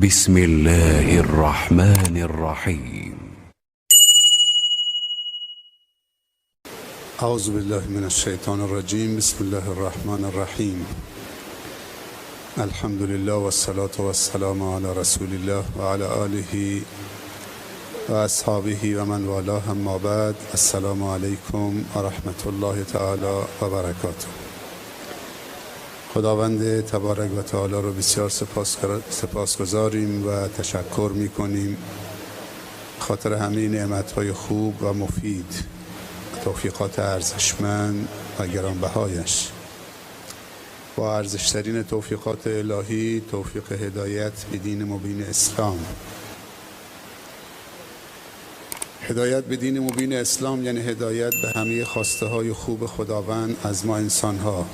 بسم الله الرحمن الرحیم. اعوذ بالله من الشیطان الرجیم. بسم الله الرحمن الرحیم. الحمد لله والصلاة والسلام علی رسول الله و علی آله و اصحابه و من والاه. اما بعد، السلام علیکم و رحمت الله تعالی و برکاته. خداوند تبارک و تعالی رو بسیار سپاسگزاریم و تشکر میکنیم خاطر همه نعمتهای خوب و مفید، توفیقات ارزشمند و گرانبهایش. با ارزشترین توفیقات الهی، توفیق هدایت به دین مبین اسلام. هدایت به دین مبین اسلام یعنی هدایت به همه خواسته های خوب خداوند از ما انسان ها،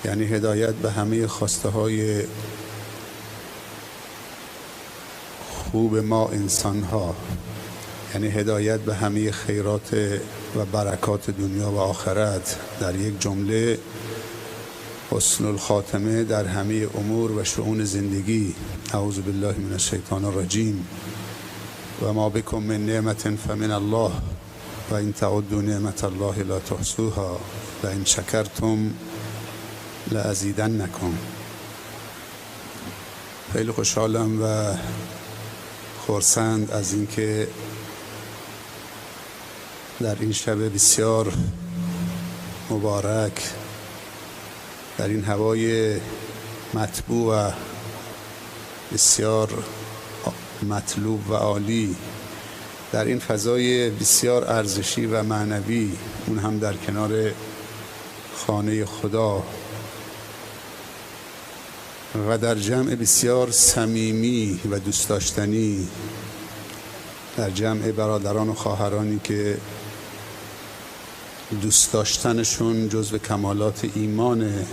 یعنی هدایت به همه خواسته های خوب ما انسان ها، یعنی هدایت به همه خیرات و برکات دنیا و آخرت. در یک جمله، حسن الخاتمه در همه امور و شؤون زندگی. اعوذ بالله من الشیطان الرجیم. و ما بکم من نعمت فمن الله و ان تعدوا نعمت الله لا تحصوها و ان شکرتم لازیدنکم. خیلی خوشحالم و خرسند از اینکه در این شب بسیار مبارک، در این هوای مطبوع و بسیار مطلوب و عالی، در این فضای بسیار ارزشی و معنوی، اون هم در کنار خانه خدا و در جمع بسیار صمیمی و دوست داشتنی، در جمع برادران و خواهرانی که دوست داشتنشون جزو کمالات ایمانه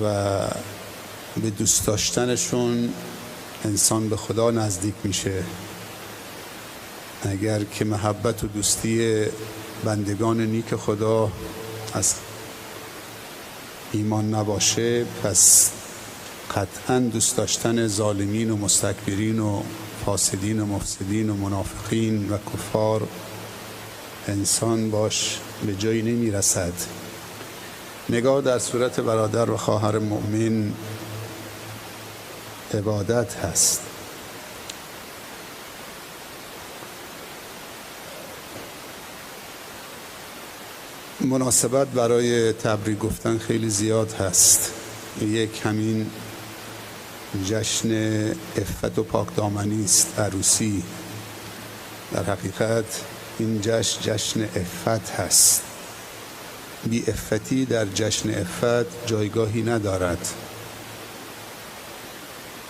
و به دوست داشتنشون انسان به خدا نزدیک میشه. اگر که محبت و دوستی بندگان نیک خدا از ایمان نباشه، پس قطعا دوست داشتن ظالمین و مستکبرین و فاسدین و مفسدین و منافقین و کفار انسان باش به جایی نمی رسد. نگاه در صورت برادر و خواهر مؤمن عبادت هست. مناسبت برای تبریک گفتن خیلی زیاد هست. یک همین جشن عفت و پاکدامنی است، عروسی. در حقیقت این جشن عفت هست. بی عفتی در جشن عفت جایگاهی ندارد.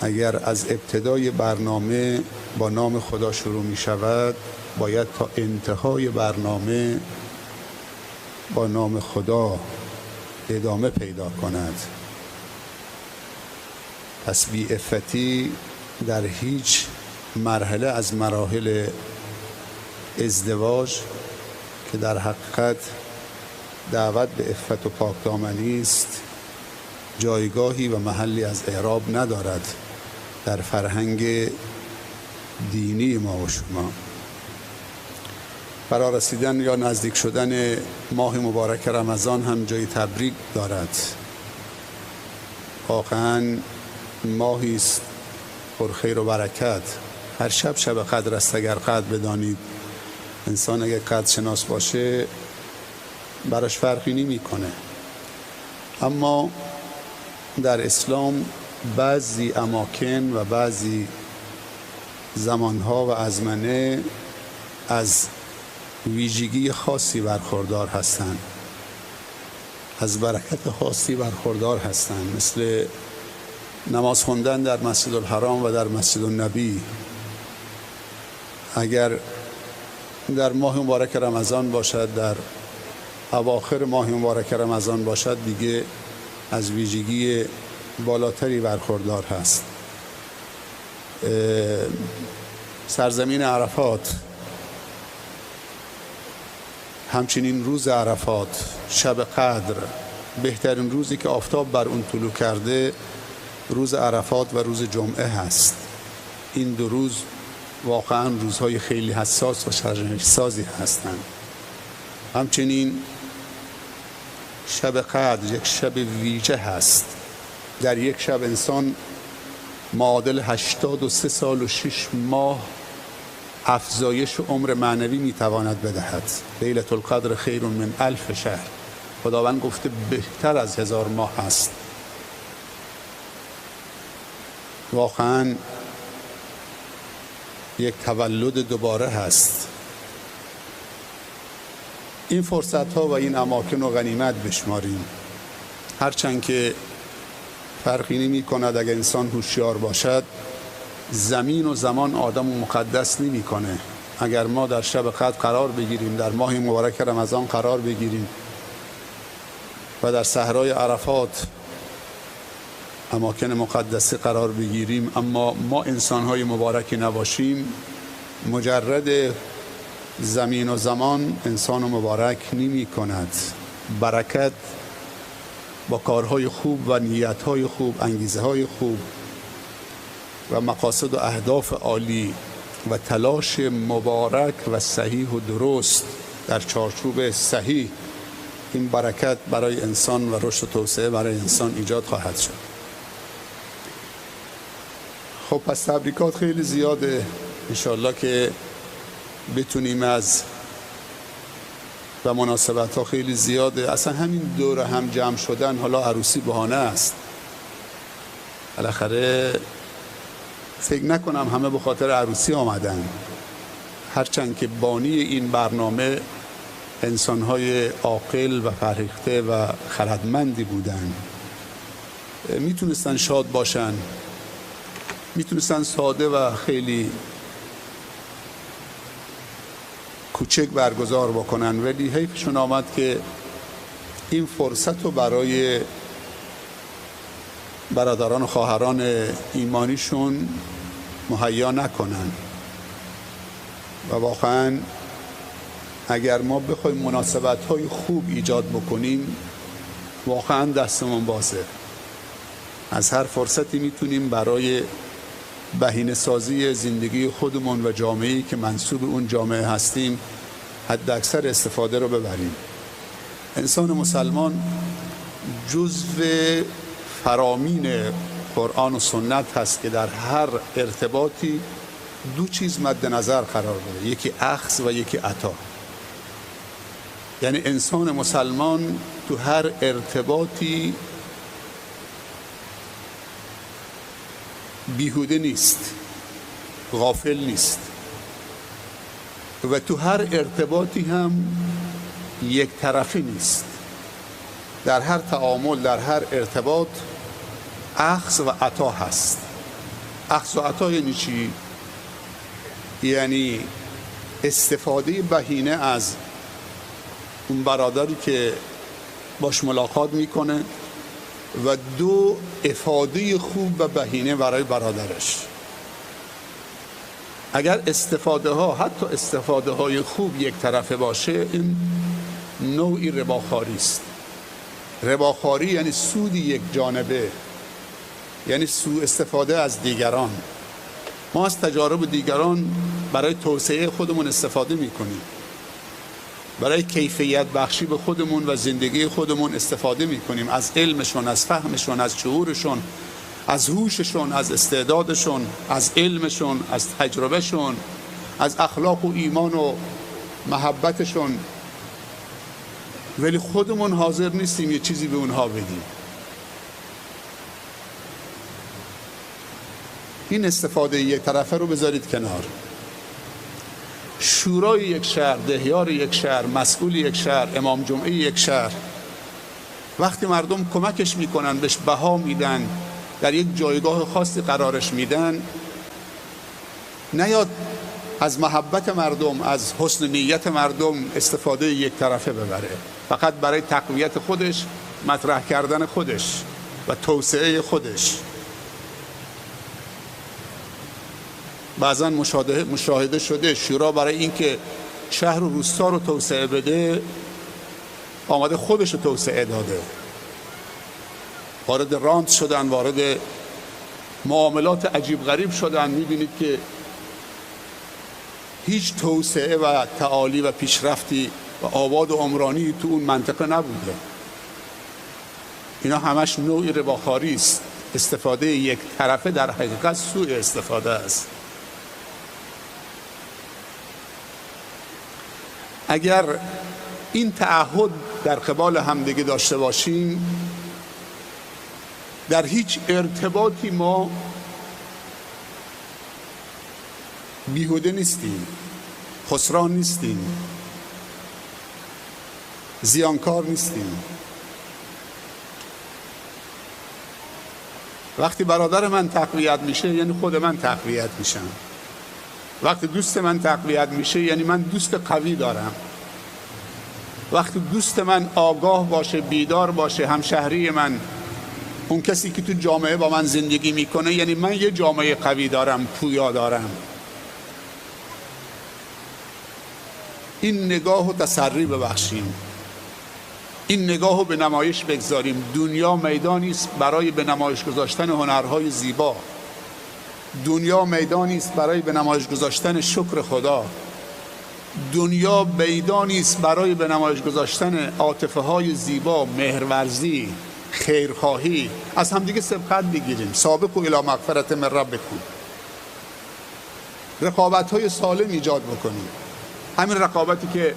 اگر از ابتدای برنامه با نام خدا شروع می شود، باید تا انتهای برنامه با نام خدا ادامه پیدا کند. پس بی عفتی در هیچ مرحله از مراحل ازدواج که در حقیقت دعوت به عفت و پاکدامنی است، جایگاهی و محلی از اعراب ندارد در فرهنگ دینی ما و شما. فرا رسیدن یا نزدیک شدن ماه مبارک رمضان هم جای تبریک دارد. واقعا ماهی است پر خیر و برکت. هر شب قدر است. اگر قدر بدانید، انسان اگر قدر شناس باشه براش فرقی نمی کنه. اما در اسلام بعضی اماکن و بعضی زمانها و ازمنه از ویژگی خاصی برخوردار هستند، از برکت خاصی برخوردار هستند، مثل نماز خوندن در مسجد الحرام و در مسجد النبی. اگر در ماه مبارک رمضان باشد، در اواخر ماه مبارک رمضان باشد، دیگه از ویژگی بالاتری برخوردار هست. سرزمین عرفات، همچنین روز عرفات، شب قدر، بهترین روزی که آفتاب بر اون طلوع کرده روز عرفات و روز جمعه هست. این دو روز واقعا روزهای خیلی حساس و سرنوشت‌سازی هستند. همچنین شب قدر یک شب ویژه هست. در یک شب انسان معادل 83 سال و 6 ماه افزایش عمر معنوی میتواند بدهد. لیلة القدر خیر من 1000 شهر. خداوند گفته بهتر از 1000 ماه هست. واقعا یک تولد دوباره هست. این فرصت ها و این اماکن رو غنیمت بشماریم. هرچند که فرقی نمی کند اگر انسان هوشیار باشد، زمین و زمان آدم مقدس نمی کنه. اگر ما در شب قدر قرار بگیریم، در ماه مبارک رمضان قرار بگیریم و در صحرای عرفات اماکن مقدسه قرار بگیریم، اما ما انسان‌های مبارکی نباشیم، مجرد زمین و زمان انسان مبارک نمی کند. برکت با کارهای خوب و نیتهای خوب، انگیزه‌های خوب و مقاصد و اهداف عالی و تلاش مبارک و صحیح و درست در چارچوب صحیح، این برکت برای انسان و رشد و توسعه برای انسان ایجاد خواهد شد. خب پس تبریکات خیلی زیاده. انشالله که بتونیم از و مناسبت ها خیلی زیاده. اصلا همین دور هم جمع شدن، حالا عروسی بهانه است. بالاخره فکر نکنم همه به خاطر عروسی آمدن، هرچند که بانی این برنامه انسان‌های عاقل و فرهیخته و خردمندی بودن. میتونستن شاد باشن، میتونستن ساده و خیلی کوچک برگزار بکنن، ولی حیفشون آمد که این فرصت رو برای برادران و خواهران ایمانیشون مهیا نکنن. و واقعا اگر ما بخوایم مناسبت‌های خوب ایجاد بکنیم، واقعا دستمون بازه. از هر فرصتی میتونیم برای بهینه سازی زندگی خودمون و جامعه‌ای که منسوب اون جامعه هستیم حد اکثر استفاده رو ببریم. انسان مسلمان جزو فرامین قرآن و سنت هست که در هر ارتباطی دو چیز مد نظر قرار بده، یکی اخذ و یکی عطا. یعنی انسان مسلمان تو هر ارتباطی بیهوده نیست، غافل نیست، و تو هر ارتباطی هم یک طرفی نیست. در هر تعامل، در هر ارتباط اخذ و عطا هست. اخذ و عطا یعنی چی؟ یعنی استفاده بهینه از اون برادری که باش ملاقات میکنه و دو افاده خوب و بهینه برای برادرش. اگر استفاده ها، حتی استفاده های خوب یک طرفه باشه، این نوعی رباخواری است. رباخواری یعنی سود یک جانبه، یعنی سوء استفاده از دیگران. ما از تجارب دیگران برای توسعه خودمون استفاده میکنیم، برای کیفیت بخشی به خودمون و زندگی خودمون استفاده میکنیم، از علمشون، از فهمشون، از شعورشون، از هوششون، از استعدادشون، از علمشون، از تجربهشون، از اخلاق و ایمان و محبتشون، ولی خودمون حاضر نیستیم یه چیزی به اونها بدیم. این استفاده یک طرفه رو بذارید کنار. شورای یک شهر، دهیار یک شهر، مسئول یک شهر، امام جمعه یک شهر، وقتی مردم کمکش میکنن، بهش بها میدن، در یک جایگاه خاصی قرارش میدن، نیاد از محبت مردم، از حسن نیت مردم استفاده یک طرفه ببره، فقط برای تقویت خودش، مطرح کردن خودش و توسعه خودش. بعضا مشاهده شده شورا برای اینکه شهر و روستا رو توسعه بده، آماده خودش رو توسعه داده، وارد رانت شدن، وارد معاملات عجیب غریب شدن. میبینید که هیچ توسعه و تعالی و پیشرفتی و آباد و عمرانی تو اون منطقه نبوده. اینا همش نوعی رباخواری است، استفاده یک طرفه در حقیقت سوء استفاده است. اگر این تعهد در قبال همدیگه داشته باشیم، در هیچ ارتباطی ما بیهوده نیستیم، خسران نیستیم، زیانکار نیستیم. وقتی برادر من تقویت میشه یعنی خود من تقویت میشم. وقتی دوست من تقویت میشه یعنی من دوست قوی دارم. وقتی دوست من آگاه باشه، بیدار باشه، همشهری من، اون کسی که تو جامعه با من زندگی میکنه، یعنی من یه جامعه قوی دارم، پویا دارم. این نگاه و تسری ببخشیم، این نگاه رو به نمایش بگذاریم. دنیا میدانی است برای به نمایش گذاشتن هنرهای زیبا. دنیا میدانی است برای به نمایش گذاشتن شکر خدا. دنیا میدانی است برای به نمایش گذاشتن عاطفه‌های زیبا، مهرورزی، خیرخواهی. از همدیگه سبقت بگیریم. سابقوا الی مغفرة من ربکم. رقابت‌های سالم ایجاد بکنیم. همین رقابتی که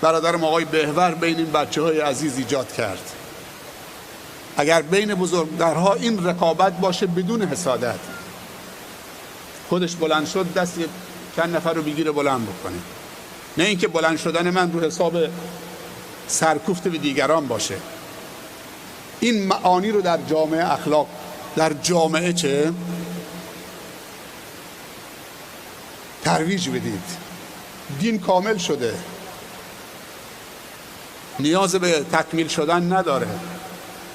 برادرم آقای بهور بین این بچه‌های عزیز ایجاد کرد. اگر بین بزرگترها این رقابت باشه بدون حسادت، خودش بلند شد دست چند نفر رو بگیره بلند بکنه، نه اینکه بلند شدن من رو حساب سرکوفت به دیگران باشه. این معانی رو در جامعه اخلاق، در جامعه چه ترویج بدید. دین کامل شده، نیاز به تکمیل شدن نداره.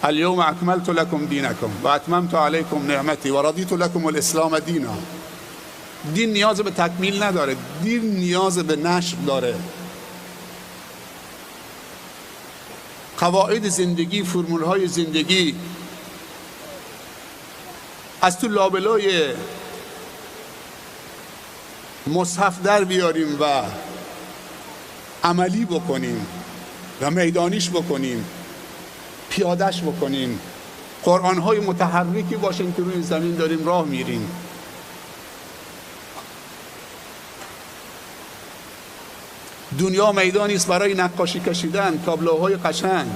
الیوم اکملت لکم دینکم و اتممت علیکم نعمتی و رضیت لکم الاسلام دینا. دین نیاز به تکمیل نداره، دین نیاز به نشر داره. قواعد زندگی، فرمولهای زندگی از تو لابلای مصحف در بیاریم و عملی بکنیم و میدانیش بکنیم، پیادش بکنیم. قرآن‌های متحرکی باشیم که روی زمین داریم راه میریم. دنیا میدانی است برای نقاشی کشیدن، تابلوهای قشنگ.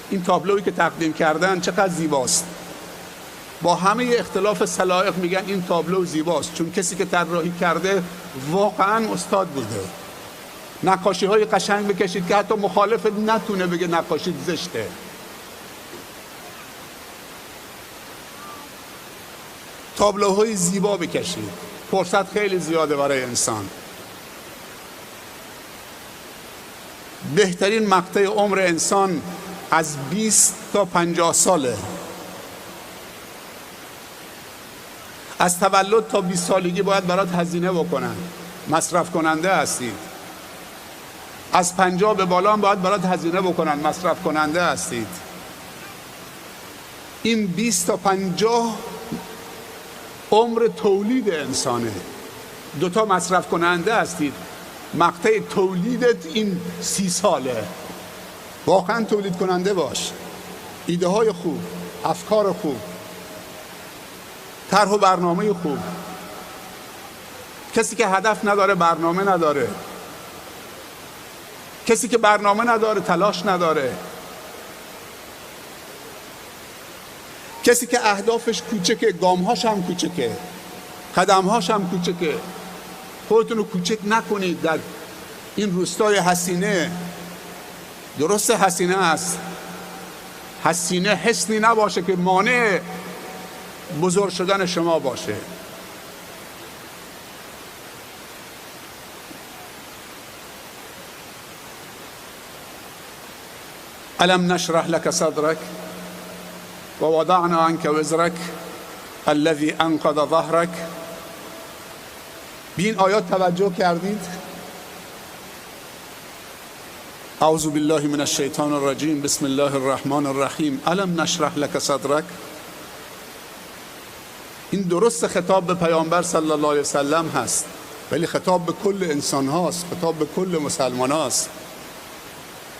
این تابلویی که تقدیم کردن چقدر زیباست. با همه اختلاف سلایق میگن این تابلو زیباست، چون کسی که طراحی کرده واقعا استاد بوده. نقاشی های قشنگ بکشید که حتی مخالف نتونه بگه نقاشی زشته. تابلوهای زیبا بکشید. فرصت خیلی زیاده برای انسان. بهترین مقطع عمر انسان از 20 تا 50 ساله. از تولد تا 20 سالگی باید برات هزینه بکنن. مصرف کننده هستید. از 50 به بالا هم باید برات هزینه بکنن. مصرف کننده هستید. این 20 تا 50 عمر تولید انسانه. دوتا مصرف کننده هستید. مقطع تولیدت این 30 ساله. واقعا تولید کننده باش. ایده های خوب، افکار خوب، طرح و برنامه خوب. کسی که هدف نداره برنامه نداره. کسی که برنامه نداره تلاش نداره. کسی که اهدافش کوچکه، گامهاش هم کوچکه، قدمهاش هم کوچکه. خودتون رو کوچک نکنید در این روستای حسینه. درست حسینه است، حسینه حسنی نباشه که مانع بزرگ شدن شما باشه. الم نشرح لك صدرك ووضعنا عنك وزرك الذي انقض ظهرك. به این آیات توجه کردید؟ اعوذ بالله من الشیطان الرجیم. بسم الله الرحمن الرحیم. الم نشرح لك صدرك. این درست خطاب به پیامبر صلی الله علیه وسلم هست، ولی خطاب به کل انسان هاست، خطاب به کل مسلمان هاست.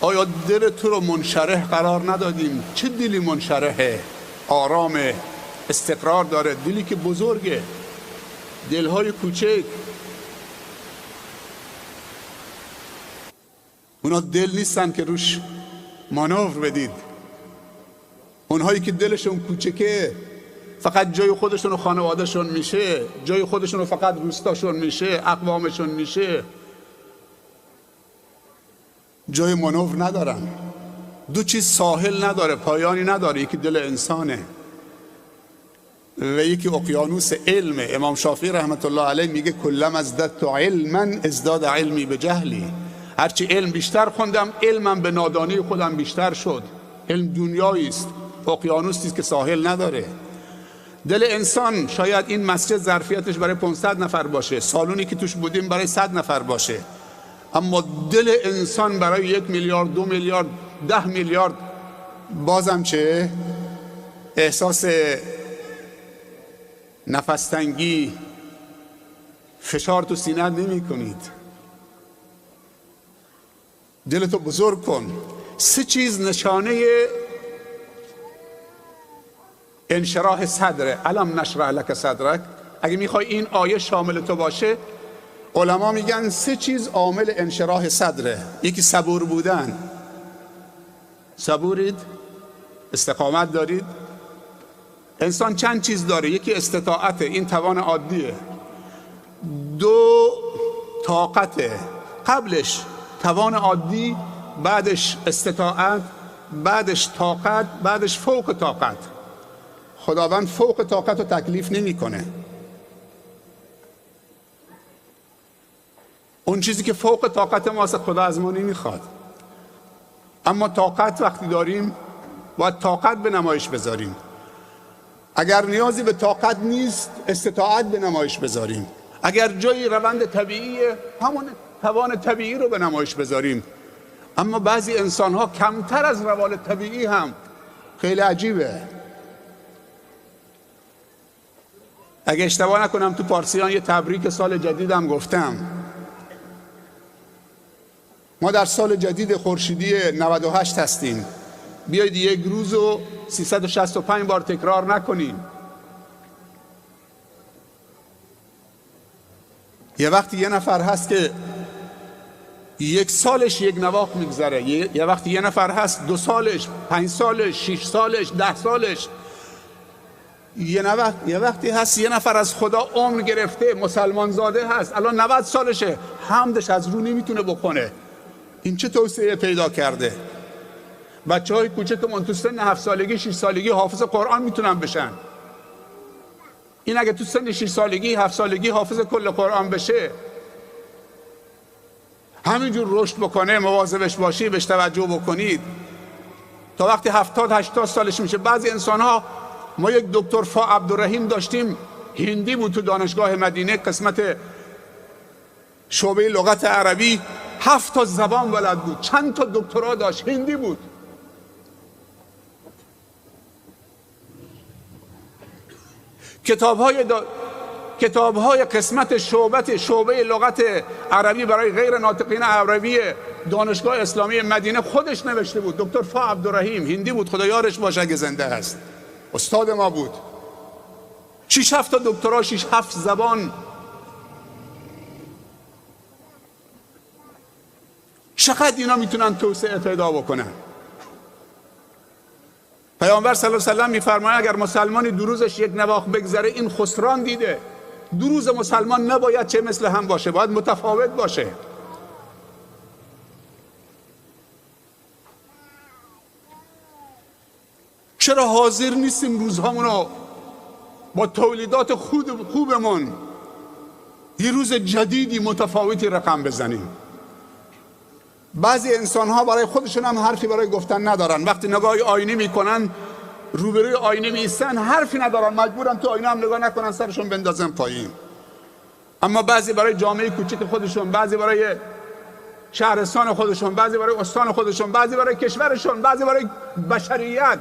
آیا دل تو رو منشرح قرار ندادیم؟ چه دلی منشرحه، آرامه، استقرار داره؟ دلی که بزرگه، دلهای کوچک، اونا دل نیستن که روش مانور بدید. اونهایی که دلشون کوچکه، فقط جای خودشون و خانوادهشون میشه، جای خودشون و فقط روستاشون میشه، اقوامشون میشه، جای مانور ندارن. دو چیز ساحل نداره، پایانی نداره، یکی دل انسانه و یکی اقیانوس علمه. امام شافعی رحمت الله علیه میگه کلم ازددت علما ازداد علمی به جهلی. هرچی علم بیشتر خوندم، علمم به نادانی خودم بیشتر شد. علم دنیایی است، اقیانوسی است که ساحل نداره. دل انسان شاید این مسجد ظرفیتش برای 500 نفر باشه، سالونی که توش بودیم برای 100 نفر باشه، اما دل انسان برای 1 میلیارد، 2 میلیارد، 10 میلیارد بازم چه؟ احساس نفس تنگی، فشار تو سینه نمی کنید. دلتو بزرگ کن. 3 چیز نشانه انشراح صدره. الم نشرح لک صدرک. اگه میخوای این آیه شامل تو باشه، علما میگن 3 چیز عامل انشراح صدره. یکی صبور بودن. صبورید؟ استقامت دارید؟ انسان چند چیز داره. یکی استطاعته، این توان عادیه. 2 طاقته، قبلش توان عادی، بعدش استطاعت، بعدش طاقت، بعدش فوق طاقت. خداوند فوق طاقت رو تکلیف نمیکنه. اون چیزی که فوق طاقت ماست خدا از ما نمیخواد. اما طاقت وقتی داریم باید طاقت به نمایش بذاریم. اگر نیازی به طاقت نیست، استطاعت به نمایش بذاریم. اگر جایی روند طبیعیه، همون توان طبیعی رو به نمایش بذاریم. اما بعضی انسان ها کمتر از روال طبیعی هم. خیلی عجیبه. اگه اشتباه نکنم تو پارسیان یه تبریک سال جدیدم گفتم. ما در سال جدید خورشیدی 98 هستیم. بیایید یک روز رو 365 بار تکرار نکنیم. یه وقتی یه نفر هست که 1 سالش 1 نواخت میگذره، یه وقتی یه نفر هست 2 سالش، 5 سالش، 6 سالش، 10 سالش. یه وقتی هست یه نفر از خدا عمر گرفته، مسلمان زاده هست، الان 90 سالشه، حمدش از رو نمیتونه بکنه. این چه توسعه پیدا کرده؟ بچه‌های کوچکمون تو سن 7 سالگی 6 سالگی حافظ قرآن میتونن بشن. این اگه تو سن 6 سالگی 7 سالگی حافظ کل قرآن بشه، همینجور رشد بکنه، مواظبش باشی، بهش توجه بکنید، تا وقتی 70-80 سالش میشه. بعضی انسان ها، ما یک دکتر فا عبدالرحیم داشتیم، هندی بود، تو دانشگاه مدینه قسمت شعبه لغت عربی، 7 تا زبان بلد بود، چند تا دکترا داشت، هندی بود. کتاب‌های قسمت شعبه لغت عربی برای غیر ناطقین عربی دانشگاه اسلامی مدینه خودش نوشته بود. دکتر فا عبدالرحیم هندی بود، خدا یارش باشه اگه زنده هست، استاد ما بود. 6-7 تا دکترا، 6-7 زبان. چقدر اینا میتونن توسعه پیدا بکنن؟ پیامبر صلی الله علیه و سلم میفرماید اگر مسلمانی 2 روزش 1 نواخت بگذره، این خسران دیده. 2 روز مسلمان نباید چه مثل هم باشه، باید متفاوت باشه. چرا حاضر نیستیم روزهامونو با تولیدات خوبمون یه روز جدیدی متفاوتی رقم بزنیم؟ بعضی انسان ها برای خودشون هم حرفی برای گفتن ندارن. وقتی نگاه آینه میکنن، روبروی آینه میستن، حرفی ندارن، مجبورن تو آینه هم نگاه نکنن، سرشون بندازن پایین. اما بعضی برای جامعه کوچک خودشون، بعضی برای شهرستان خودشون، بعضی برای استان خودشون، بعضی برای کشورشون، بعضی برای بشریت،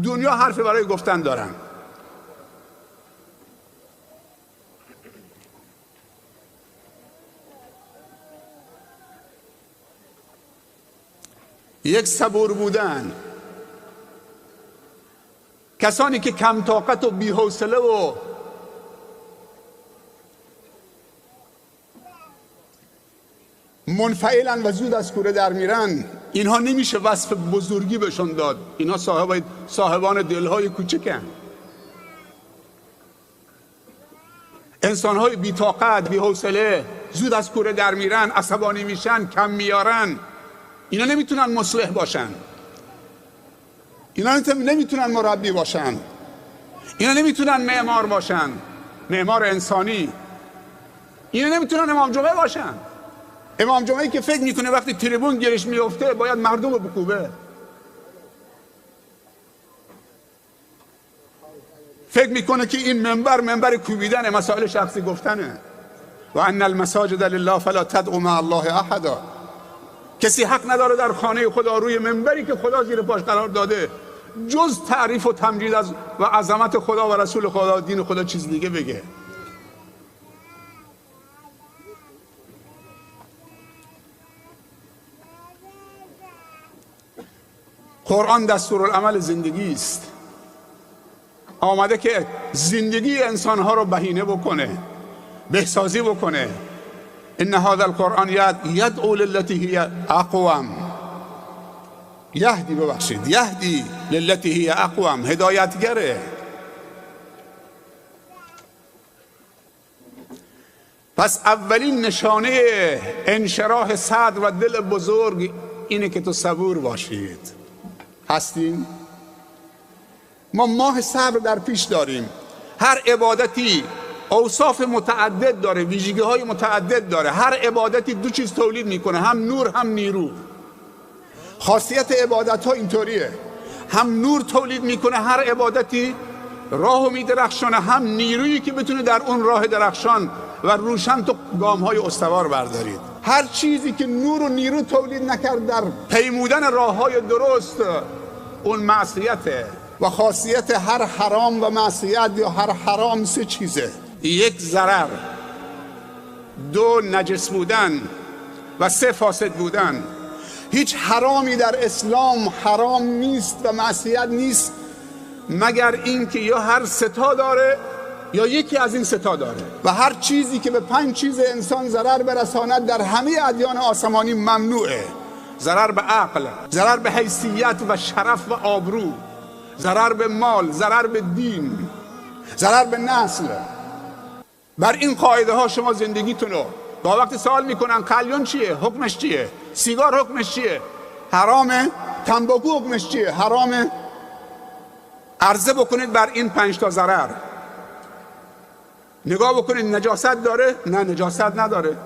دنیا حرفی برای گفتن دارن. یک صبور بودن. کسانی که کم طاقت و بی‌حوصله و منفعلن و زود از کوره در میرن، اینها نمیشه وصف بزرگی بهشون داد. اینها صاحبان دلهای کوچکن. انسانهای بی طاقت، بی حوصله، زود از کوره در میرن، عصبانی میشن، کم میارن، اینا نمیتونن مصلح باشن. اینا نمیتونن مربی باشن. اینا نمیتونن معمار باشن، معمار انسانی. اینا نمیتونن امام جمعه باشن. امام جمعه‌ای که فکر میکنه وقتی تریبون گیرش میفته باید مردم رو بکوبه. فکر میکنه که این منبر کوبیدنه، مسائل شخصی گفتنه. و ان المساجد لله فلا تدعوا مع الله احدا. کسی حق نداره در خانه خدا روی منبری که خدا زیر پاش قرار داده جز تعریف و تمجید از و عظمت خدا و رسول خدا و دین خدا چیز دیگه بگه. قرآن دستورالعمل زندگی است. آمده که زندگی انسانها رو بهینه بکنه، بهسازی بکنه. ان هذا القرآن یدعو للتی هی اقوم. یهدی للتی هی اقوم. هدایتگره. پس اولین نشانه انشراح صدر و دل بزرگ اینه که تو صبور باشید. هستیم؟ ما ماه صبر در پیش داریم. هر عبادتی اوصاف متعدد داره، ویژگی های متعدد داره. هر عبادتی دو چیز تولید میکنه، هم نور هم نیرو. خاصیت عبادت ها اینطوریه، هم نور تولید میکنه هر عبادتی، راهو میدرخشانه، هم نیرویی که بتونه در اون راه درخشان و روشن تو گام های استوار بردارید. هر چیزی که نور و نیرو تولید نکرد در پیمودن راه های درست، اون معصیته. و خاصیت هر حرام و معصیت یا هر حرام سه چیزه: یک، ضرر، دو، نجس بودن و سه، فاسد بودن. هیچ حرامی در اسلام حرام نیست و معصیت نیست مگر اینکه یا هر ستا داره یا یکی از این ستا داره. و هر چیزی که به 5 چیز انسان ضرر برساند در همه ادیان آسمانی ممنوعه: ضرر به عقل، ضرر به حیثیت و شرف و آبرو، ضرر به مال، ضرر به دین، ضرر به نسل. بر این قاعده ها شما زندگیتون رو با وقتی سوال میکنن قلیون چیه؟ حکمش چیه؟ سیگار حکمش چیه؟ حرامه؟ تنباکو حکمش چیه؟ حرامه؟ عرضه بکنید بر این 5 تا ضرر. نگاه بکنید نجاست داره؟ نه، نجاست نداره.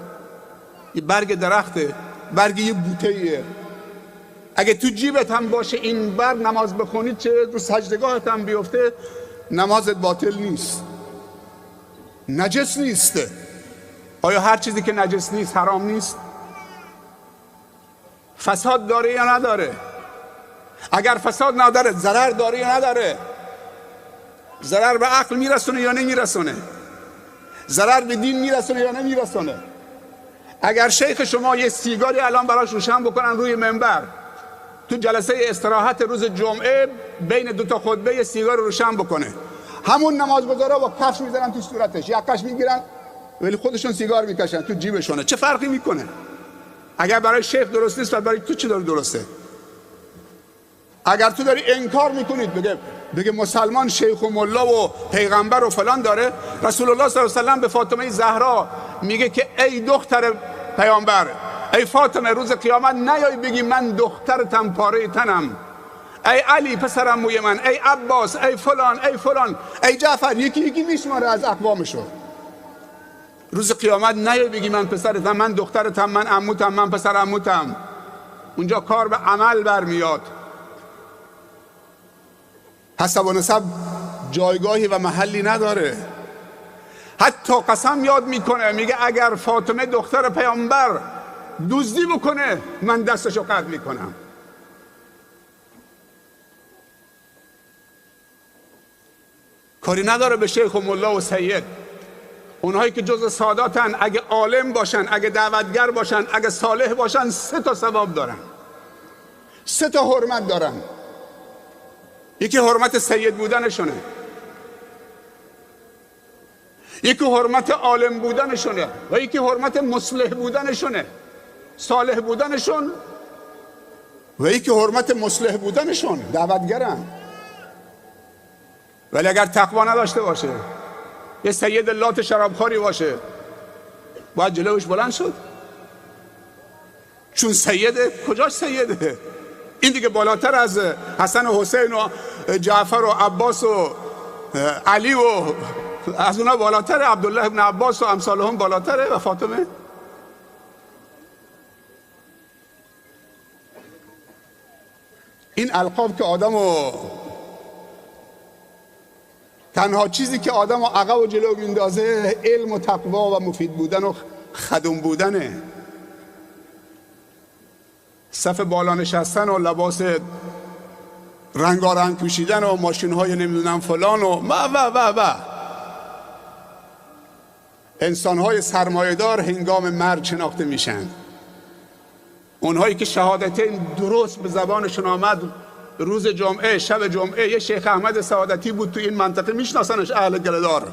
یه برگ درخته، برگ یه بوته‌ایه. اگه تو جیبت هم باشه این برگ، نماز بخونید چه رو سجدگاهت هم بیفته، نمازت باطل نیست. نجس نیست. آیا هر چیزی که نجس نیست حرام نیست؟ فساد داره یا نداره؟ اگر فساد نداره ضرر داره یا نداره؟ ضرر به عقل میرسونه یا نمیرسونه؟ ضرر به دین میرسونه یا نمیرسونه؟ اگر شیخ شما یه سیگاری الان براش روشن بکنن روی منبر، تو جلسه استراحت روز جمعه بین 2 تا خطبه یه سیگار روشن بکنه، همون نمازگزارا با کفش میزنن تو صورتش، یقش میگیرن ولی خودشون سیگار میکشن تو جیبشونه. چه فرقی میکنه؟ اگر برای شیخ درست نیست، برای تو چی داره درسته؟ اگر تو داری انکار میکنید بگه مسلمان شیخ و ملا و پیغمبر و فلان داره، رسول الله صلی الله علیه و سلم به فاطمه زهرا میگه که ای دختر پیامبر، ای فاطمه، روز قیامت نیای بگی من دخترتم، پاره تنم، ای علی پسرم موی من، ای عباس، ای فلان، ای فلان، ای جعفر، یکی میشماره از اقوامشو. روز قیامت نیای بگی من پسرتم، من دخترتم، من عموتم، من پسر عموتم. اونجا کار به عمل برمیاد. حسب و نسب جایگاهی و محلی نداره. حتی قسم یاد میکنه، میگه اگر فاطمه دختر پیامبر دزدی بکنه من دستشو قطع میکنم. کاری نداره به شیخ و ملا و سید. اونهایی که جز ساداتن اگه عالم باشن، اگه دعوتگر باشن، اگه صالح باشن، 3 تا ثواب دارن. 3 تا حرمت دارن. یکی حرمت سید بودنشونه، یکی حرمت عالم بودنشونه و یکی حرمت مصلح بودنشونه، صالح بودنشون و یکی حرمت مصلح بودنشون. دعوتگرن، ولی اگر تقوا نداشته باشه، یه سید لات شرابخواری باشه، باید جلوش بلند شد، چون سیده. کجاش سیده؟ این دیگه بالاتر از حسن و حسین و جعفر و عباس و علی و از اونا بالاتره. عبدالله ابن عباس و امثالهم بالاتره و فاطمه. این القاب که آدمو، تنها چیزی که آدمو عقب و جلو میندازه علم و تقوا و مفید بودن و خدوم بودنه. صف بالا نشستن و لباس رنگارنگ پوشیدن و ماشین‌های نمیدونم فلان و و انسان‌های سرمایه‌دار هنگام مرگ شناخته میشن. اونهایی که شهادتین درست به زبانشون آمد روز جمعه، شب جمعه. یه شیخ احمد سعادتی بود تو این منطقه، میشناسنش اهل گلدار.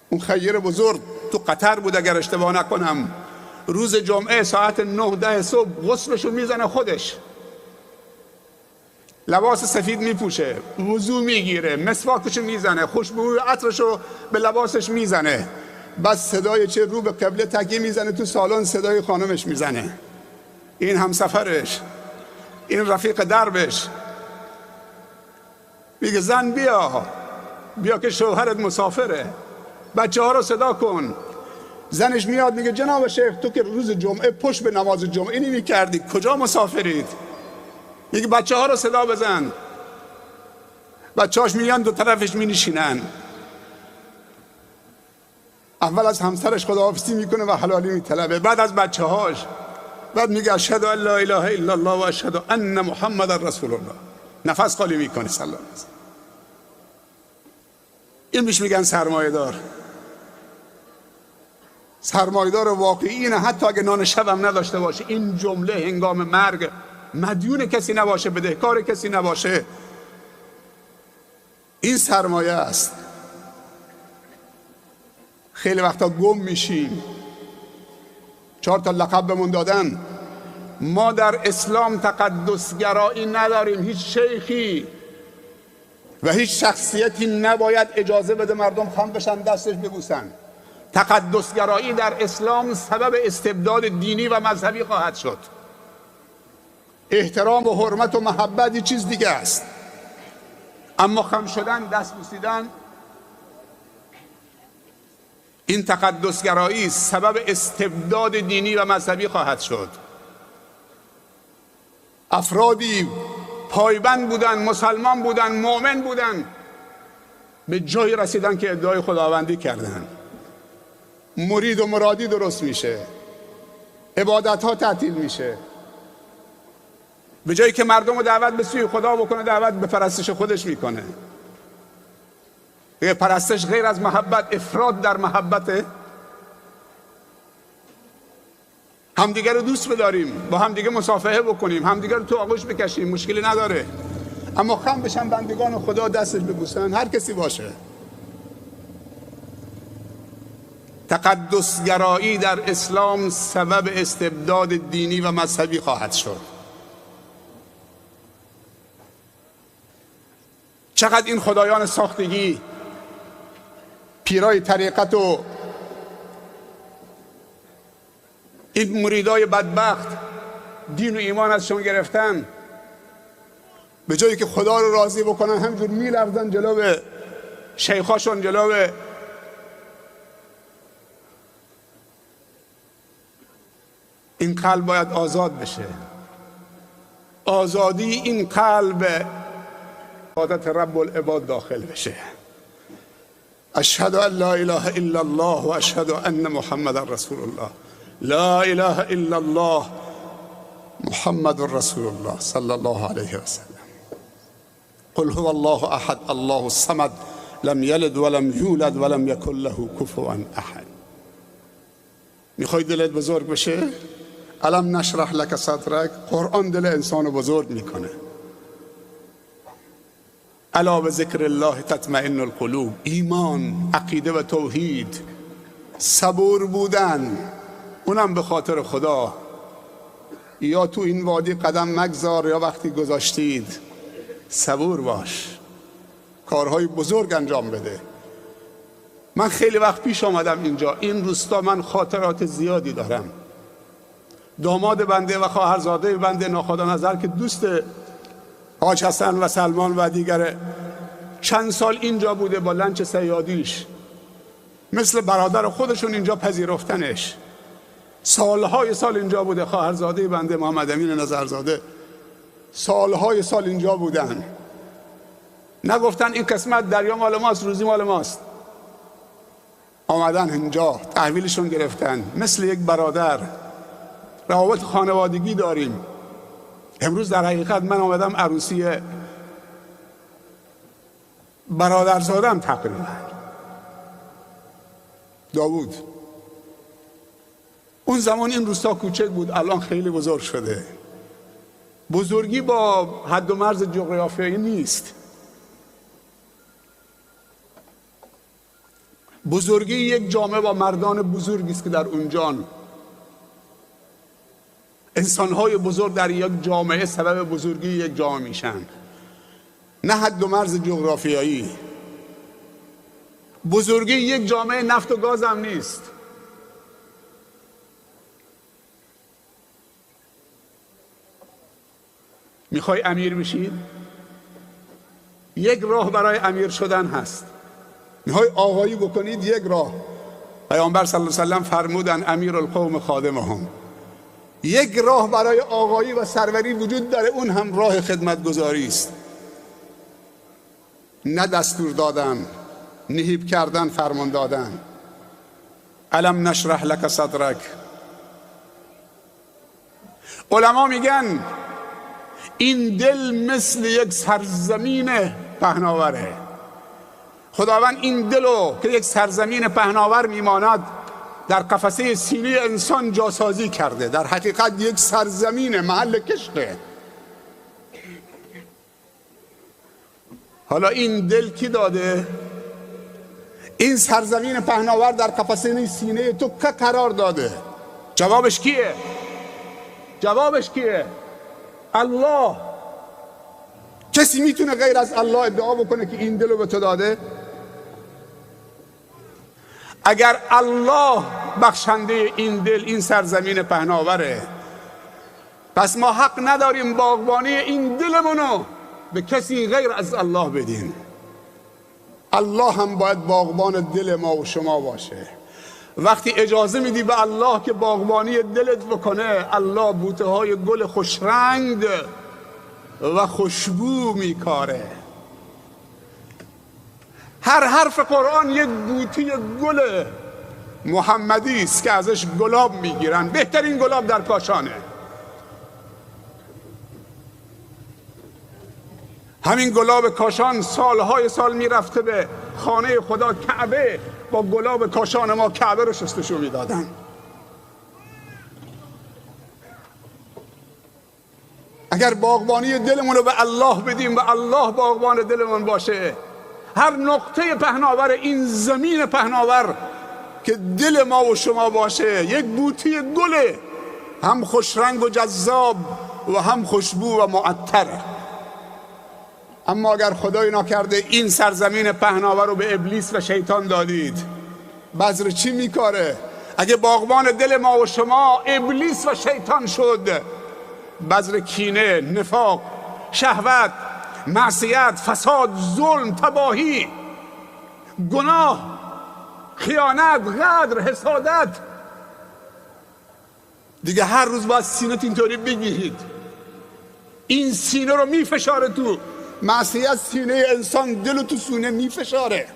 اون خیر بزرگ تو قطر بود اگر اشتباه نکنم. روز جمعه ساعت 9-10 صبح غسلشو میزنه خودش، لباس سفید میپوشه، وضو میگیره، مسواکشو میزنه، خوشبوی عطرشو به لباسش میزنه، بس صدای چه رو به قبله تکیه میزنه تو سالن، صدای خانمش میزنه. این همسفرش، این رفیق دربش، میگه زن بیا که شوهرت مسافره، بچه ها رو صدا کن. زنش میاد میگه جناب شیخ تو که روز جمعه پشت به نماز جمعه نمی کردی، کجا مسافرید؟ میگه بچه ها رو صدا بزن. بچه هاش میان دو طرفش می نشینن. اول از همسرش خداحافظی میکنه و حلالی میطلبه، بعد از بچه هاش، بعد میگه اشهد ان لا اله الا الله و اشهد ان محمد رسول الله. نفس خالی میکنه. صلی الله علیه و سلم. این میش میگن سرمایه دار. سرمایه‌دار واقعی اینه حتی اگه نان شبم نداشته باشه، این جمله هنگام مرگ مدیون کسی نباشه، بدهکار کسی نباشه، این سرمایه است. خیلی وقتا گم میشیم. 4 تا لقب بهمون دادن. ما در اسلام تقدسگرایی نداریم. هیچ شیخی و هیچ شخصیتی نباید اجازه بده مردم خم بشن دستش ببوسن. تقدسگرایی در اسلام سبب استبداد دینی و مذهبی خواهد شد. احترام و حرمت و محبت چیز دیگه است، اما خم شدن، دست بوسیدن، این تقدسگرایی سبب استبداد دینی و مذهبی خواهد شد. افرادی پایبند بودن، مسلمان بودن، مؤمن بودن، به جایی رسیدن که ادعای خداوندی کردن. مرید و مرادی درست میشه، عبادت ها تعطیل میشه. به جایی که مردم رو دعوت به سوی خدا بکنه، دعوت به پرستش خودش میکنه. پرستش غیر از محبت، افراد در محبته. همدیگه رو دوست بداریم، با همدیگه مصافحه بکنیم، همدیگه رو تو آغوش بکشیم، مشکلی نداره. اما خم بشن بندگان خدا دستش ببوسن، هر کسی باشه. تقدسگرایی در اسلام سبب استبداد دینی و مذهبی خواهد شد. چقدر این خدایان ساختگی، پیرای طریقت و این مریدای بدبخت دین و ایمان ازشون گرفتن، به جایی که خدا رو راضی بکنن همجور میلرزن جلو شیخاشون، جلو این قلب باید آزاد بشه. آزادی این قلب عبادت رب العباد داخل بشه. اشهد ان لا اله الا الله و اشهد ان محمد رسول الله. لا اله الا الله محمد رسول الله صلی الله علیه و سلم. قل هو الله احد الله الصمد لم یلد ولم یولد ولم یکن له کفوا احد. میخوای دلت بزرگ بشه؟ الم نشرح لک صدرک، قرآن دل انسان رو بزرگ میکنه. الا به ذکر الله تطمئن القلوب، ایمان، عقیده و توحید، صبور بودن، اونم به خاطر خدا. یا تو این وادی قدم مگذار یا وقتی گذاشتید صبور باش، کارهای بزرگ انجام بده. من خیلی وقت پیش آمدم اینجا، این روستا من خاطرات زیادی دارم. داماد بنده و خواهرزاده بنده ناخدا نظر که دوست حاج حسن و سلمان و دیگر چند سال اینجا بوده با لنچ صیادیش، مثل برادر خودشون اینجا پذیرفتنش. سالهای سال اینجا بوده. خواهرزاده بنده محمد امین نظرزاده سالهای سال اینجا بودن. نگفتن این قسمت دریا مال ماست، روزی مال ماست. آمدن اینجا، تحویلشون گرفتن، مثل یک برادر روابط خانوادگی داریم. امروز در حقیقت من آمدم عروسی برادرزادم تقریبا، داوود. اون زمان این روستا کوچک بود، الان خیلی بزرگ شده. بزرگی با حد و مرز جغرافیایی نیست. بزرگی یک جامعه با مردان بزرگی است که در اونجان انسان‌های بزرگ در یک جامعه سبب بزرگی یک جامعه میشن، نه حد و مرز جغرافیایی. بزرگی یک جامعه نفت و گاز هم نیست. میخوای امیر بشید؟ یک راه برای امیر شدن هست. میخوای آقایی بکنید؟ یک راه. پیامبر صلی الله علیه و سلم فرمودن امیر القوم خادمهم. یک راه برای آقایی و سروری وجود داره، اون هم راه خدمتگزاری است. نه دستور دادن، نهیب کردن، فرمان دادن. الم نشرح لک صدرک. علما میگن این دل مثل یک سرزمین پهناوره. خداوند این دلو که یک سرزمین پهناور میماند در قفسه سینه انسان جاسازی کرده. در حقیقت یک سرزمین محل کشته. حالا این دل کی داده؟ این سرزمین پهناور در قفسه سینه تو که قرار داده؟ جوابش کیه؟ جوابش کیه؟ الله. کسی میتونه غیر از الله ادعا بکنه که این دلو به تو داده؟ اگر الله بخشنده این دل، این سرزمین پهناوره، پس ما حق نداریم باغبانی این دلمونو به کسی غیر از الله بدیم. الله هم باید باغبان دل ما و شما باشه. وقتی اجازه میدی به الله که باغبانی دلت بکنه، الله بوته های گل خوشرنگ و خوشبو میکاره. هر حرف قرآن یک بوته گل محمدی است که ازش گلاب میگیرن. بهترین گلاب در کاشانه. همین گلاب کاشان سالهای سال میرفته به خانه خدا کعبه، با گلاب کاشان ما کعبه رو شستشو میدادن. اگر باغبانی دلمون رو به الله بدیم و الله باغبان دلمون باشه، هر نقطه پهناور این زمین پهناور که دل ما و شما باشه یک بوته گله، هم خوشرنگ و جذاب و هم خوشبو و معطره. اما اگر خدای ناکرده این سرزمین پهناور رو به ابلیس و شیطان دادید، بذر چی میکاره؟ اگه باغبان دل ما و شما ابلیس و شیطان شد، بذر کینه، نفاق، شهوت، معصیت، فساد، ظلم، تباهی، گناه، خیانت، غدر، حسادت. دیگه هر روز باید سینت اینطوری بگیرید. این سینه رو میفشاره تو. معصیت سینه انسان دل تو سینه میفشاره.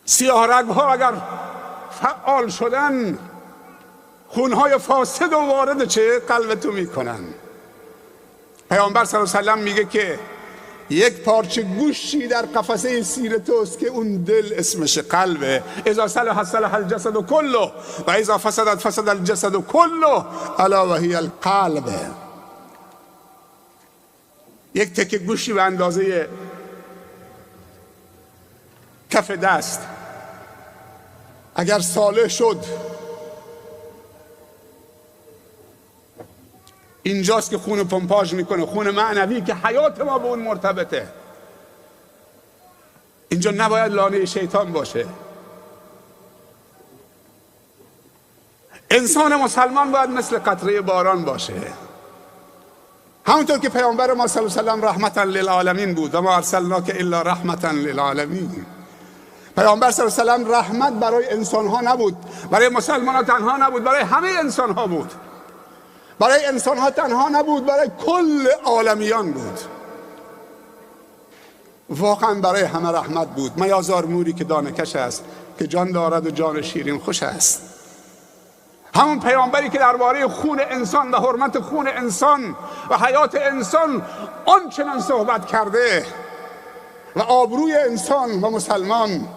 سیاه رگ ها اگر فعال شدن، خونهای فاسد و وارد چه قلب تو میکنن. پیامبر صلی الله علیه و سلم میگه که یک پارچه گوشی در قفسه سیر توست که اون دل اسمش قلبه. اذا صلح صلح الجسد کله و اذا فسدت فسد الجسد کله الا و هی القلب. یک تکه گوشی به اندازه کف دست اگر صالح شد، اینجاست که خون پمپاژ میکنه، خون معنوی که حیات ما به اون مرتبطه. اینجا نباید لانه شیطان باشه. انسان مسلمان باید مثل قطره باران باشه، همونطور که پیامبر ما صلی الله علیه و سلم رحمتا للعالمین بود و ما ارسلناک الا رحمتا للعالمین. پیامبر صلی الله علیه و سلم رحمت برای انسان ها نبود، برای مسلمان ها تنها نبود، برای همه انسان ها بود. برای انسان ها تنها نبود، برای کل عالمیان بود. واقعا برای همه رحمت بود. میازار موری که دانه کش است، که جان دارد و جان شیرین خوش است. همون پیامبری که درباره خون انسان و حرمت خون انسان و حیات انسان آنچنان صحبت کرده و آبروی انسان و مسلمان.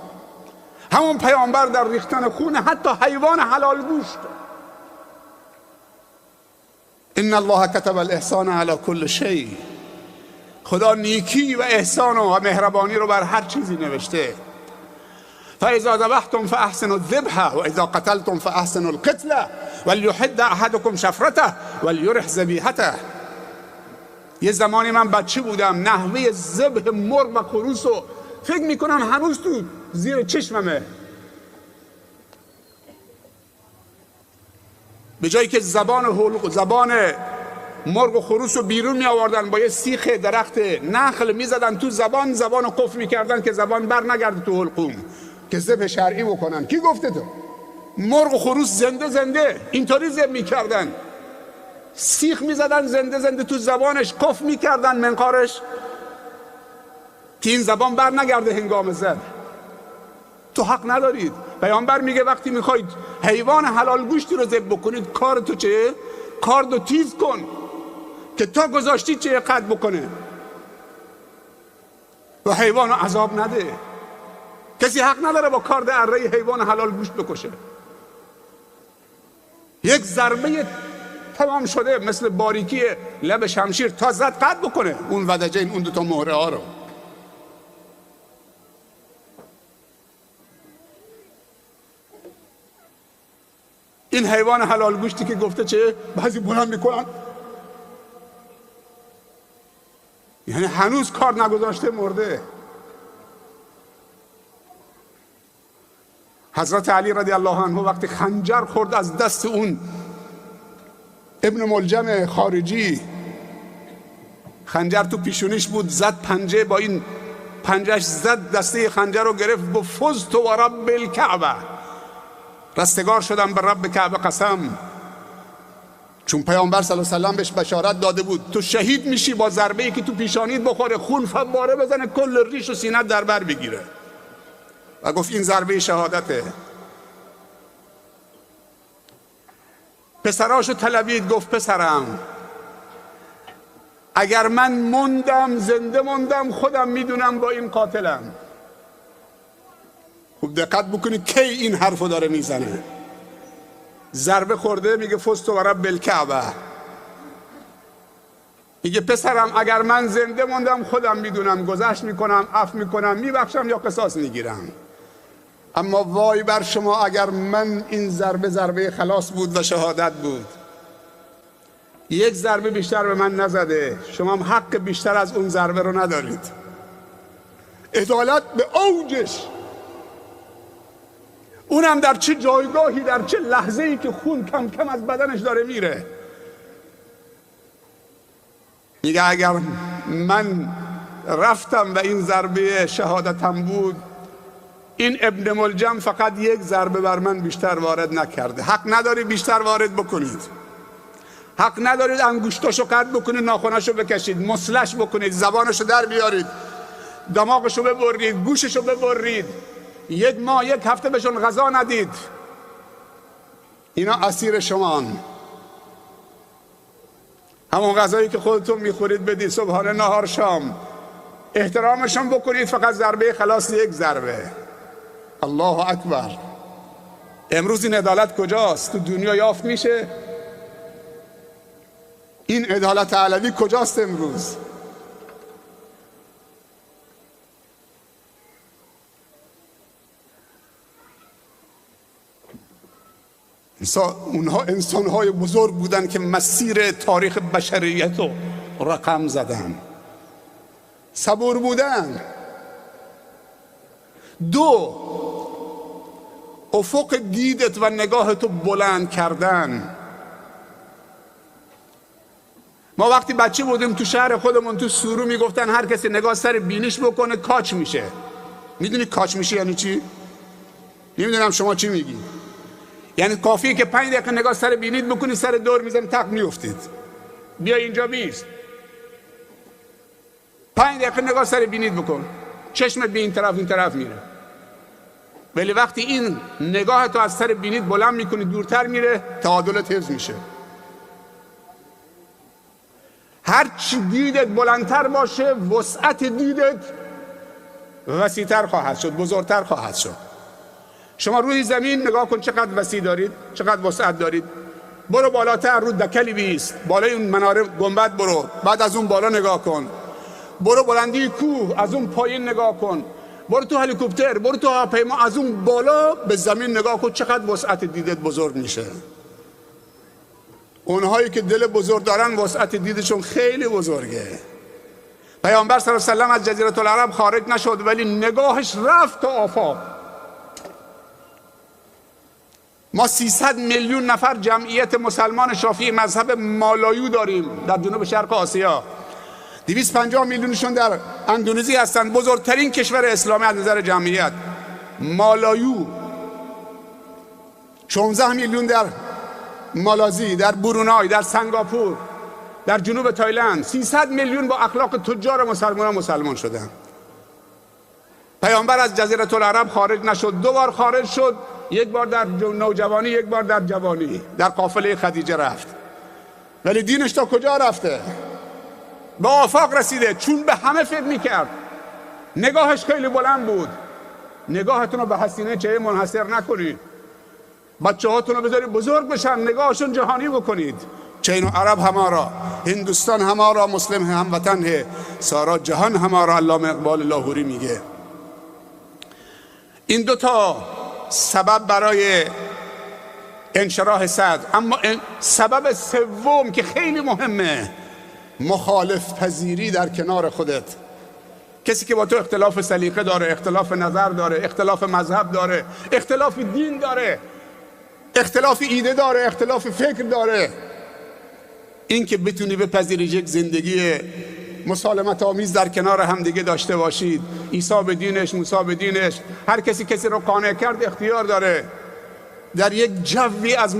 همون پیامبر در ریختن خون حتی حیوان حلال گوشت. ان الله كتب الاحسان على كل شيء. خدا نیکی و احسان و مهربانی رو بر هر چیزی نوشته. فاذا ذبحتم فاحسنوا الذبح واذا قتلتم فاحسنوا القتله وليحد احدكم شفرته وليرح ذبیحته. یه زمانی من بچه بودم، نحوه ذبح مرغ و خروس رو فکر میکنم هنوز تو زیر چشممه. به جایی که زبان مرغ و خروس رو بیرون می آوردن، با یه سیخ درخت نخل می زدن تو زبان رو قفل می کردن که زبان بر نگرده تو حلقوم، که ذبح شرعی بکنن. کی گفته تو؟ مرغ و خروس زنده اینطوری ذبح می کردن، سیخ می زدن زنده تو زبانش، قفل می کردن منقارش که این زبان بر نگرده هنگام ذبح. تو حق ندارید. پیامبر میگه وقتی میخواید حیوان حلال گوشتی رو ذبح بکنید، کار تو چه؟ کار دو تیز کن که تا گذاشتی چه قطع بکنه و حیوان رو عذاب نده. کسی حق نداره با کارد اره حیوان حلال گوشت بکشه. یک ضربه تمام شده مثل باریکی لب شمشیر تا زد قطع بکنه اون ودجین، اون دوتا مهره ها رو. این حیوان حلال گوشتی که گفته چه؟ بعضی بلند میکنن، یعنی هنوز کار نگذاشته مرده. حضرت علی رضی الله عنه وقتی خنجر خورد از دست اون ابن ملجم خارجی، خنجر تو پیشونیش بود، زد پنجه، با این پنجهش زد دسته خنجر رو گرفت، با فزت و رب الکعبه، رستگار شدم به رب کعبه قسم. چون پیامبر صلی الله علیه و سلم بهش بشارت داده بود تو شهید میشی با ضربه‌ای که تو پیشانیت بخوره، خون فواره بزنه کل ریش و سینه در بر بگیره، و گفت این ضربه شهادته. پسراشو طلبید، گفت پسرم اگر من موندم، زنده موندم، خودم میدونم با این قاتلم. خوب دقت بکنید کی این حرفو داره میزنه. ضربه خورده، میگه فزت و رب الکعبه، میگه پسرم اگر من زنده موندم خودم میدونم، گذشت میکنم، عفو میکنم، میبخشم یا قصاص میگیرم. اما وای بر شما اگر من این ضربه خلاص بود و شهادت بود. یک ضربه بیشتر به من نزده، شما هم حق بیشتر از اون ضربه رو ندارید. عدالت به اوجش، اونم در چه جایگاهی، در چه لحظه‌ای که خون کم کم از بدنش داره میره. میگه اگر من رفتم و این ضربه شهادتم بود، این ابن ملجم فقط یک ضربه بر من بیشتر وارد نکرده. حق نداری بیشتر وارد بکنید، حق ندارید انگشتاشو قطع بکنید، ناخناشو بکشید، مسلش بکنید، زبانشو در بیارید، دماغشو ببرید، گوششو ببرید، یک ماه یک هفته بهشون غذا ندید. اینا اسیر شمان. همون غذایی که خودتون میخورید بدید صبحانه، نهار، شام. احترامشون بکنید، فقط ضربه خلاص یک ضربه. الله اکبر. امروز این عدالت کجاست؟ تو دنیا یافت میشه؟ این عدالت علوی کجاست امروز؟ اونها انسان‌های بزرگ بودن که مسیر تاریخ بشریت رو رقم زدن، صبور بودن. 2 افق دیدت و نگاهتو بلند کردن. ما وقتی بچه بودیم تو شهر خودمون تو سورو میگفتن هر کسی نگاه سر بینیش بکنه کاچ میشه. میدونی کاچ میشه یعنی چی؟ نمیدونم شما چی میگی؟ یعنی کافیه که 5 دقیقه نگاه سر بینید بکنی، سر دور میزن تق میافتید. بیا اینجا بیست، 5 دقیقه نگاه سر بینید بکن، چشمت به این طرف این طرف میره. ولی وقتی این نگاه تو از سر بینید بلند میکنی دورتر میره، تعادلت حفظ میشه. هر چی دیدت بلندتر باشه وسعت دیدت وسیع‌تر خواهد شد، بزرگتر خواهد شد. شما روی زمین نگاه کن چقدر وسیع دارید، چقدر وسعت دارید. برو بالاتر، رو دکلی بیست، بالای اون مناره گنبد برو، بعد از اون بالا نگاه کن. برو بلندی کوه، از اون پایین نگاه کن. برو تو هلیکوپتر، برو تو هواپیما، از اون بالا به زمین نگاه کن، چقدر وسعت دیدت بزرگ میشه. اونهایی که دل بزرگ دارن وسعت دیدشون خیلی بزرگه. پیامبر صلی الله علیه و سلم از جزیره العرب خارج نشد ولی نگاهش رفت تا آفاق. ما 300 میلیون نفر جمعیت مسلمان شافعی مذهب مالایو داریم در جنوب شرق آسیا. 250 میلیونشون در اندونزی هستند، بزرگترین کشور اسلامی از نظر جمعیت. مالایو 16 میلیون در مالازی، در برونای، در سنگاپور، در جنوب تایلند. 300 میلیون با اخلاق تجار مسلمان شدن. پیامبر از جزیره العرب خارج نشد، 2 بار خارج شد، یک بار در نوجوانی، یک بار در جوانی، در قافله خدیجه رفت. ولی دینش تا کجا رفته؟ به آفاق رسیده، چون به همه فکر میکرد. نگاهش خیلی بلند بود. نگاهتون رو به حسینه چه منحصر نکنید، بچه هاتون رو بذارید بزرگ بشن، نگاهشون جهانی بکنید. چین و عرب ہمارا، هندوستان ہمارا، مسلم هموطن ہے، سارا جهان ہمارا. علامه اقبال لاهوری میگه. این 2 تا سبب برای انشراح صدر. اما سبب سوم که خیلی مهمه، مخالف پذیری در کنار خودت. کسی که با تو اختلاف سلیقه داره، اختلاف نظر داره، اختلاف مذهب داره، اختلاف دین داره، اختلاف ایده داره، اختلاف فکر داره، این که بتونی بپذیری یک زندگی مسالمت آمیز در کنار هم دیگه داشته باشید. عیسی به دینش، موسی به دینش، هر کسی کسی رو قانع کرد اختیار داره. در یک جوی از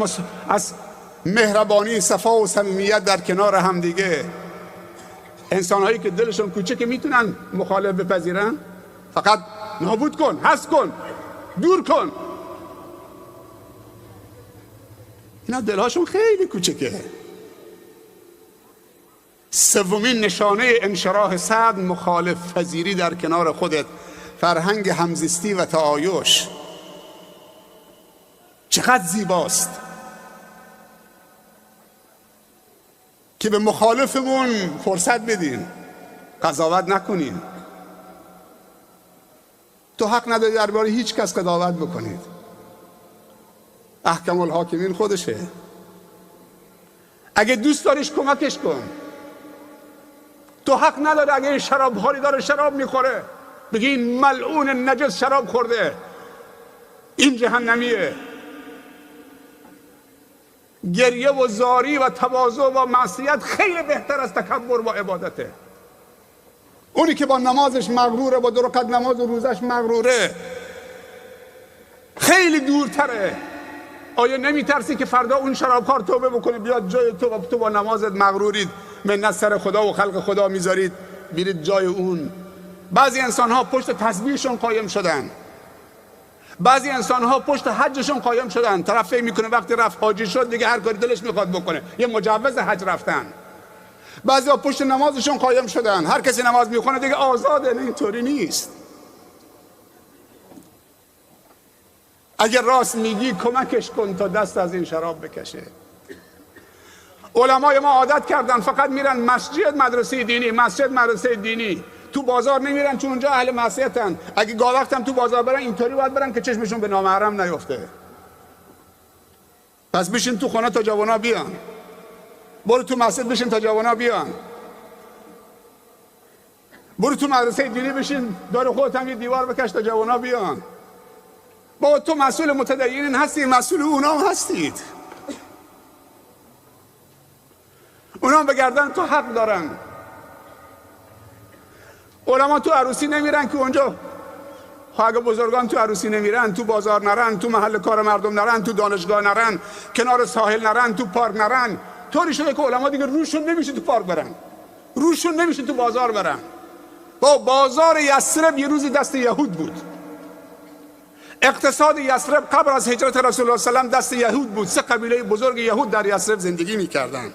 مهربانی، صفا و صمیمیت در کنار هم دیگه. انسان‌هایی که دلشون کوچکه میتونن مخالف بپذیرن؟ فقط نابود کن، حذف کن، دور کن. اینا دلهاشون خیلی کوچکه. سومین نشانه انشراح صدر مخالف پذیری در کنار خودت، فرهنگ همزیستی و تعایش. چقدر زیباست که به مخالفمون فرصت بدین، قضاوت نکنین. تو حق نداری درباره هیچ کس قضاوت بکنید. احکم الحاکمین خودشه. اگه دوست داریش کمکش کن. تو حق نداری اگه شرابخوری داره شراب میخوره بگی این ملعون نجس شراب خورده، این جهنمیه. گریه و زاری و تواضع و معصیت خیلی بهتر از تکبر و عبادته. اونی که با نمازش مغروره، با 2 رکعت نماز و روزش مغروره، خیلی دورتره. آیا نمیترسی که فردا اون شرابخوار توبه بکنه بیاد جای تو با نمازت مغرورید، منت سر خدا و خلق خدا میذارید بیرید جای اون؟ بعضی انسان ها پشت تسبیحشون قایم شدن، بعضی انسان ها پشت حجشون قایم شدن. طرف فکر میکنه وقتی رفت حاجی شد دیگه هر کاری دلش میخواد بکنه، یه مجوز حج رفتن. بعضیا پشت نمازشون قایم شدن، هر کسی نماز میخونه دیگه آزاده. نه، اینطوری نیست. اگر راست میگی کمکش کن تا دست از این شراب بکشه. علمای ما عادت کردن فقط میرن مسجد، مدرسه دینی، مسجد، مدرسه دینی، تو بازار نمیرن چون اونجا اهل معصیتن. اگه گاه وقتم تو بازار برن اینطوری باید برن که چشمشون به نامحرم نیفته. پس بشین تو خونه تا جوانا بیان، برو تو مسجد بشین تا جوانا بیان، برو تو مدرسه دینی بشین دور خودت هم یه دیوار بکش تا جوانا بیان. بابا تو مسئول متدینین هستی، مسئول اونام هستید. اونام بگردن تو حق دارن. علما تو عروسی نمیرن که اونجا، اگه بزرگان تو عروسی نمیرن، تو بازار نرن، تو محل کار مردم نرن، تو دانشگاه نرن، کنار ساحل نرن، تو پارک نرن، طوری شده که علما دیگه روشون نمیشه تو پارک برن، روشون نمیشه تو بازار برن. با بازار یثرب یه روزی دست یهود بود. اقتصاد یثرب قبل از هجرت رسول الله صلی الله علیه و دست یهود بود. 3 قبیله بزرگ یهود در یثرب زندگی میکردن،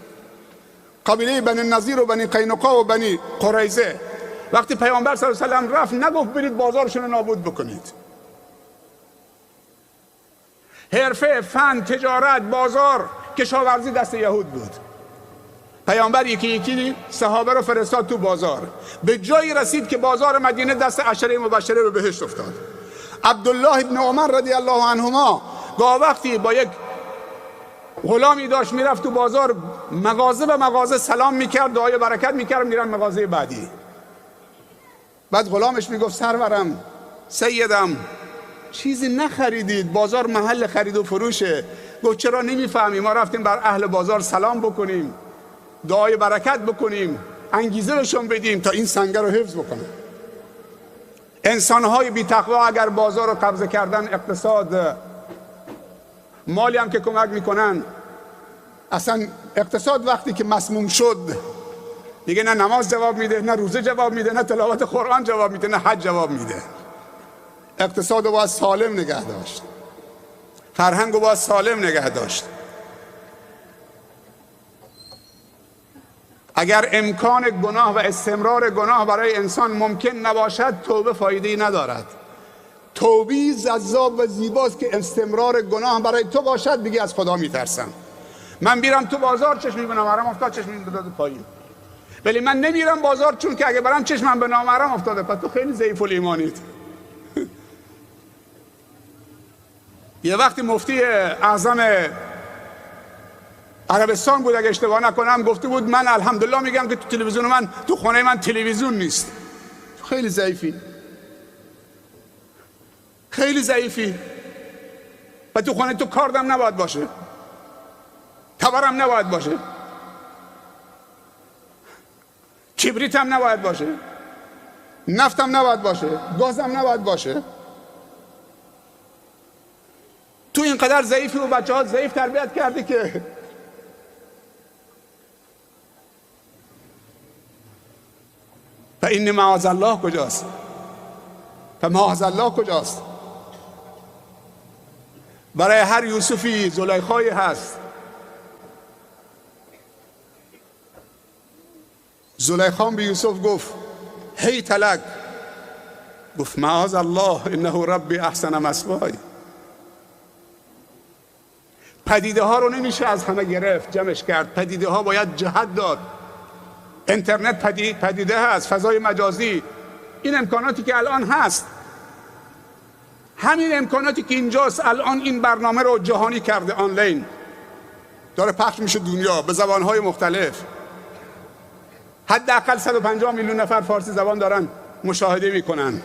قبیله بنی نظیر و بنی قینقاع و بنی قریظه. وقتی پیامبر صلی الله علیه و رفت نگفت برید بازارشون رو نابود بکنید. حرفه، فن، تجارت، بازار، کشاورزی دست یهود بود. پیامبر یکی یکی صحابه رو فرستاد تو بازار. به جایی رسید که بازار مدینه دست 10 مبشره به بهشت افتاد. عبدالله ابن عمر رضی الله عنهما گاه وقتی با یک غلامی داشت میرفت تو بازار، مغازه به مغازه سلام میکرد، دعای برکت میکرد، میرن مغازه بعدی. بعد غلامش میگفت سرورم، سیدم، چیزی نخریدید؟ بازار محل خرید و فروشه. گفت چرا نمیفهمی؟ ما رفتیم بر اهل بازار سلام بکنیم، دعای برکت بکنیم، انگیزه بهشون بدیم تا این سنگر رو حفظ بکنن. انسانهای بی تقوا اگر بازار رو قبضه کردن، اقتصاد، مالی هم که کمک میکنن، اصلا اقتصاد وقتی که مسموم شد دیگه نه نماز جواب میده، نه روزه جواب میده، نه تلاوت قرآن جواب میده، نه حج جواب میده. اقتصاد رو باید سالم نگه داشت، فرهنگ رو باید سالم نگه داشت. اگر امکان گناه و استمرار گناه برای انسان ممکن نباشد، توبه فایده‌ای ندارد. توبه جذاب و زیباست که استمرار گناه برای تو باشد. بگی از خدا میترسم. من میرم تو بازار، چشمی به نامحرم افتاد، چشمی داده پایین. ولی من نمیرم بازار چون که اگه برم چشمم به نامحرم افتاده. پس تو خیلی ضعیف الایمانید. یه وقتی مفتی اعظم عربستان بود اگه اشتباه نکنم، گفته بود من الحمدلله میگم که تو تلویزیون من، تو خونه من تلویزیون نیست. خیلی ضعیفی، خیلی ضعیفی. و تو خونه تو کاردم نباید باشه، تبرم نباید باشه، کبریتم نباید باشه، نفتم نباید باشه، گازم نباید باشه. تو اینقدر ضعیفی و بچه ها ضعیف تربیت کردی که و این معاذ الله کجاست؟ و معاذ الله کجاست؟ برای هر یوسفی زلیخایی هست. زلیخا به یوسف گفت هی تلک، گفت معاذ الله انه ربی احسن مثوای. پدیده ها رو نمیشه از همه گرفت، جمعش کرد. پدیده ها باید جهت داد. اینترنت پدیده هست، فضای مجازی، این امکاناتی که الان هست، همین امکاناتی که اینجاست الان این برنامه رو جهانی کرده، آنلاین داره پخش میشه دنیا به زبانهای مختلف. حداقل 150 میلیون نفر فارسی زبان دارن مشاهده میکنن.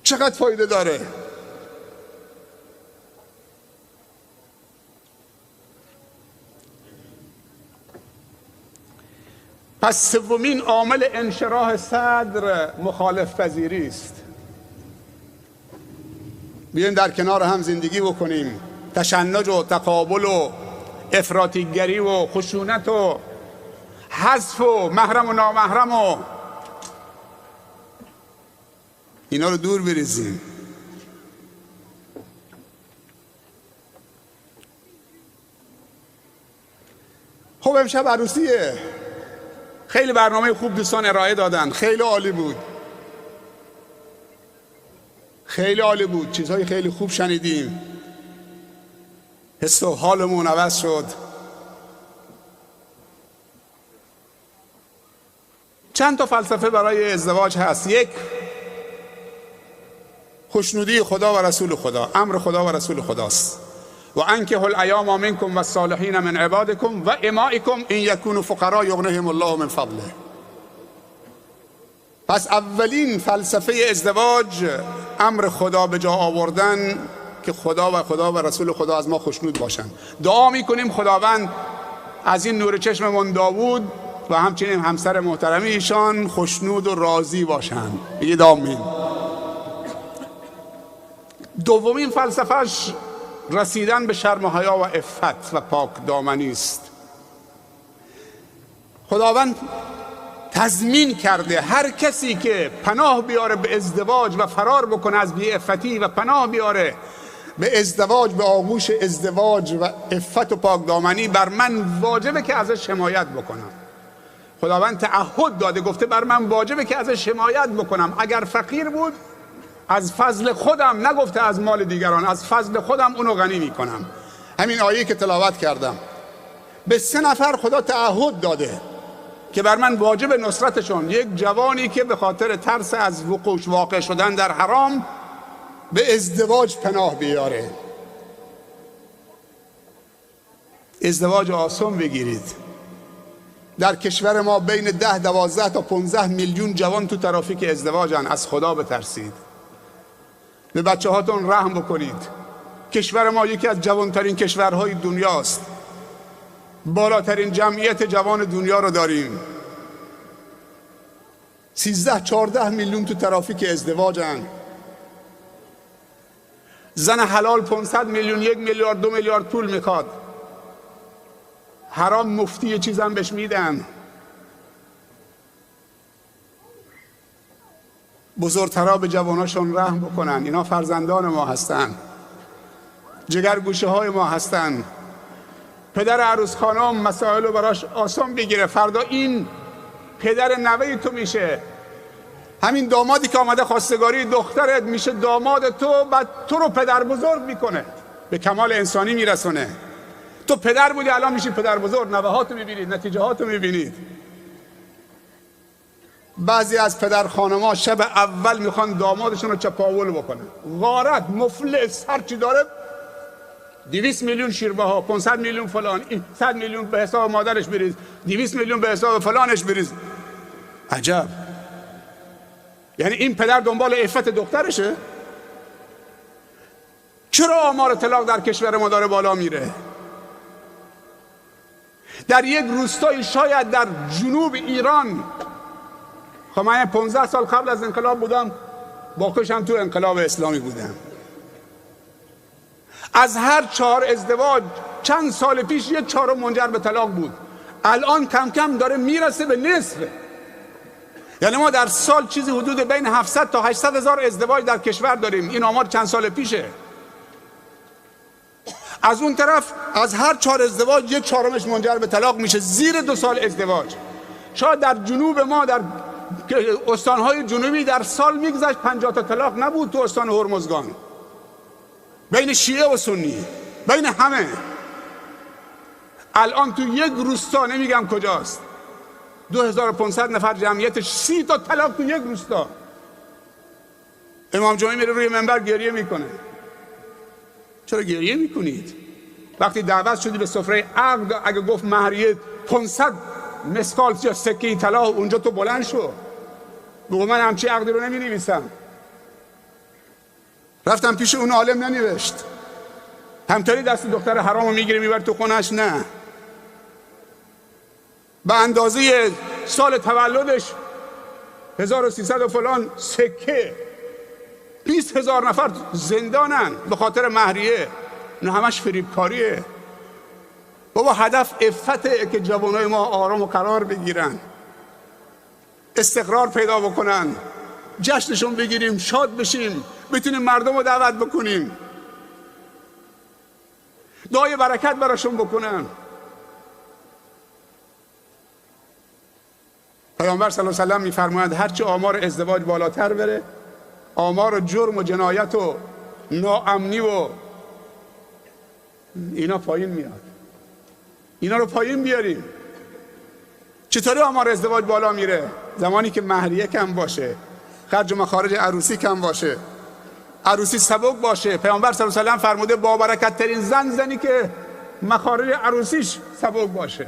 چقدر فایده داره؟ پس سومین عامل انشراح صدر مخالف پذیری است. بیایم در کنار هم زندگی بکنیم. تشنج و تقابل و افراطیگری و خشونت و حذف و محرم و نامحرم و اینا رو دور بریزیم. خب امشب عروسیه. خیلی برنامه خوب دوستان ارائه دادن، خیلی عالی بود، خیلی عالی بود، چیزهای خیلی خوب شنیدیم، حس و حالمون عوض شد. چند تا فلسفه برای ازدواج هست. یک، خوشنودی خدا و رسول خدا، امر خدا و رسول خداست. و انکحوا الایام منکم و الصالحین من عبادکم و امائکم ان یکونوا فقراء یغنیهم الله من فضله. پس اولین فلسفه ازدواج امر خدا به جا آوردن که خدا و رسول خدا از ما خوشنود باشن. دعا میکنیم خداوند از این نور چشممون داوود و همچنین همسر محترمی ایشان خوشنود و راضی باشن. بگید آمین. دومین فلسفهش رسیدن به شرم و حیا و عفت و پاک دامنی است. خداوند تضمین کرده هر کسی که پناه بیاره به ازدواج و فرار بکنه از بی‌عفتی و پناه بیاره به ازدواج، به آغوش ازدواج و عفت و پاک دامنی، بر من واجبه که ازش حمایت بکنم. خداوند تعهد داده، گفته بر من واجبه که ازش حمایت بکنم. اگر فقیر بود از فضل خودم، نگفته از مال دیگران، از فضل خودم اونو غنی میکنم. همین آیه که تلاوت کردم به 3 نفر خدا تعهد داده که بر من واجب نصرتشون. یک جوانی که به خاطر ترس از واقع شدن در حرام به ازدواج پناه بیاره. ازدواج آسان بگیرید. در کشور ما بین 10 12 تا 15 میلیون جوان تو ترافیک ازدواجن. از خدا بترسید، به بچه هاتون رحم بکنید. کشور ما یکی از جوانترین کشورهای دنیاست، بالاترین جمعیت جوان دنیا رو داریم. 13 14 میلیون تو ترافیک ازدواجن. زن حلال 500 میلیون، 1 میلیارد 2 میلیارد پول میخواد. حرام مفتی چیزم بهش میدن. بزرگترها به جواناشون رحم بکنن. اینا فرزندان ما هستن، جگرگوشه های ما هستن. پدر عروس خانم مسائل رو براش آسان بگیره، فردا این پدر نوه تو میشه. همین دامادی که آمده خواستگاری دخترت میشه داماد تو، بعد تو رو پدر بزرگ میکنه، به کمال انسانی میرسونه. تو پدر بودی الان میشی پدر بزرگ، نوه هاتو میبینید، نتیجه هاتو میبینید. بعضی از پدر خانم‌ها شب اول میخوان دامادشون رو چپاول بکنن. غارت، مفلس، هر چی داره 200 میلیون شیربه ها، 500 میلیون فلان، 100 میلیون به حساب مادرش بریز، 200 میلیون به حساب فلانش بریز. عجب. یعنی این پدر دنبال عفت دخترشه؟ چرا آمار طلاق در کشور ما داره بالا میره؟ در یک روستایی شاید در جنوب ایران، خب من 15 سال قبل از انقلاب بودم، باقیشم تو انقلاب اسلامی بودم. از هر 4 ازدواج چند سال پیش 1/4 منجر به طلاق بود. الان کم کم داره میرسه به نصف. یعنی ما در سال چیزی حدود بین 700 تا 800 هزار ازدواج در کشور داریم. این آمار چند سال پیشه. از اون طرف از هر 4 ازدواج 1/4 منجر به طلاق میشه زیر 2 سال ازدواج. شاید در جنوب ما، در استانهای جنوبی، در سال میگذشت 50 تا طلاق نبود. تو استان هرمزگان بین شیعه و سنی، بین همه. الان تو یک روستا، نمیگم کجاست، 2500 نفر جمعیتش، 30 تا طلاق تو یک روستا. امام جمعه میره روی منبر گریه میکنه. چرا گریه میکنید؟ وقتی دعوت شدی به سفره عقد، اگه گفت مهریه 500 مسکال یا سکه طلا، اونجا تو بلند شو بگو من همچی عقدی رو نمی نویسم. رفتم پیش اون عالم، ننوشت. همطوری دست دختر حرام رو میگیره میبره تو خونش. نه، به اندازه سال تولدش 1300 و فلان سکه. 20,000 نفر زندانن به خاطر مهریه. نه همش فریبکاریه. بابا هدف عفته که جوانای ما آرام و قرار بگیرن، استقرار پیدا بکنن، جشنشون بگیریم، شاد بشیم، بتونیم مردم رو دعوت بکنیم، دعای برکت براشون بکنن. پیامبر صلی الله علیه و سلم میفرمایند هرچه آمار ازدواج بالاتر بره، آمار جرم و جنایت و ناامنی و اینا پایین میاد. اینا رو پایین بیاریم. چطوری آمار ازدواج بالا میره؟ زمانی که مهریه کم باشه، خرج و مخارج عروسی کم باشه، عروسی سبک باشه. پیامبر صلی الله علیه و سلم فرموده با برکت ترین زنی که مخارج عروسیش سبک باشه.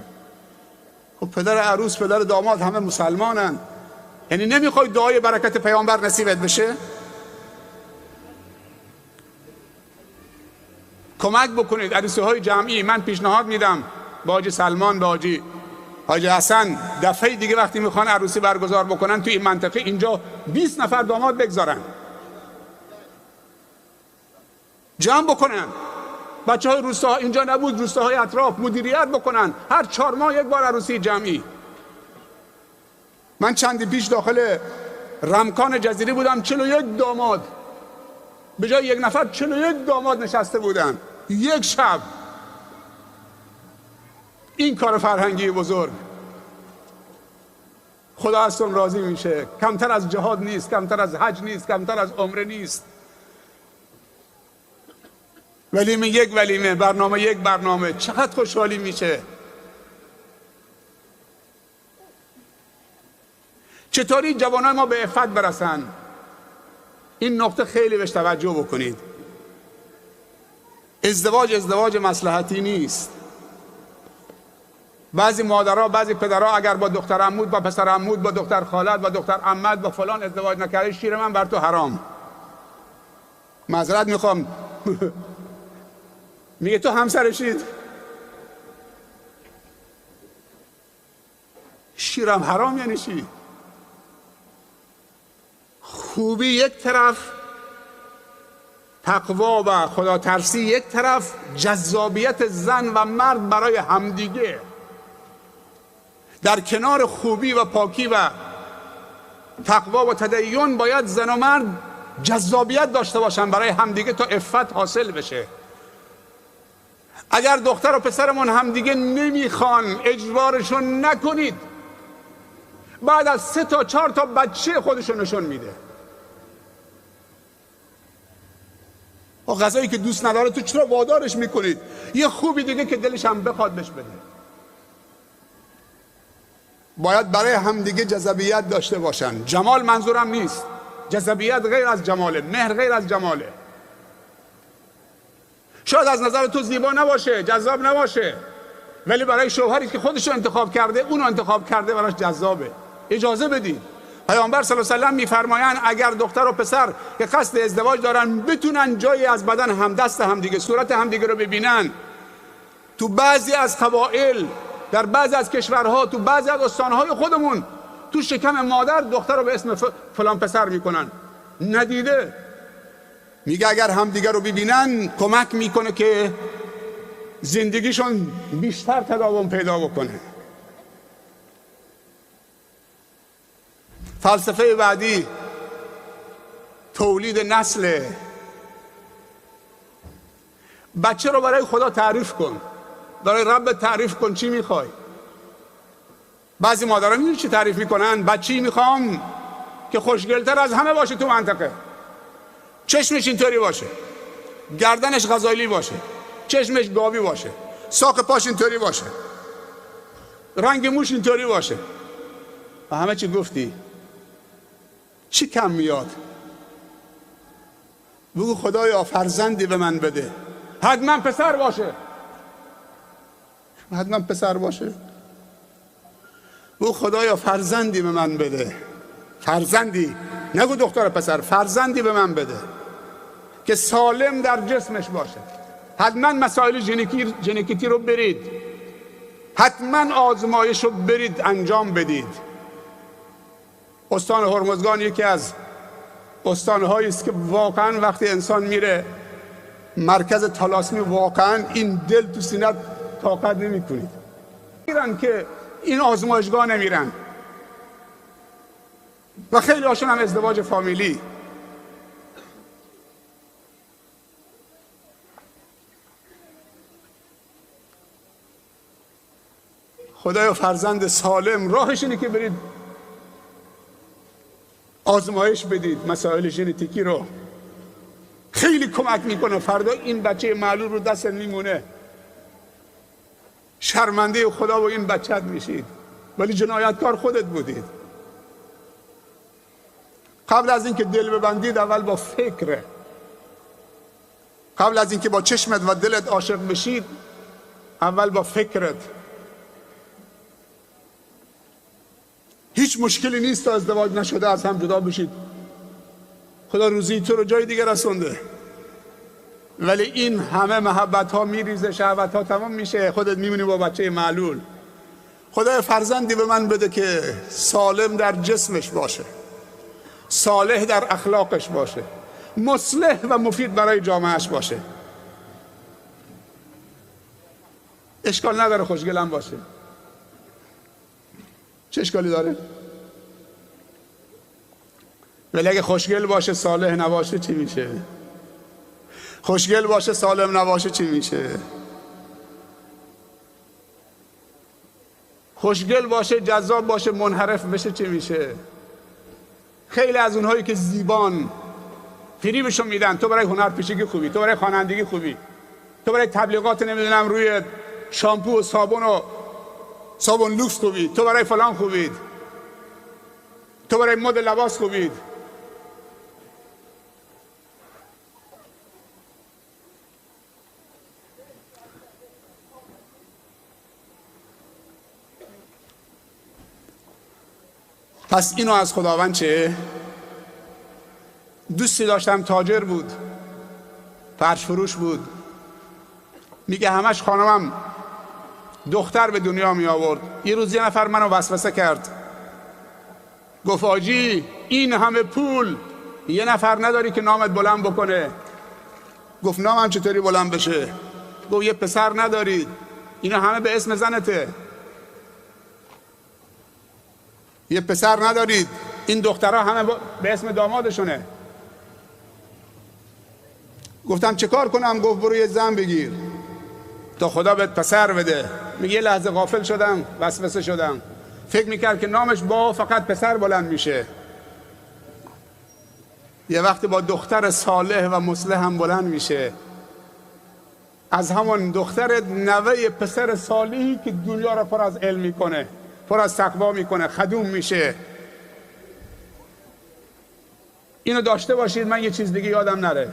خب پدر عروس، پدر داماد همه مسلمانن، یعنی نمیخوای دعای برکت پیامبر نصیبت بشه؟ کمک بکنید عروسی های جمعی. من پیشنهاد میدم با حاجی سلمان، با حاجی حسن، دفعه دیگه وقتی میخوان عروسی برگزار بکنن توی این منطقه اینجا 20 نفر داماد بگذارن، جمع بکنن. بچه های روستا اینجا نبود، روستاهای اطراف مدیریت بکنن، هر 4 ماه یک بار عروسی جمعی. من چندی پیش داخل رمکان جزیره بودم، 41 داماد، به جای یک نفر 41 داماد نشسته بودن یک شب. این کار فرهنگی بزرگ خدا ازتون راضی میشه. کمتر از جهاد نیست، کمتر از حج نیست، کمتر از عمره نیست. ولیمه یک ولیمه، برنامه یک برنامه، چقدر خوشحالی میشه. چطوری جوانای ما به عفت برسن؟ این نقطه خیلی بهش توجه بکنید. ازدواج مصلحتی نیست. بعضی مادرها، بعضی پدرها اگر با دختر عمود، با پسر عمود، با دختر خالت، با دختر عمت، با فلان ازدواج نکردی، شیر من بر تو حرام. معذرت میخوام میگه تو همسرشید، شیرم حرام یعنی چی؟ خوبی یک طرف، تقوا و خدا ترسی یک طرف، جذابیت زن و مرد برای همدیگه. در کنار خوبی و پاکی و تقوا و تدین باید زن و مرد جذابیت داشته باشن برای همدیگه تا عفت حاصل بشه. اگر دختر و پسرمون همدیگه نمیخوان، اجبارشون نکنید. بعد از 3 تا 4 تا بچه خودشون نشون میده. و غذایی که دوست نداره تو چرا وادارش میکنید؟ یه خوبی دیگه که دلش هم بخواد بهش بده. باید برای همدیگه جذابیت داشته باشن. جمال منظورم نیست، جذابیت غیر از جماله، مهر غیر از جماله. شاید از نظر تو زیبا نباشه، جذاب نباشه، ولی برای شوهری که خودش رو انتخاب کرده، اونو انتخاب کرده، براش جذابه. اجازه بدید. پیامبر صلی الله علیه و سلم میفرمایند اگر دختر و پسر که قصد ازدواج دارن بتونن جایی از بدن هم دست همدیگه، صورت همدیگه رو ببینن، تو بعضی از قبایل، در بعضی از کشورها، تو بعضی از استانهای خودمون، تو شکم مادر دختر رو به اسم فلان پسر میکنن. ندیده. میگه اگر همدیگه رو ببینن کمک میکنه که زندگیشون بیشتر تداوم پیدا بکنه. فلسفه بعدی تولید نسل. بچه رو برای خدا تعریف کن، برای رب تعریف کن چی میخوای. بعضی مادران میدونی چی تعریف میکنن؟ بچه‌ای میخوام که خوشگلتر از همه باشه تو منطقه، چشمش اینطوری باشه، گردنش غزالی باشه، چشمش گاوی باشه، ساق پاش اینطوری باشه، رنگ موش اینطوری باشه. و همه چی گفتی، چی کم میاد؟ بگو خدایا فرزندی به من بده، حتما پسر باشه، حتما پسر باشه. بگو خدایا فرزندی به من بده، فرزندی، نگو دختر پسر، فرزندی به من بده که سالم در جسمش باشه. حتما مسائل ژنتیکی رو برید، حتما آزمایش رو برید انجام بدید. استان هرمزگان یکی از استانهایی است که واقعا وقتی انسان میره مرکز تالاسمی، واقعا این دل تو سینه طاقت نمیکنید. میرن که این آزمایشگاه نمیرن و خیلی هاشون هم ازدواج فامیلی. خدایا فرزند سالم، راهش اینه که برید آزمایش بدید مسائل ژنتیکی رو، خیلی کمک میکنه. فردا این بچه معلول رو دست میمونه، شرمنده خدا و این بچت میشید، ولی جنایتکار خودت بودید. قبل از اینکه دل ببندید اول با فکره، قبل از اینکه با چشمت و دلت عاشق بشید اول با فکرت. هیچ مشکلی نیست تا ازدواج نشده از هم جدا بشید، خدا روزی تو رو جای دیگه رسونده، ولی این همه محبت ها میریزه، شهوت ها تمام میشه، خودت میمونی با بچه معلول. خدا فرزندی به من بده که سالم در جسمش باشه، صالح در اخلاقش باشه، مصلح و مفید برای جامعهش باشه. اشکال نداره خوشگلم باشه، چه اشکالی داره؟ ولی اگه خوشگل باشه صالح نباشه چی میشه؟ خوشگل باشه سالم نباشه چی میشه؟ خوشگل باشه جذاب باشه منحرف بشه چی میشه؟ خیلی از اونهایی که زیبان فریبشون میدن، تو برای هنرپیشگی خوبی، تو برای خوانندگی خوبی، تو برای تبلیغات نمیدونم روی شامپو و صابون لوکس خوبی، تو برای فلان خوبید، تو برای مد لباس خوبید. پس اینو از خداوند چه؟ دوستی داشتم تاجر بود، فرش فروش بود، میگه همش خانمم دختر به دنیا می آورد. یه روز یه نفر منو وسوسه کرد، گفت آجی این همه پول یه نفر نداری که نامت بلند بکنه؟ گفت نامم چطوری بلند بشه؟ گفت یه پسر نداری، اینا همه به اسم زنته، یه پسر ندارید، این دخترها همه به اسم دامادشونه. گفتم چه کار کنم؟ گفت برو یه زن بگیر تا خدا بهت پسر بده. میگه یه لحظه غافل شدم، وسوسه شدم، فکر میکرد که نامش با فقط پسر بلند میشه. یه وقتی با دختر صالح و مصلح هم بلند میشه، از همون دختر نوه پسر صالحی که دنیا را پر از علم میکنه، پر از تقوا میکنه، خدوم میشه. اینو داشته باشید. من یه چیز دیگه یادم نره،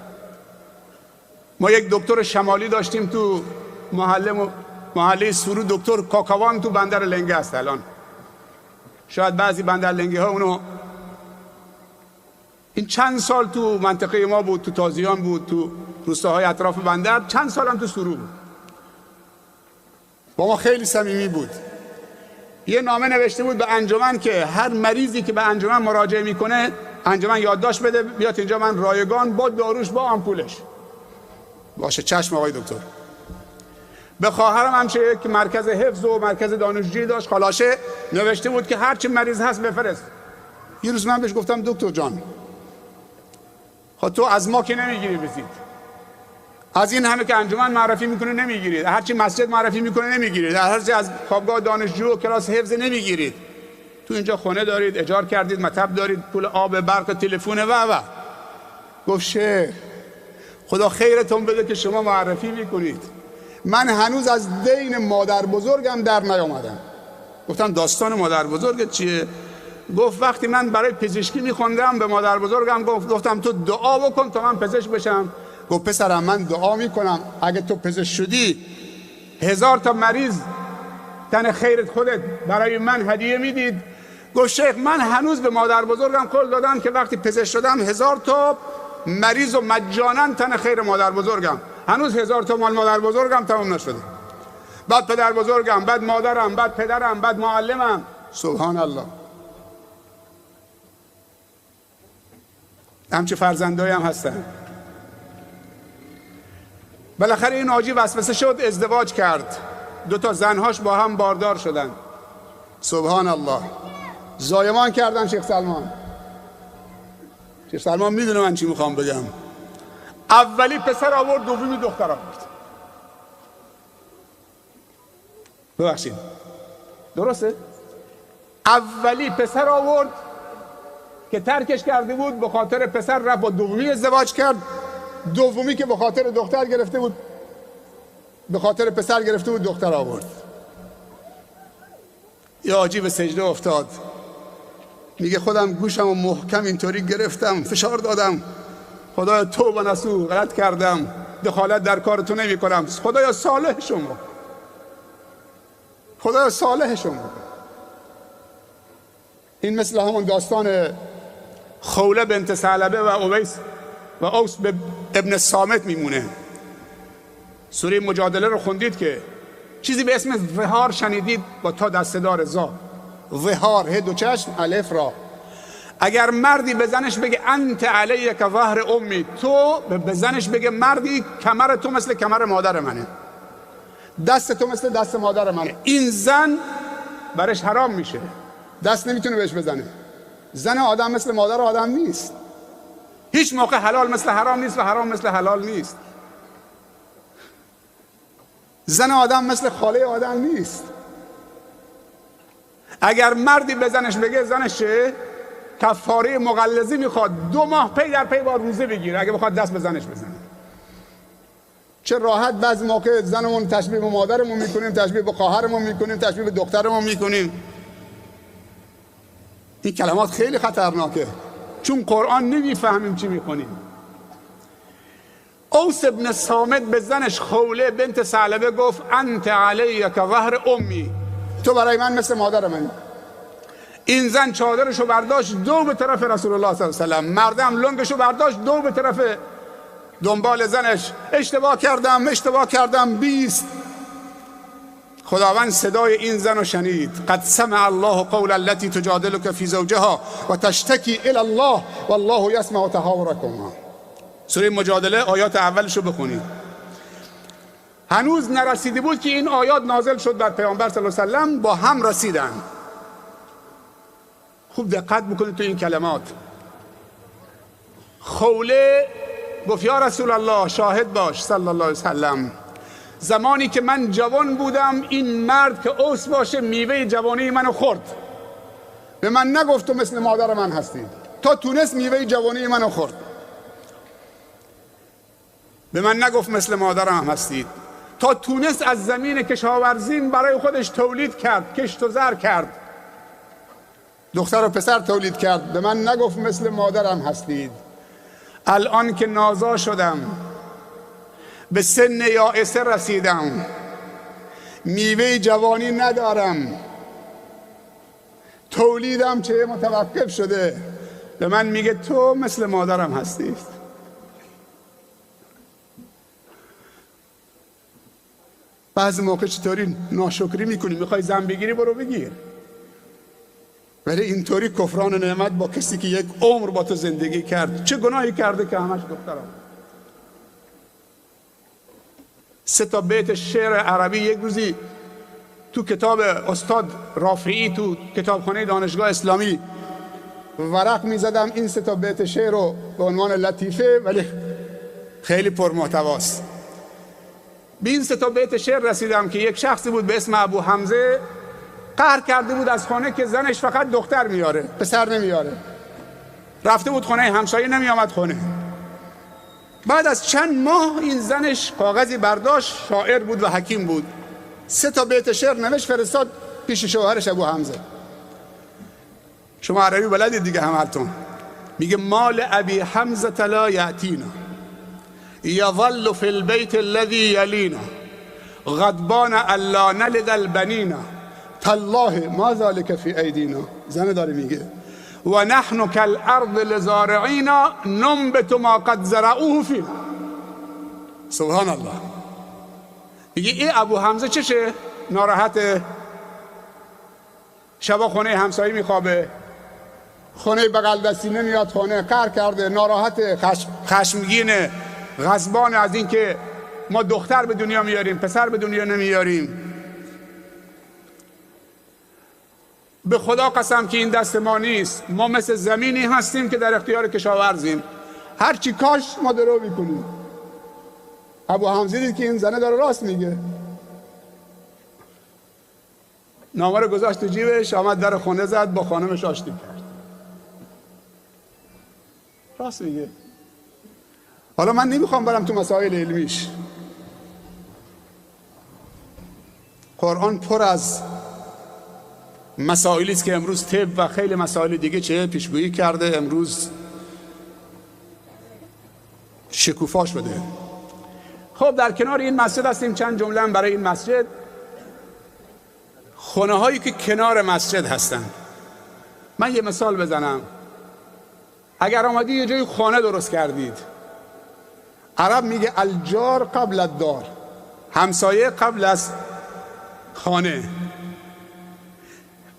ما یک دکتر شمالی داشتیم تو محله سرو، دکتر کاکاوان، تو بندر لنگه است الان. شاید بعضی بندر لنگه ها اونو، این چند سال تو منطقه ما بود، تو تازیان بود، تو روستاهای اطراف بندر، چند سال هم تو سرو بود، با ما خیلی صمیمی بود. یه نامه نوشته بود به انجمن که هر مریضی که به انجمن مراجعه میکنه انجمن یادداشت بده بیاد اینجا، من رایگان با داروش با آمپولش. باشه چشم آقای دکتر. به خواهرم هم که مرکز حفظ و مرکز دانشجویی داشت، خالاشه، نوشته بود که هر چی مریض هست بفرست. یه روز من بهش گفتم دکتر جان، خب تو از ما که نمیگیری بزید، از این همه که انجمن معرفی میکنه نمیگیرید، هرچی مسجد معرفی میکنه نمیگیرید، هرچی از خوابگاه دانشجو و کلاس حفظ نمیگیرید، تو اینجا خونه دارید، اجار کردید، مطب دارید، پول آب، برق، تلفن و. گفت شیخ خدا خیرتون بده که شما معرفی میکنید، من هنوز از دین مادر بزرگم در نیامدم. گفتم داستان مادر بزرگت چیه؟ گفت وقتی من برای پزشکی میخوندم به مادر بزرگم گفتم تو دعا بکن تا من پزشک بشم. گفت پسرم من دعا میکنم اگه تو پزشک شدی 1000 تا مریض تن خیرت خودت برای من هدیه میدید. گفت شیخ من هنوز به مادر بزرگم قول دادم که وقتی پزشک شدم 1000 تا مریض و مجانا تن خیر مادر بزرگم، هنوز 1000 تا مال مادر بزرگم تمام نشده، بعد پدر بزرگم، بعد مادرم، بعد پدرم، بعد معلمم. سبحان الله. همچه فرزندایی هم هستن. بالاخره این حاجی وسوسه شد، ازدواج کرد، 2 تا زنهاش با هم باردار شدن. سبحان الله. زایمان کردن شیخ سلمان. شیخ سلمان میدونه من چی میخوام بگم. اولی پسر آورد، دومی دختر آورد. ببخشید درسته؟ اولی پسر آورد، که ترکش کرده بود به خاطر پسر، رفت با دومی ازدواج کرد. دومی که به خاطر دختر گرفته بود، به خاطر پسر گرفته بود، دختر آورد. یا حاجی به سجده افتاد، میگه خودم گوشم و محکم اینطوری گرفتم، فشار دادم، خدایا توبه نصوح، غلط کردم، دخالت در کار تو نمی کنم، خدایا صالح شما، خدایا صالح شما. این مثل همون داستان خوله بنت ثعلبه و اوس ابن صامت میمونه. سوره مجادله رو خوندید که چیزی به اسم ظهار شنیدید؟ با تا دسته‌دار زا، ظهار، ه دو چشم، الف را. اگر مردی به زنش بگه انت علیک ظهر امی، تو به زنش بگه مردی کمر تو مثل کمر مادر منه، دست تو مثل دست مادر منه، این زن برش حرام میشه، دست نمیتونه بهش بزنه. زن آدم مثل مادر آدم نیست، هیچ موقع حلال مثل حرام نیست و حرام مثل حلال نیست. زن آدم مثل خاله آدم نیست. اگر مردی به زنش بگه، زنش کفاره مغلظی میخواد، 2 ماه پی در پی با روزه بگیره اگه بخواد دست به زنش بزنه. چه راحت بعضی موقع زنمون تشبیه به مادرمون میکنیم، تشبیه به خواهرمون میکنیم، تشبیه به دخترمون میکنیم. این کلمات خیلی خطرناکه، چون قرآن نمیفهمیم چی میکنیم. اوس ابن صامت به زنش خوله بنت ثعلبه گفت انت علیک ظهر امی، تو برای من مثل مادر منی. این زن چادرشو برداشت دو به طرف رسول الله صلی الله علیه و سلم، مردم لنگشو برداشت دو به طرف دنبال زنش. اشتباه کردم 20. خداوند صدای این زن رو شنید. قد سمع الله قول التي تجادلك في زوجها و تشتكي الى الله والله يسمع تحاوركما. سوره مجادله آیات اولش رو بخونید. هنوز نرسیده بود که این آیات نازل شد بر پیامبر صلی الله علیه و سلم، با هم رسیدن. خوب دقت بکنید تو این کلمات. خوله گفت یا رسول الله شاهد باش صلی الله علیه و سلم، زمانی که من جوان بودم این مرد که اوس باشه میوه جوانی منو خورد، به من نگفت تو مثل مادر من هستی، تا تونست میوه جوانی منو خورد، به من نگفت مثل مادرم هستید، تا تونست از زمین کشاورزیم برای خودش تولید کرد، کشت و زر کرد، دختر و پسر تولید کرد، به من نگفت مثل مادرم هستید. الان که نازا شدم، به سن یائسه رسیدم، میوه جوانی ندارم، تولیدم چه متوقف شده، به من میگه تو مثل مادرم هستی. بعضی موقع چطوری ناشکری میکنی، میخوای زن بگیری برو بگیر، ولی اینطوری کفران نعمت با کسی که یک عمر با تو زندگی کرد. چه گناهی کرده که همش دخترم؟ 3 بیت شعر عربی یک روزی تو کتاب استاد رافعی تو کتابخانه دانشگاه اسلامی ورق میزدم، این 3 بیت شعر رو به عنوان لطیفه ولی خیلی پرمحتواست. به این 3 بیت شعر رسیدم که یک شخصی بود به اسم ابو حمزه، قهر کرده بود از خانه که زنش فقط دختر میاره، پسر نمیاره. رفته بود خانه همسایه، نمیامد خونه. بعد از چند ماه این زنش کاغذی برداشت، شاعر بود و حکیم بود، 3 بیت شعر نوشت فرستاد پیش شوهرش ابو حمزه. شما عربی بلدید دیگه همتون. میگه مال ابی حمزه لا یاتینا یظل فی البیت الذی یلینا غضبان الا نلد البنینا تالله ما ذلك فی ایدینا. زن داره میگه و نحن کالارض لزارعینا ننبت ما قد زرعوه فینا. سبحان الله. میگه این ابو حمزه چشه؟ ناراحته، شبا خونه همسایه میخوابه، خونه بغل دستی نمیاد خونه، قهر کرده، ناراحته، خشمگینه، غضبان از این که ما دختر به دنیا میاریم پسر به دنیا نمیاریم. به خدا قسم که این دست ما نیست، ما مثل زمینی هستیم که در اختیار کشاورزیم، هرچی کاش ما درو میکنیم. ابو حمزه دید که این زنه داره راست میگه، نامه رو گذاشت تو جیبش، آمد در خونه زد، با خانمش آشتی کرد. راست میگه. حالا من نمیخوام برم تو مسائل علمیش. قرآن پر از مسائلی است که امروز طب و خیلی مسائل دیگه چه پیشگویی کرده، امروز شکوفاش بده. خب در کنار این مسجد هستیم، چند جمله هم برای این مسجد. خونه هایی که کنار مسجد هستن، من یه مثال بزنم. اگر آمدی یه جای خانه درست کردید، عرب میگه الجار قبل الدار، همسایه قبل از خانه.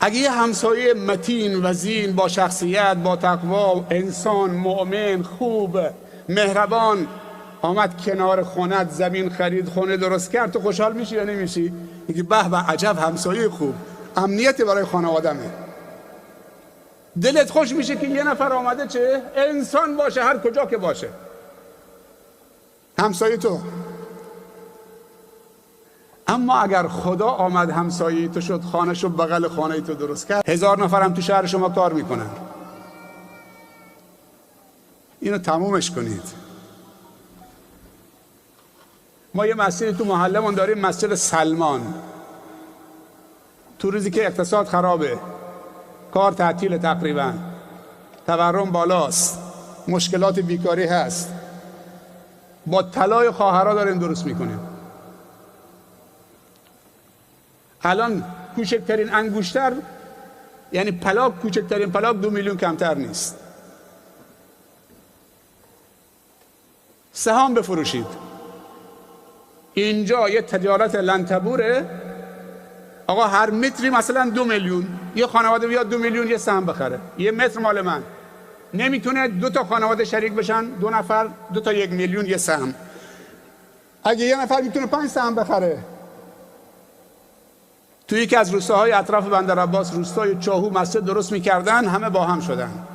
اگه یه همسایه متین وزین با شخصیت، با تقوا، انسان مؤمن خوب مهربان آمد کنار خونت، زمین خرید، خونه درست کرد، تو خوشحال میشی یا نمیشی؟ میگی به به عجب همسایه خوب، امنیت برای خانوادمه. دلت خوش میشه که یه نفر آمده چه انسان باشه، هر کجا که باشه، همسایه تو. اما اگر خدا آمد همسایه تو شد، خانه شو بغل خانه تو درست کرد، 1000 نفر هم تو شهر شما کار میکنن. اینو تمومش کنید. ما یه مسجدی تو محلمون داریم، مسجد سلمان. تو روزی که اقتصاد خرابه، کار تعطیل تقریبا، تورم بالاست، مشکلات بیکاری هست، با طلای خواهرها داریم درست میکنیم. الان کوچکترین انگشتر، یعنی پلاک، کوچکترین پلاک 2 میلیون کمتر نیست. سهام بفروشید. اینجا یه تجارت لنتبوره، آقا هر متری مثلا 2 میلیون، یه خانواده بیاد 2 میلیون یه سهم بخره. یه متر مال من. نمیتونه 2 تا خانواده شریک بشن، 2 نفر 2 تا 1 میلیون یه سهم. اگه یه نفر میتونه 5 سهم بخره. توی یکی از روستاهای اطراف بندرعباس، روستای چاهو، مسجد درست میکردن، همه با هم شدن.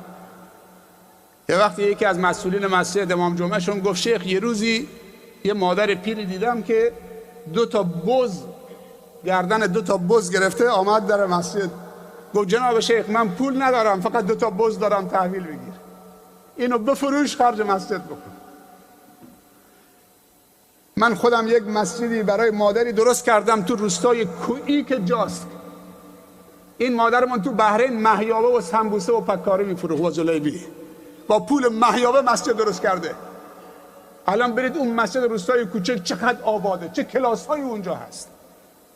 یه وقتی یکی از مسئولین مسجد، امام جمعه شون، گفت شیخ یه روزی یه مادر پیری دیدم که 2 تا بز، گردن 2 تا بز گرفته آمد در مسجد. گفت جناب شیخ من پول ندارم، فقط 2 تا بز دارم، تحویل بگیر، اینو بفروش خرج مسجد بکن. من خودم یک مسجدی برای مادری درست کردم تو روستای کویی که جاست. این مادرمون تو بحرین مهیابه و سمبوسه و پکاری میفروخت و جلیبی، با پول مهیابه مسجد درست کرده. الان برید اون مسجد روستای کوچک چقدر آباده، چه کلاس‌هایی اونجا هست،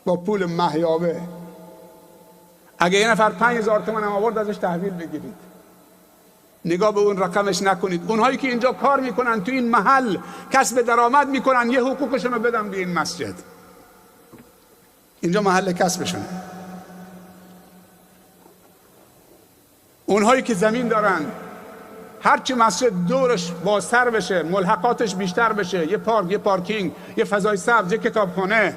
با پول مهیابه. اگه یه نفر 5000 تومان هم آورد ازش تحویل بگیرید، نگاه به اون رقمش نکنید. اونهایی که اینجا کار میکنن، تو این محل کسب درآمد میکنن، یه حقوقشون رو بدن به این مسجد. اینجا محل کسبشونه. اونهایی که زمین دارن، هرچی مسجد دورش بازتر بشه، ملحقاتش بیشتر بشه، یه پارک، یه پارکینگ، یه فضای سبز، یه کتابخانه،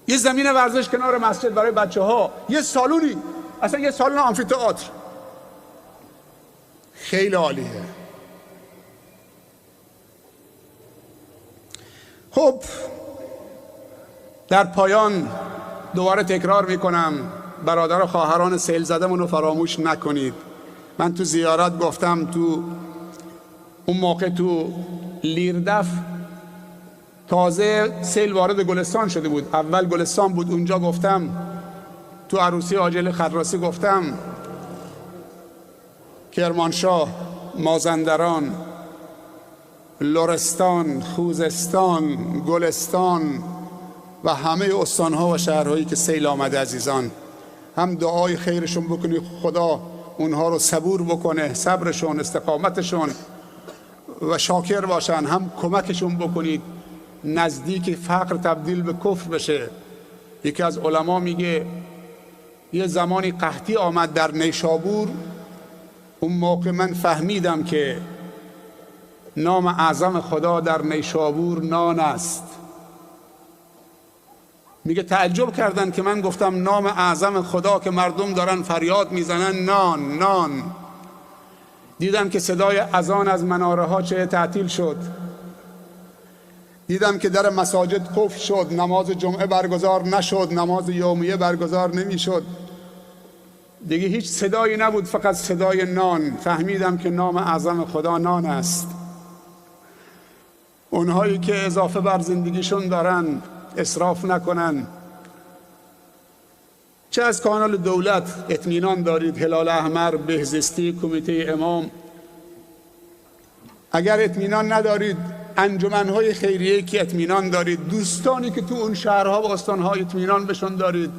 یه زمین ورزش کنار مسجد برای بچه ها، یه سالونی، اصلا یه سالن آمفی‌تئاتر، خیلی عالیه. خب در پایان دوباره تکرار میکنم، برادر و خواهران سیل زدمون رو فراموش نکنید. من تو زیارت گفتم، تو اون موقع تو لیردف تازه سیل وارد گلستان شده بود، اول گلستان بود اونجا. گفتم تو عروسی عاجل خراسی، گفتم کرمانشاه، مازندران، لرستان، خوزستان، گلستان و همه استانها و شهرهایی که سیل آمده، عزیزان هم دعای خیرشون بکنید، خدا اونها رو صبور بکنه، صبرشون، استقامتشون و شاکر باشن، هم کمکشون بکنید نزدیک فقر تبدیل به کفر بشه. یکی از علما میگه یه زمانی قحطی آمد در نیشابور، اون موقع من فهمیدم که نام اعظم خدا در نیشابور نان است. میگه تعجب کردن که من گفتم نام اعظم خدا که مردم دارن فریاد میزنن نان نان. دیدم که صدای اذان از مناره ها چه تعطیل شد، دیدم که در مساجد قفل شد، نماز جمعه برگزار نشد، نماز یومیه برگزار نمیشد. دیگه هیچ صدایی نبود، فقط صدای نان. فهمیدم که نام اعظم خدا نان است. اونهایی که اضافه بر زندگیشون دارن اسراف نکنن. چه از کانال دولت اطمینان دارید، هلال احمر، بهزیستی، کمیته امام. اگر اطمینان ندارید، انجمنهای خیریه که اطمینان دارید، دوستانی که تو اون شهرها و استانها اطمینان بهشون دارید،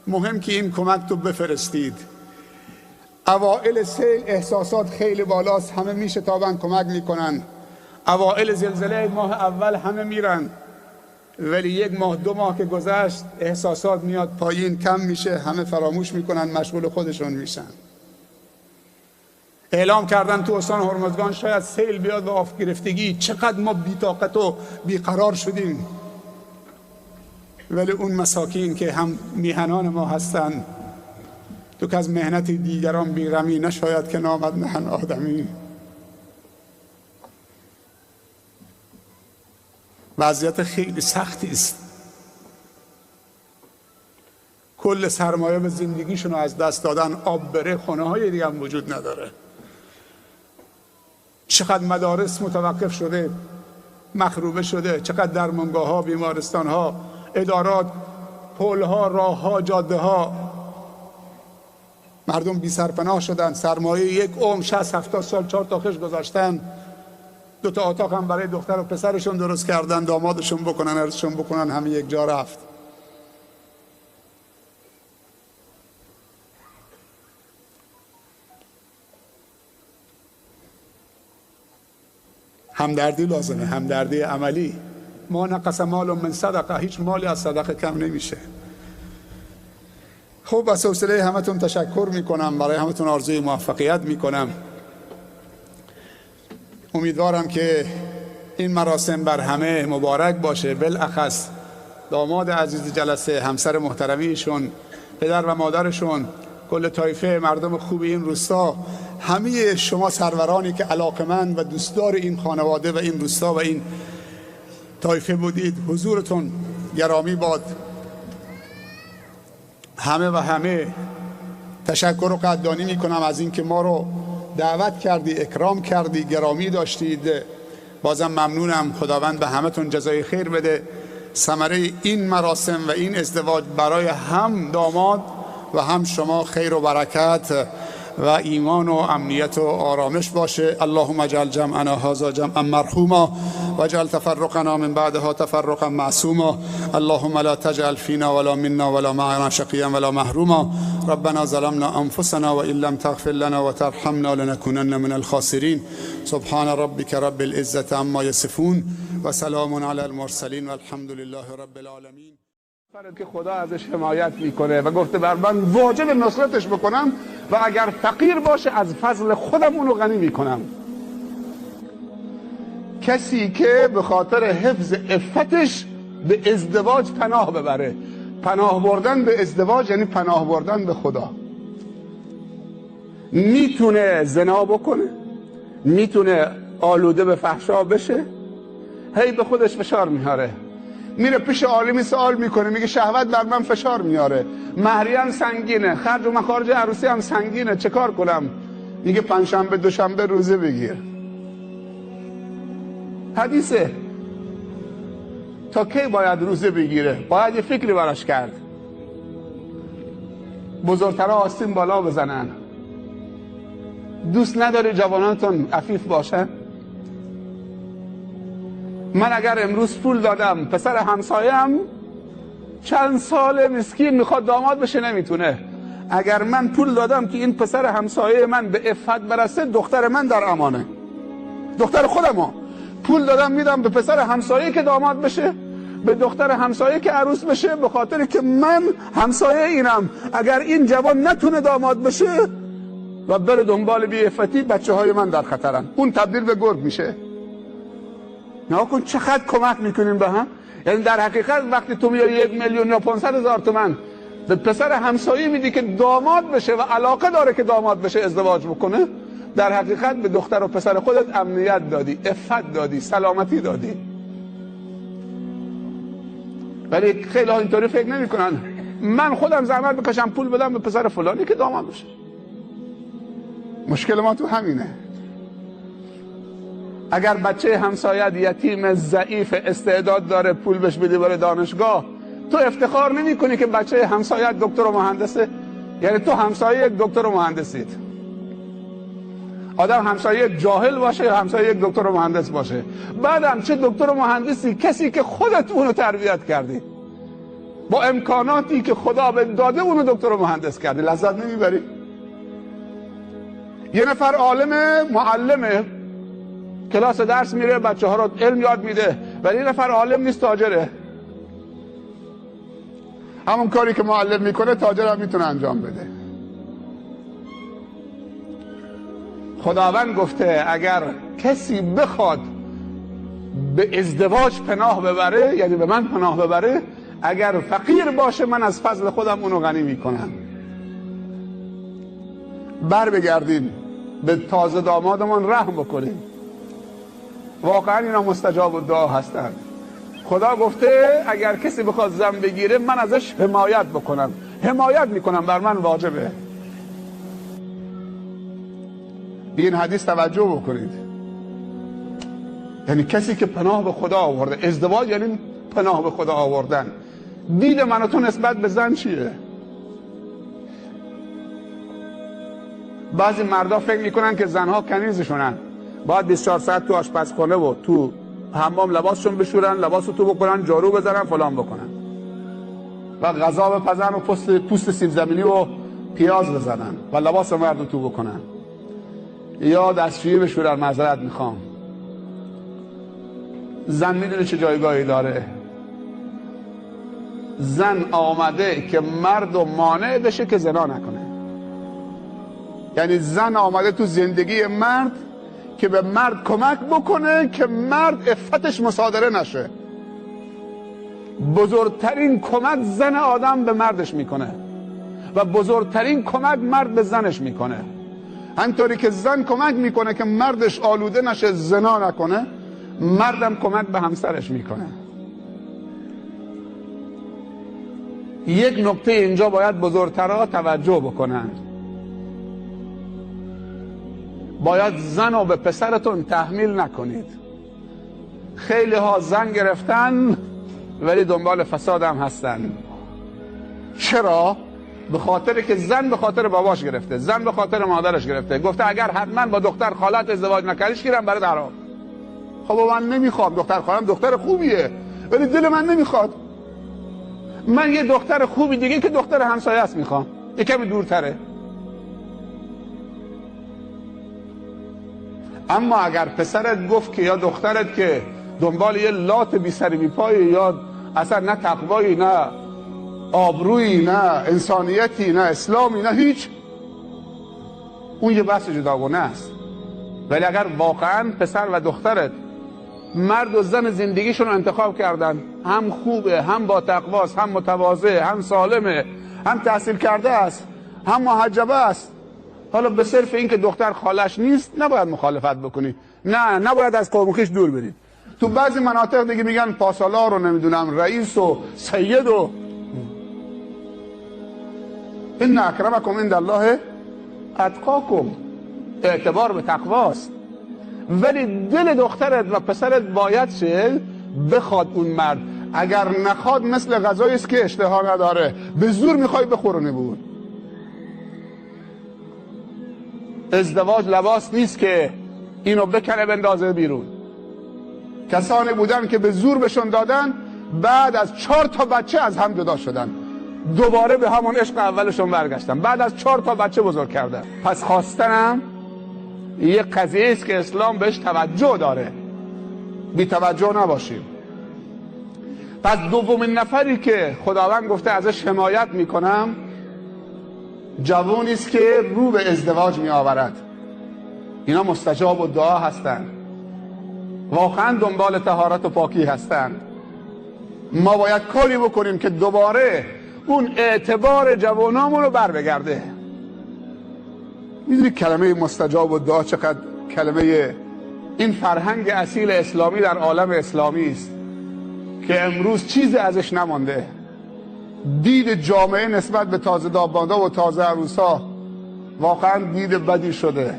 مهم که این کمک تو بفرستید. اوائل سیل احساسات خیلی بالاست، همه میشتابن کمک میکنن. اوائل زلزله ماه اول همه میرن، ولی 1 ماه 2 ماه که گذشت احساسات میاد پایین، کم میشه، همه فراموش میکنن، مشغول خودشون میشن. اعلام کردن تو استان هرمزگان شاید سیل بیاد و آف گرفتگی. چقدر ما بی‌طاقت و بیقرار شدیم، ولی اون مساکین که هم میهنان ما هستن، تو که از مهنت دیگران بیغمی نشاید که نامد مهن آدمی. وضعیت خیلی سختی است. کل سرمایه به زندگیشون رو از دست دادن. آب بره، خونه های دیگه هم وجود نداره. چقدر مدارس متوقف شده، مخروبه شده، چقدر درمانگاه ها، بیمارستان ها، ادارات، پل ها، راه ها، جاده ها. مردم بی سرپناه شدن. سرمایه 1 عمر 60-70 سال 4 تا خش گذاشتن. 2 تا اتاق هم برای دختر و پسرشون درست کردن، دامادشون بکنن، ارثشون بکنن، همه یک جا رفت. همدردی لازمه، همدردی عملی. ما نقص مال من صدقه، هیچ مالی از صدقه کم نمیشه. خب از حوصله همتون تشکر میکنم، برای همتون آرزوی موفقیت میکنم. امیدوارم که این مراسم بر همه مبارک باشه، بالاخص داماد عزیز جلسه، همسر محترمیشون، پدر و مادرشون، کل طایفه مردم خوب این روستا، همه شما سرورانی که علاقمند و دوستدار این خانواده و این روستا و این طایفه بودید، حضورتون گرامی باد. همه و همه تشکر و قدردانی میکنم از اینکه ما رو دعوت کردی، اکرام کردی، گرامی داشتید. بازم ممنونم. خداوند به همتون جزای خیر بده. ثمره این مراسم و این ازدواج برای هم داماد و هم شما خیر و برکت و ایمان و امنیت و آرامش باشه. اللهم اجعل جمعنا هذا جمعا مرحوما واجعل تفرقنا من بعدها تفرقا معصوما. اللهم لا تجعل فينا ولا منا ولا معنا شقيا ولا محروما. ربنا ظلمنا انفسنا وان لم تغفر لنا وترحمنا لنكونن من الخاسرين. سبحان ربك رب العزة عما يصفون وسلام على المرسلين والحمد لله رب العالمين. که خدا ازش حمایت میکنه و گفته بر من واجب نصرتش بکنم و اگر فقیر باشه از فضل خودم اونو غنی میکنم. کسی که به خاطر حفظ عفتش به ازدواج پناه ببره. پناه بردن به ازدواج یعنی پناه بردن به خدا. میتونه زنا بکنه، میتونه آلوده به فحشا بشه، هی به خودش فشار میاره. میره پیش عالمی سوال میکنه، میگه شهوت بر من فشار میاره، مهریه هم سنگینه، خرج و مخارج عروسی هم سنگینه، چه کار کنم؟ میگه پنجشنبه دوشنبه روزه بگیر. حدیثه. تا کی باید روزه بگیره؟ باید یه فکری براش کرد. بزرگترها آستین بالا بزنن. دوست نداری جوانانتون عفیف باشن؟ من اگر امروز پول دادم، پسر همسایم چند سال مسکین میخواد داماد بشه نمیتونه. اگر من پول دادم که این پسر همسایه من به عفت برسه، دختر من در امانه. دختر خودمو پول دادم میدم به پسر همسایه که داماد بشه، به دختر همسایه که عروس بشه، به خاطر که من همسایه اینم. اگر این جوان نتونه داماد بشه و بره دنبال بی عفتی، بچه های من در خطرن. اون تبدیل به گرگ میشه. نه کن چقدر کمک میکنیم به هم. یعنی در حقیقت وقتی تو میاری 1,500,000 تومان به پسر همسایه میدی که داماد بشه و علاقه داره که داماد بشه، ازدواج بکنه، در حقیقت به دختر و پسر خودت امنیت دادی، عفت دادی، سلامتی دادی. ولی خیلی ها اینطوری فکر نمیکنن. من خودم زحمت بکشم پول بدم به پسر فلانی که داماد بشه. مشکل ما تو همینه. اگر بچه همسایت یتیم ضعیف استعداد داره پول بهش بدی برای دانشگاه، تو افتخار نمی کنی که بچه همسایت دکتر و مهندسه؟ یعنی تو همسایه یک دکتر و مهندسید. آدم همسایه جاهل باشه یا همسایه یک دکتر و مهندس باشه، بعدم چه دکتر و مهندسی، کسی که خودت اونو تربیت کردی با امکاناتی که خدا به داده اونو دکتر و مهندس کردی، لذت نمیبری؟ یه نفر عالم معلمه، کلاس درس میره بچه ها رو علم یاد میده، ولی یه نفر عالم نیست، تاجره. همون کاری که معلم میکنه تاجر هم میتونه انجام بده. خداوند گفته اگر کسی بخواد به ازدواج پناه ببره، یعنی به من پناه ببره، اگر فقیر باشه من از فضل خودم اونو غنی میکنم. بر بگردیم به تازه دامادمان رحم بکنیم. واقعا اینا مستجاب الدعا هستن. خدا گفته اگر کسی بخواد زن بگیره من ازش حمایت بکنم، حمایت میکنم، بر من واجبه. به این حدیث توجه بکنید. یعنی کسی که پناه به خدا آورده، ازدواج یعنی پناه به خدا آوردن. دید من و تو نسبت به زن چیه؟ بعضی مردا فکر میکنن که زنها کنیزشونن، باید 24 ساعت تو آشپزخانه و تو حمام لباسشون بشورن، لباسو تو بکنن، جارو بزنن، فلان بکنن و غذا بپزن و پوست سیب زمینی و پیاز بزنن و لباس مردو تو بکنن، یا دستشویی بشورن. معذرت میخوام. زن میدونه چه جایگاهی داره. زن آمده که مرد و مانع بشه که زنا نکنه. یعنی زن آمده تو زندگی مرد که به مرد کمک بکنه که مرد عفتش مصادره نشه. بزرگترین کمک زن آدم به مردش میکنه و بزرگترین کمک مرد به زنش میکنه. همطوری که زن کمک میکنه که مردش آلوده نشه، زنا نکنه، مردم کمک به همسرش میکنه. یک نکته اینجا باید بزرگترها توجه بکنن. باید زن رو به پسرتون تحمیل نکنید. خیلی ها زن گرفتن ولی دنبال فساد هم هستن. چرا؟ به خاطر که زن به خاطر باباش گرفته، زن به خاطر مادرش گرفته، گفته اگر حتما با دختر خالت ازدواج نکردیش گیرم برات حرام. خب من نمیخوام، دختر خالم دختر خوبیه ولی دل من نمیخواد. من یه دختر خوبی دیگه که دختر همسایه است میخوام، یه کمی دورتره. اما اگر پسرت گفت که یا دخترت که دنبال یه لات بی سر بی پای، یا اصلا نه تقوایی، نه آبرویی، نه انسانیتی، نه اسلامی، نه هیچ، اون یه بحث جداگانه است. ولی اگر واقعا پسر و دخترت مرد و زن زندگیشون رو انتخاب کردن، هم خوبه، هم با تقواست، هم متواضع، هم سالمه، هم تحصیل کرده است، هم محجبه است، حالا به صرف این که دختر خالش نیست نباید مخالفت بکنی. نه، نباید از قوم خویش دور برید. تو بعضی مناطق دیگه میگن پاسالار رو نمیدونم رئیس و سید و ان اکرمکم عند الله اتقاکم. اعتبار به تقواست. ولی دل دخترت و پسرت باید چه؟ بخواد اون مرد. اگر نخواد مثل غذایی است که اشتها نداره، به زور میخوای بخورونی بود. ازدواج لباس نیست که اینو بکنه بندازه بیرون. کسانی بودن که به زور بهشون دادن، بعد از 4 تا بچه از هم جدا شدن، دوباره به همون عشق اولشون برگشتن، بعد از 4 تا بچه بزرگ کردن. پس خواستنم یه قضیه است که اسلام بهش توجه داره، بی توجه نباشیم. پس دومین نفری که خداوند گفته ازش حمایت میکنم، جوانی است که رو به ازدواج می آورد. اینا مستجاب الدعا هستند، واقعا دنبال طهارت و پاکی هستند. ما باید کاری بکنیم که دوباره اون اعتبار جوانامون رو بر بگرده. میدونی کلمه مستجاب الدعا چقدر کلمه این فرهنگ اصیل اسلامی در عالم اسلامی است که امروز چیزی ازش نمانده. دید جامعه نسبت به تازه دامادا و تازه عروسا واقعا دید بدی شده.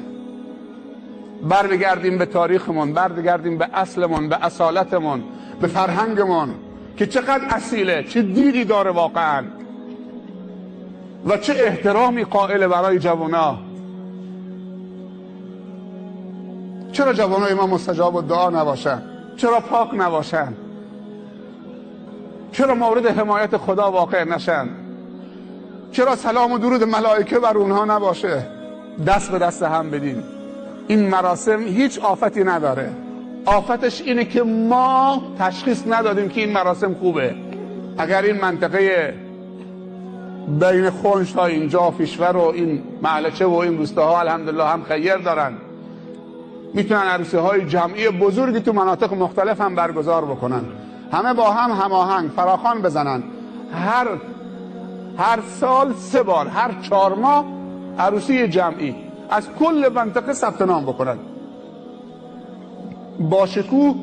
برگردیم به تاریخمون، برگردیم به اصلمون، به اصالتمون، به فرهنگمون که چقدر اصیله، چه دیدی داره واقعا و چه احترامی قائل برای جوانا. چرا جوانای ما مستجاب الدعا نباشن؟ چرا پاک نباشن؟ چرا مورد حمایت خدا واقع نشن؟ چرا سلام و درود ملائکه بر اونها نباشه؟ دست به دست هم بدیم. این مراسم هیچ آفتی نداره. آفتش اینه که ما تشخیص ندادیم که این مراسم خوبه. اگر این منطقه بین خنج تا اینجا پیشور و این معلچه و این روستاها الحمدلله هم خیر دارن، میتونن عروسی های جمعی بزرگی تو مناطق مختلف هم برگزار بکنن، همه با هم هماهنگ فراخوان بزنن، هر سال 3 بار، هر 4 ماه عروسی جمعی از کل منطقه ثبت نام بکنن، با شکوه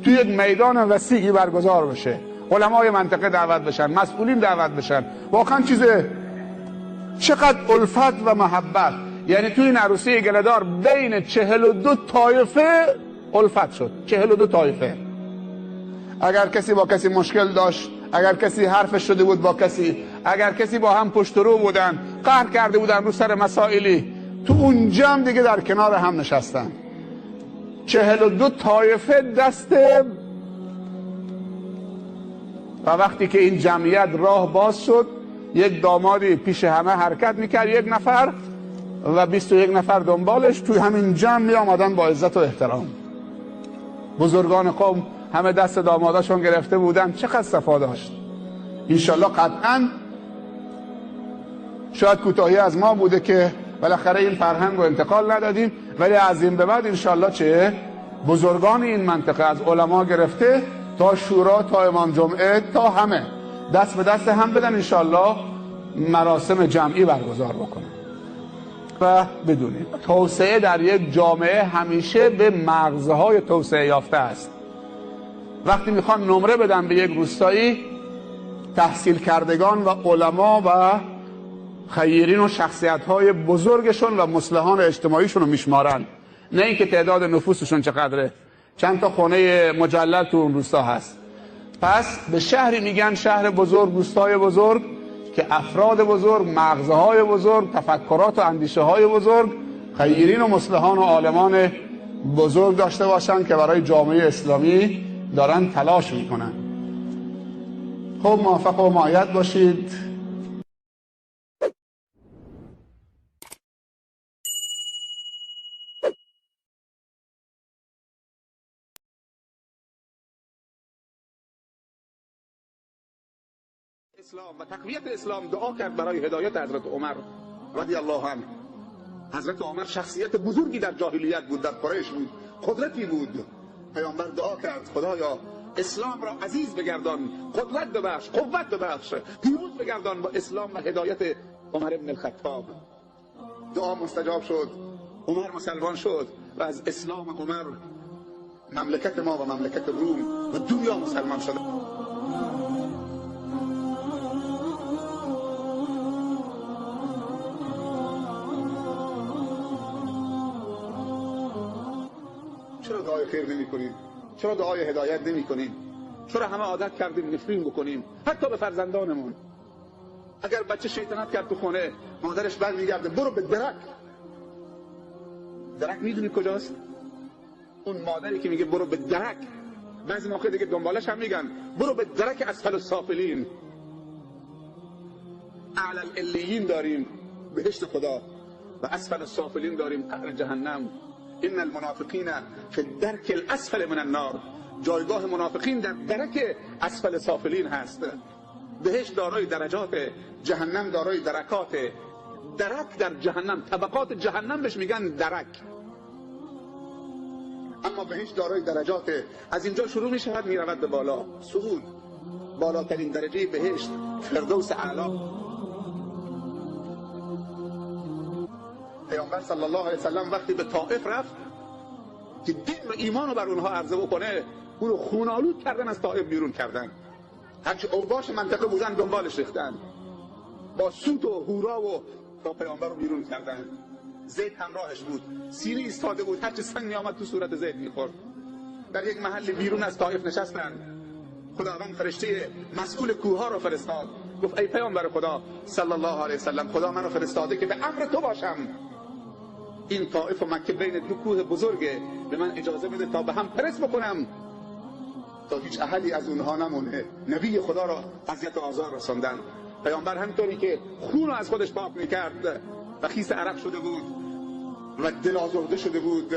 توی یک میدان وسیعی برگزار بشه، علمای منطقه دعوت بشن، مسئولین دعوت بشن. واقعا چقدر الفت و محبت. یعنی توی این عروسی گله‌دار بین 42 طایفه الفت شد. 42 طایفه. اگر کسی با کسی مشکل داشت، اگر کسی حرفش شده بود با کسی، اگر کسی با هم پشت رو بودن، قهر کرده بودن رو سر مسائلی، تو اون جمع دیگه در کنار هم نشستن. 42 طایفه دست. و وقتی که این جمعیت راه باز شد، یک دامادی پیش همه حرکت میکرد، 1 نفر و 21 نفر دنبالش، توی همین جمع می آمدن با عزت و احترام. بزرگان قوم همه دست داماداشون گرفته بودن. چقدر صفا داشت. انشالله قطعا شاید کوتاهی از ما بوده که بالاخره این فرهنگ رو انتقال ندادیم، ولی از این به بعد انشالله چه بزرگان این منطقه از علما گرفته تا شورا تا امام جمعه تا همه دست به دست هم بدن، انشالله مراسم جمعی برگزار بکنن. و بدونید توسعه در یک جامعه همیشه به مغزهای توسعه یافته است. وقتی میخوان نمره بدن به یک روستایی، تحصیل کردگان و علما و خیرین و شخصیت‌های بزرگشون و مصلحان اجتماعیشون رو میشمارن، نه اینکه تعداد نفوسشون چقدره، چند تا خونه مجلل تو اون روستا هست. پس به شهری میگن شهر بزرگ، روستای بزرگ که افراد بزرگ، مغزهای بزرگ، تفکرات و اندیشه های بزرگ، خیرین و مصلحان و عالمان بزرگ داشته باشن که برای جامعه اسلامی دارن تلاش میکنن. خب موفق و مؤید باشید. اسلام و تقویت اسلام دعا کرد برای هدایت حضرت عمر رضی الله عنه. حضرت عمر شخصیت بزرگی در جاهلیت بود، در قریش بود، قدرتی بود. پیامبر دعا کرد خدایا اسلام را عزیز بگردان، قدرت ببخش، قوت ببخش، پیروز بگردان با اسلام و هدایت عمر ابن الخطاب. دعا مستجاب شد، عمر مسلمان شد و از اسلام عمر مملکت ما و مملکت روم و دنیا مسلمان شد. چرا دعای خیر نمی کنیم؟ چرا دعای هدایت نمی کنیم؟ چرا همه عادت کردیم نفرین بکنیم؟ حتی به فرزندانمون. اگر بچه شیطنت کرد تو خونه، مادرش برمیگرده برو به درک. درک میدونی کجاست؟ اون مادری که میگه برو به درک، بعضی موقع دیگه دنبالش هم میگن برو به درک اسفل السافلین. اعلی العلیین داریم بهشت خدا و اسفل السافلین داریم قعر جهنم. ان المنافقین فی الدرک الاسفل من النار. جایگاه منافقین در درک اسفل سافلین هست. بهشت دارای درجات، جهنم دارای درکات. درک در جهنم، طبقات جهنم بهش میگن درک، اما بهشت دارای درجات. از اینجا شروع میشود میرود به بالا، صعود. بالاترین درجه بهشت فردوس اعلی. پیامبر صلی الله علیه وسلم وقتی به طائف رفت که دین و ایمان رو بر اونها عرضه بکنه، اون رو خونالود کردن، از طائف بیرون کردن. هرچی اوباش منطقه بودن دنبالش ریختن، با سوت و هورا و تا پیامبر رو بیرون کردن. زید همراهش بود، سیری ایستاده بود، هرچی سنگ می آمد تو صورت زید میخورد. در یک محل بیرون از طائف نشستن. خداوند فرشته مسئول کوه ها رو فرستاد، گفت ای پیامبر خدا صلی الله علیه وسلم، خدا منو فرستاده که به امر تو باشم. این طائف و مکه بین دو کوه بزرگه، به من اجازه بده تا به هم پرس بکنم تا هیچ احدی از اونها نمونه. نبی خدا را اذیت و آزار رساندن. پیامبر همینطوری که خون رو از خودش پاک میکرد و خیس عرق شده بود و دل آزرده شده بود،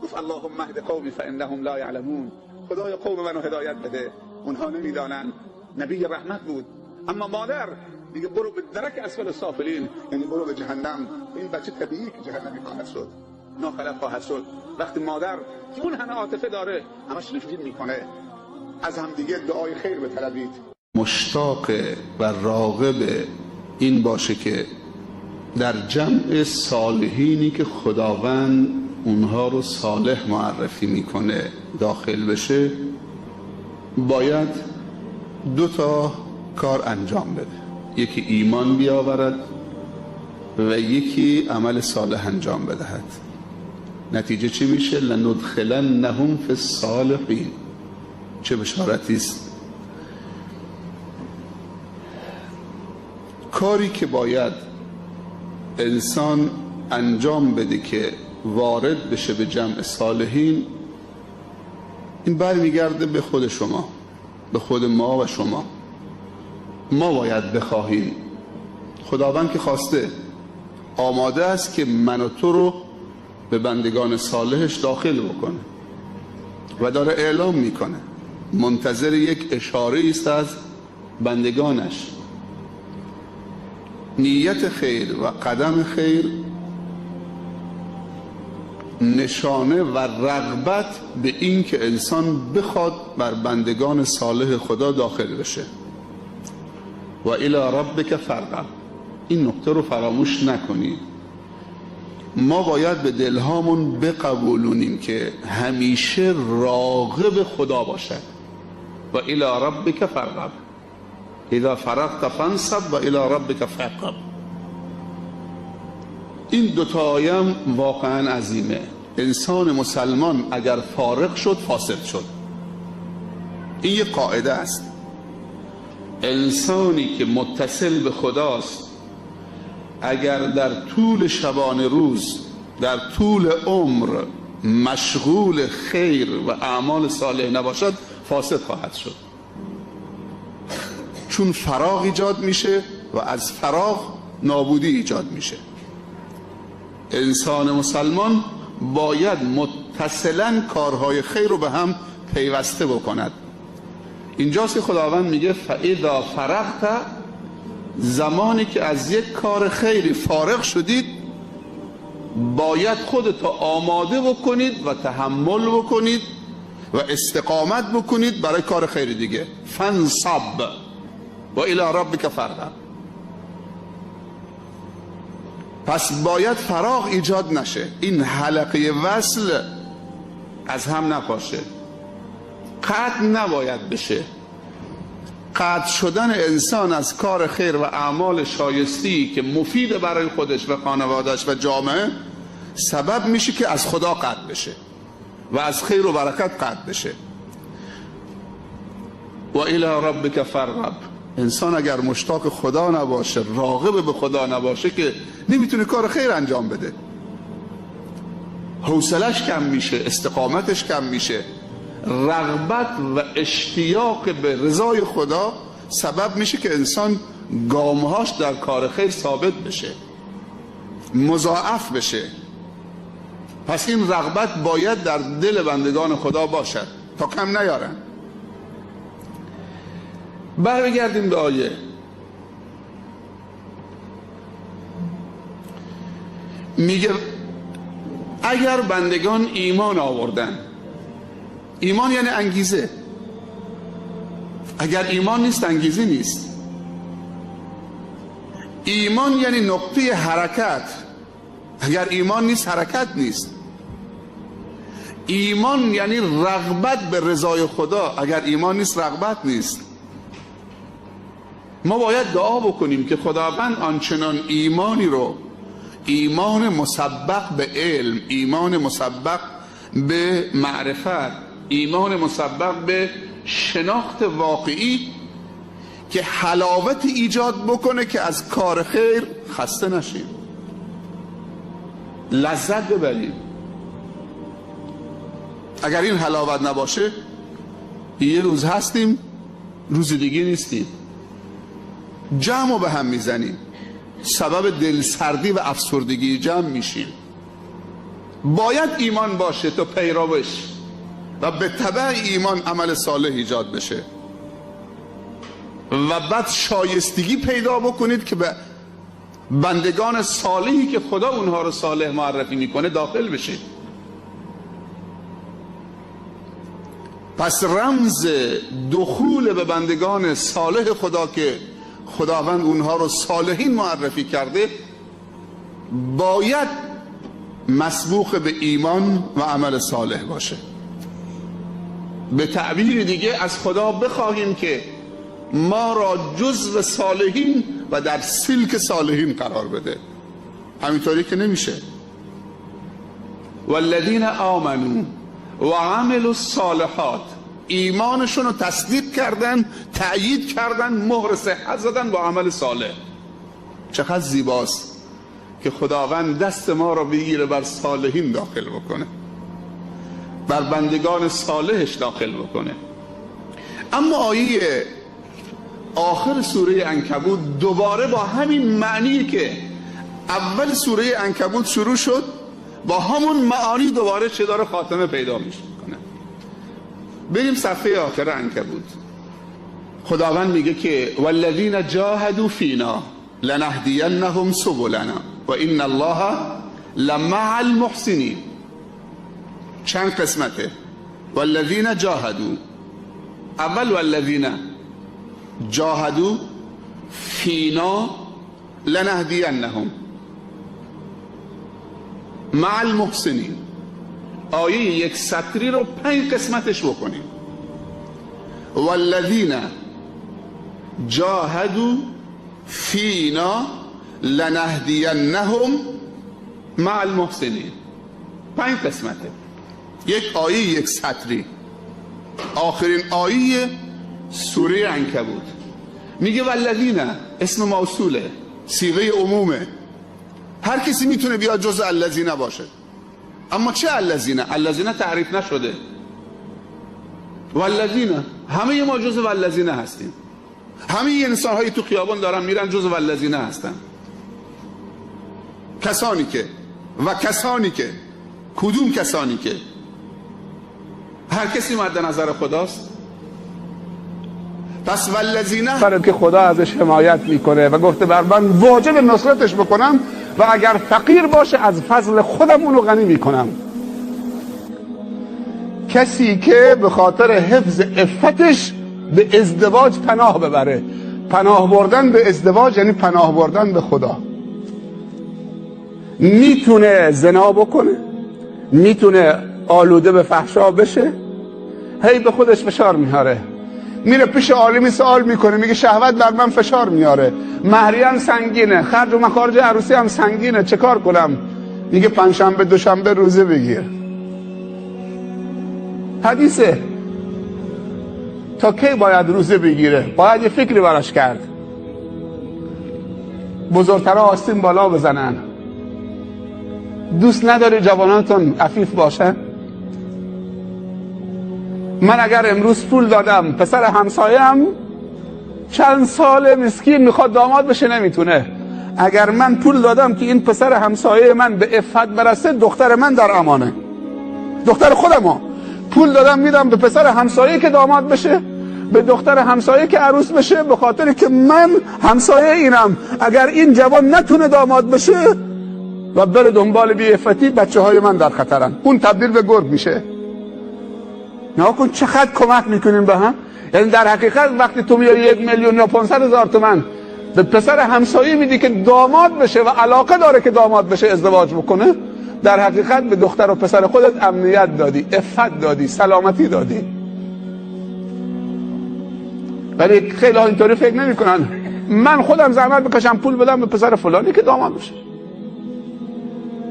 گفت اللهم اهد قومی فانهم لا یعلمون. خدای قوم منو هدایت بده، اونها نمیدانن. نبی رحمت بود. اما مادر میگه برو به درک اسفل سافلین، یعنی برو به جهنم. این بچه طبیعی که جهنمی خواهد شد، ناخلق خواهد شد. وقتی مادر که اون همه عاطفه داره همش رفیق میکنه، از هم دیگه دعای خیر بطلبید. مشتاق و راغب این باشه که در جمع صالحینی که خداوند اونها رو صالح معرفی میکنه داخل بشه، باید 2 کار انجام بده. یکی ایمان بیاورد و یکی عمل صالح انجام بدهد. نتیجه چی میشه؟ لندخلنهم فی الصالحین. چه بشارتی است! کاری که باید انسان انجام بده که وارد بشه به جمع صالحین، این برمیگرده به خود شما، به خود ما و شما. ما باید بخواهیم. خداوند که خواسته، آماده است که من و تو رو به بندگان صالحش داخل بکنه و داره اعلام میکنه، منتظر یک اشاره است از بندگانش. نیت خیر و قدم خیر نشانه و رغبت به این که انسان بخواد بر بندگان صالح خدا داخل بشه. و الی ربک فارغب. این نکته رو فراموش نکنید. ما باید به دلهامون بقبولونیم که همیشه راغب خدا باشد. و الی ربک فارغب، اذا فرغت فانصب و الی ربک فارغب. این 2 آیه واقعا عظیمه. انسان مسلمان اگر فارغ شد فاسد شد. این یک قاعده است. انسانی که متصل به خداست اگر در طول شبانه روز، در طول عمر مشغول خیر و اعمال صالح نباشد، فاسد خواهد شد. چون فراغ ایجاد میشه و از فراغ نابودی ایجاد میشه. انسان مسلمان باید متصلاً کارهای خیر رو به هم پیوسته بکند. اینجاست که خداوند میگه فاذا فرغت، زمانی که از یک کار خیری فارغ شدید باید خودتو آماده بکنید و تحمل بکنید و استقامت بکنید برای کار خیر دیگه. فانصب و الی ربک فارغب. پس باید فراغ ایجاد نشه، این حلقه وصل از هم نپاشه، قطع نباید بشه. قطع شدن انسان از کار خیر و اعمال شایستی که مفید برای خودش و خانوادهش و جامعه سبب میشه که از خدا قطع بشه و از خیر و برکت قطع بشه. و الی ربک فارغب. انسان اگر مشتاق خدا نباشه، راغب به خدا نباشه، که نمیتونه کار خیر انجام بده. حوصلش کم میشه، استقامتش کم میشه. رغبت و اشتیاق به رضای خدا سبب میشه که انسان گامهاش در کار خیر ثابت بشه، مضاعف بشه. پس این رغبت باید در دل بندگان خدا باشد تا کم نیارن. برگردیم به آیه. میگه اگر بندگان ایمان آوردن، ایمان یعنی انگیزه. اگر ایمان نیست انگیزه نیست. ایمان یعنی نقطه حرکت. اگر ایمان نیست حرکت نیست. ایمان یعنی رغبت به رضای خدا. اگر ایمان نیست رغبت نیست. ما باید دعا بکنیم که خداوند آنچنان ایمانی رو، ایمان مسبق به علم، ایمان مسبق به معرفت، ایمان مسبق به شناخت واقعی، که حلاوت ایجاد بکنه که از کار خیر خسته نشیم، لذت ببریم. اگر این حلاوت نباشه یه روز هستیم روز دیگه نیستیم، جمع به هم میزنیم، سبب دلسردی و افسردگی جمع میشیم. باید ایمان باشه تا پیروش و به تبع ایمان عمل صالح ایجاد بشه و بعد شایستگی پیدا بکنید که به بندگان صالحی که خدا اونها رو صالح معرفی میکنه داخل بشید. پس رمز دخول به بندگان صالح خدا که خداوند اونها رو صالحین معرفی کرده باید مسبوق به ایمان و عمل صالح باشه. به تعبیر دیگه از خدا بخواهیم که ما را جزو صالحین و در سلک صالحین قرار بده. همینطوری که نمیشه. والذین آمنوا و عملوا الصالحات، ایمانشون رو تصدیق کردن، تأیید کردن، مهر صحت زدن با عمل صالح. چقدر زیباست که خداوند دست ما رو بگیره بر صالحین داخل بکنه، بر بندگان صالحش داخل بکنه. اما آیه آخر سوره عنکبوت دوباره با همین معنی که اول سوره عنکبوت شروع شد با همون معانی دوباره چه داره خاتمه پیدا میکنه. بریم صفحه آخر عنکبوت. خداوند میگه که والذین جاهدوا فینا لنهدینهم سبلنا و ان الله لمع المحسنین. چند قسمته؟ والذین جاهدوا، اول والذین جاهدوا فینا لنهدینهم مع المحسنین. آیه یک سطری رو 5 قسمتش بکنیم. والذین جاهدوا فینا لنهدینهم مع المحسنین. 5 قسمته، یک آیه یک سطری، آخرین آیه سوره عنکبوت. میگه والذین اسم موصوله، صیغه عمومه، هر کسی میتونه بیاد جز الذین باشه. اما چه الذین؟ الذین تعریف نشده. والذین همه ما جز والذین هستیم. همه انسان هایی تو خیابان دارن میرن جز والذین هستن. کسانی که و کسانی که، کدوم کسانی که؟ هر کسی مد نظر خداست. پس والذین که خدا ازش حمایت میکنه و گفته بر من واجب نصرتش بکنم و اگر فقیر باشه از فضل خودم اونو غنی میکنم. کسی که به خاطر حفظ عفتش به ازدواج پناه ببره. پناه بردن به ازدواج یعنی پناه بردن به خدا. میتونه زنا بکنه، میتونه آلوده به فحشا بشه، هی به خودش فشار میاره، میره پیش عالمی سوال میکنه، میگه شهوت بر من فشار میاره، مهریه هم سنگینه، خرج و مخارج عروسی هم سنگینه، چه کار کنم؟ میگه پنجشنبه دوشنبه روزه بگیر. حدیثه. تا کی باید روزه بگیره؟ باید یه فکری براش کرد. بزرگترها آستین بالا بزنن. دوست نداری جوانانتون عفیف باشن؟ من اگر امروز پول دادم پسر همسایم چند سال مسکین میخواد داماد بشه نمیتونه، اگر من پول دادم که این پسر همسایه من به عفت برسه دختر من در امانه، دختر خودم پول دادم میدم به پسر همسایه که داماد بشه، به دختر همسایه که عروس بشه، به خاطر که من همسایه اینم. اگر این جوان نتونه داماد بشه و بره دنبال بی عفتی بچه های من در خطرن، اون تبدیل به گرگ میشه. نها کن چقدر کمک میکنیم به هم. یعنی در حقیقت وقتی تو میاری 1,000,000 یا 500,000 تومان به پسر همسایه میدی که داماد بشه و علاقه داره که داماد بشه ازدواج بکنه، در حقیقت به دختر و پسر خودت امنیت دادی، عفت دادی، سلامتی دادی. ولی خیلی ها اینطوری فکر نمیکنن. من خودم زحمت بکشم پول بدم به پسر فلانی که داماد بشه.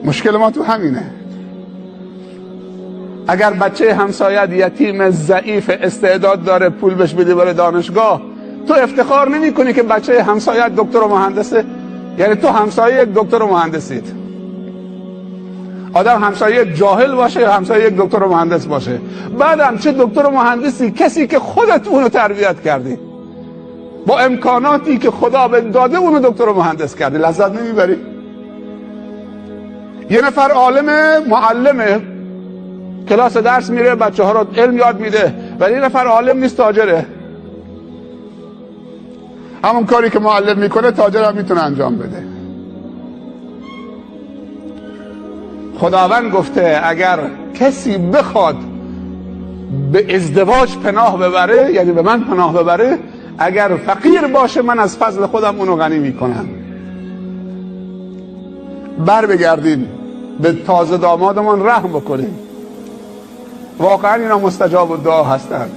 مشکل ما تو همینه. اگر بچه همسایت یتیم ضعیف استعداد داره پول بهش بدی برای دانشگاه، تو افتخار نمی کنی که بچه همسایت دکتر و مهندسه؟ یعنی تو همسایه یک دکتر و مهندسید. آدم همسایه جاهل باشه یا همسایه یک دکتر و مهندس باشه، بعدم چه دکتر و مهندسی، کسی که خودت اونو تربیت کردی با امکاناتی که خدا به داده اونو دکتر و مهندس کردی، لذت نمیبری؟ یه نفر عالم معلمه، کلاس درس میره بچه ها رو علم یاد میده، ولی یه نفر عالم نیست، تاجره. همون کاری که معلم میکنه تاجر هم میتونه انجام بده. خداوند گفته اگر کسی بخواد به ازدواج پناه ببره، یعنی به من پناه ببره، اگر فقیر باشه من از فضل خودم اونو غنی میکنم. بر بگردیم به تازه دامادمان رحم بکنیم. واقعا اینا مستجاب الدعا هستند.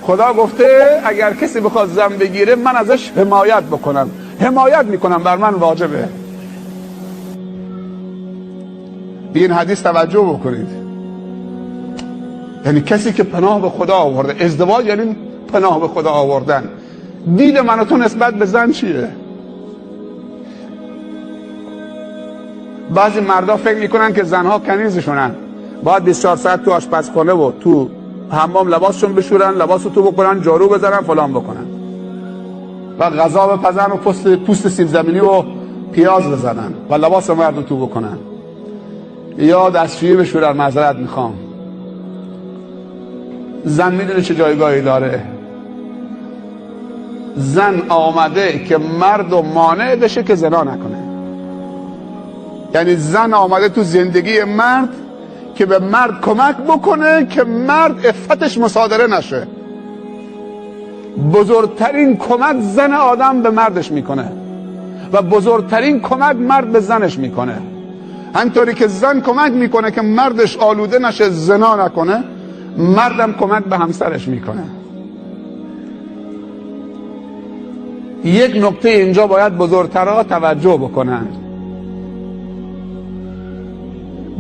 خدا گفته اگر کسی بخواد زن بگیره من ازش حمایت بکنم، حمایت میکنم، بر من واجبه. به این حدیث توجه بکنید. یعنی کسی که پناه به خدا آورده، ازدواج یعنی پناه به خدا آوردن. دید من و تو نسبت به زن چیه؟ بعضی مردا فکر میکنن که زنها کنیزشونن، باید 24 ساعت تو آشپزخانه و تو حمام لباسشون بشورن، لباسو تو بکنن، جارو بزنن، فلان بکنن و غذا بپزن و پوست سیب زمینی و پیاز بزنن و لباس مردو تو بکنن، یا دستشویی بشورن. معذرت میخوام. زن میدونه چه جایگاهی داره. زن آمده که مرد و مانع بشه که زنا نکنه. یعنی زن آمده تو زندگی مرد که به مرد کمک بکنه که مرد عفتش مصادره نشه. بزرگترین کمک زن آدم به مردش میکنه و بزرگترین کمک مرد به زنش میکنه. همطوری که زن کمک میکنه که مردش آلوده نشه، زنا نکنه، مردم کمک به همسرش میکنه. یک نکته اینجا باید بزرگترها توجه بکنن.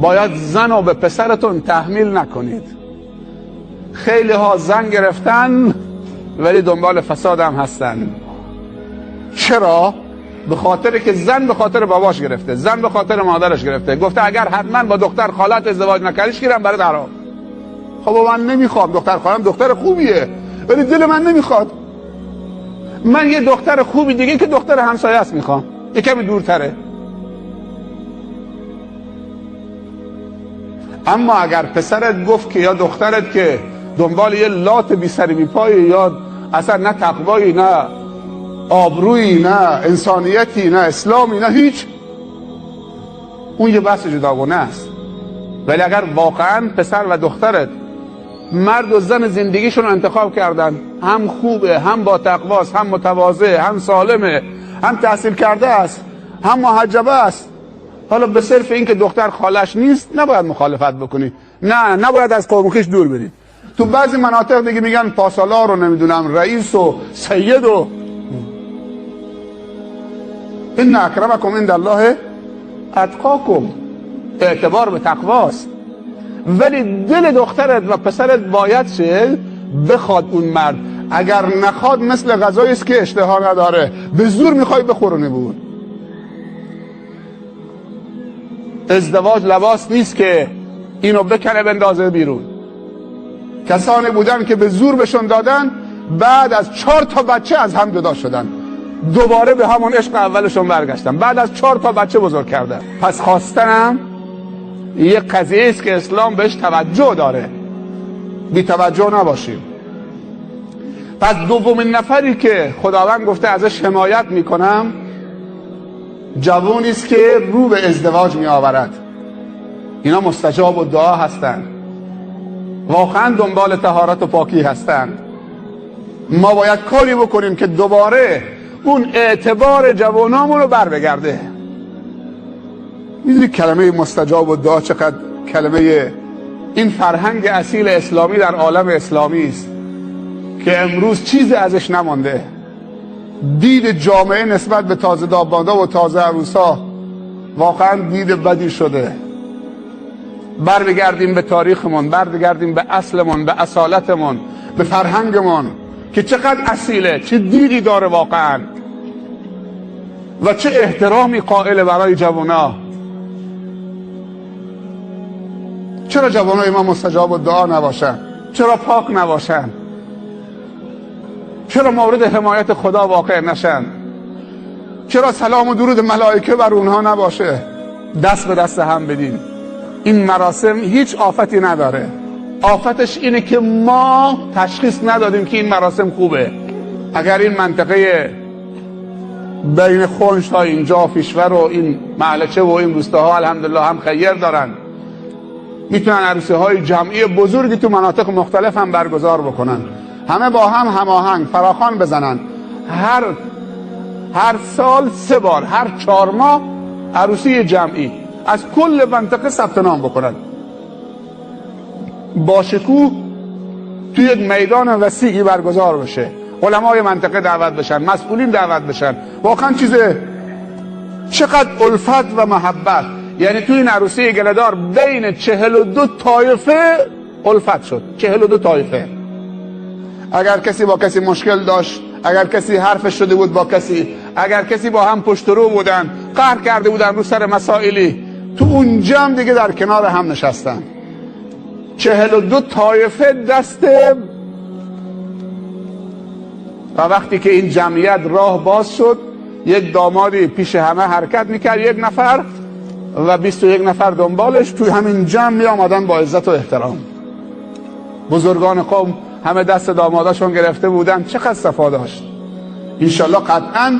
باید زن رو به پسرتون تحمیل نکنید. خیلی ها زن گرفتن ولی دنبال فساد هم هستن. چرا؟ به خاطر که زن به خاطر باباش گرفته، زن به خاطر مادرش گرفته، گفته اگر حتما با دختر خالت ازدواج نکردیش گیرم برات حرام. خب من نمیخوام، دختر خالم دختر خوبیه ولی دل من نمیخواد. من یه دختر خوبی دیگه که دختر همسایه است میخوام، یه کمی دورتره. اما اگر پسرت گفت که یا دخترت که دنبال یه لات بی سر بی پایی، یا اصلا نه تقوایی، نه آبرویی، نه انسانیتی، نه اسلامی، نه هیچ، اون یه بحث جداگانه است. ولی اگر واقعا پسر و دخترت مرد و زن زندگیشون رو انتخاب کردن، هم خوبه، هم با تقواست، هم متواضع، هم سالمه، هم تحصیل کرده است، هم محجبه است، حالا به صرف این که دختر خالش نیست نباید مخالفت بکنی، نه نباید از قوم خویش دور بری. تو بعضی مناطق دیگه میگن پاسالار رو نمیدونم رئیس و سید و ان اکرمکم عند الله اتقاکم، اعتبار به تقواست. ولی دل دخترت و پسرت باید چه؟ بخواد اون مرد. اگر نخواد مثل غذایی است که اشتها نداره، به زور میخوای بخورونی بود. ازدواج لباس نیست که اینو بکنه بندازه بیرون. کسانی بودن که به زور بهشون دادن، بعد از 4 تا بچه از هم جدا شدن، دوباره به همون عشق اولشون برگشتن، بعد از 4 تا بچه بزرگ کردن. پس خواستنم یک قضیه است که اسلام بهش توجه داره، بی توجه نباشیم. پس دومین نفری که خداوند گفته ازش حمایت میکنم، جوانی است که رو به ازدواج می آورد. اینا مستجاب الدعا هستند، واقعا دنبال طهارت و پاکی هستند. ما باید کاری بکنیم که دوباره اون اعتبار جوانامون رو بر بگرده. میدونی کلمه مستجاب الدعا چقدر کلمه این فرهنگ اصیل اسلامی در عالم اسلامی است که امروز چیزی ازش نمانده. دید جامعه نسبت به تازه دامادا و تازه عروسا واقعا دید بدی شده. بگردیم به تاریخمون، بگردیم به اصلمون، به اصالتمون، به فرهنگمون که چقدر اصیله، چه دیدی داره واقعا و چه احترامی قائل برای جوانا. چرا جوانای ما مستجاب الدعا نباشن؟ چرا پاک نباشن؟ چرا مورد حمایت خدا واقع نشن؟ چرا سلام و درود ملائکه بر اونها نباشه؟ دست به دست هم بدیم. این مراسم هیچ آفتی نداره. آفتش اینه که ما تشخیص ندادیم که این مراسم خوبه. اگر این منطقه بین خنج تا اینجا پیشور و این معلچه و این روستاها الحمدلله هم خیر دارن، میتونن عروسی های جمعی بزرگی تو مناطق مختلف هم برگزار بکنن، همه با هم هماهنگ فراخوان بزنن، هر سال 3 بار، هر 4 ماه عروسی جمعی از کل منطقه ثبت نام بکنن، با شکوه توی یک میدان وسیعی برگزار بشه، علمای منطقه دعوت بشن، مسئولین دعوت بشن. واقعا چقدر الفت و محبت. یعنی توی این عروسی گله‌دار بین 42 طایفه الفت شد. 42 طایفه. اگر کسی با کسی مشکل داشت، اگر کسی حرفش شده بود با کسی، اگر کسی با هم پشت رو بودن، قهر کرده بودن رو سر مسائلی، تو اون جمع دیگه در کنار هم نشستن. 42 طایفه دست. و وقتی که این جمعیت راه باز شد، یک دامادی پیش همه حرکت میکرد، 1 نفر و 21 نفر دنبالش، توی همین جمع می آمدن با عزت و احترام. بزرگان قوم همه دست داماداشون گرفته بودن. چقدر صفا داشت. انشالله قطعا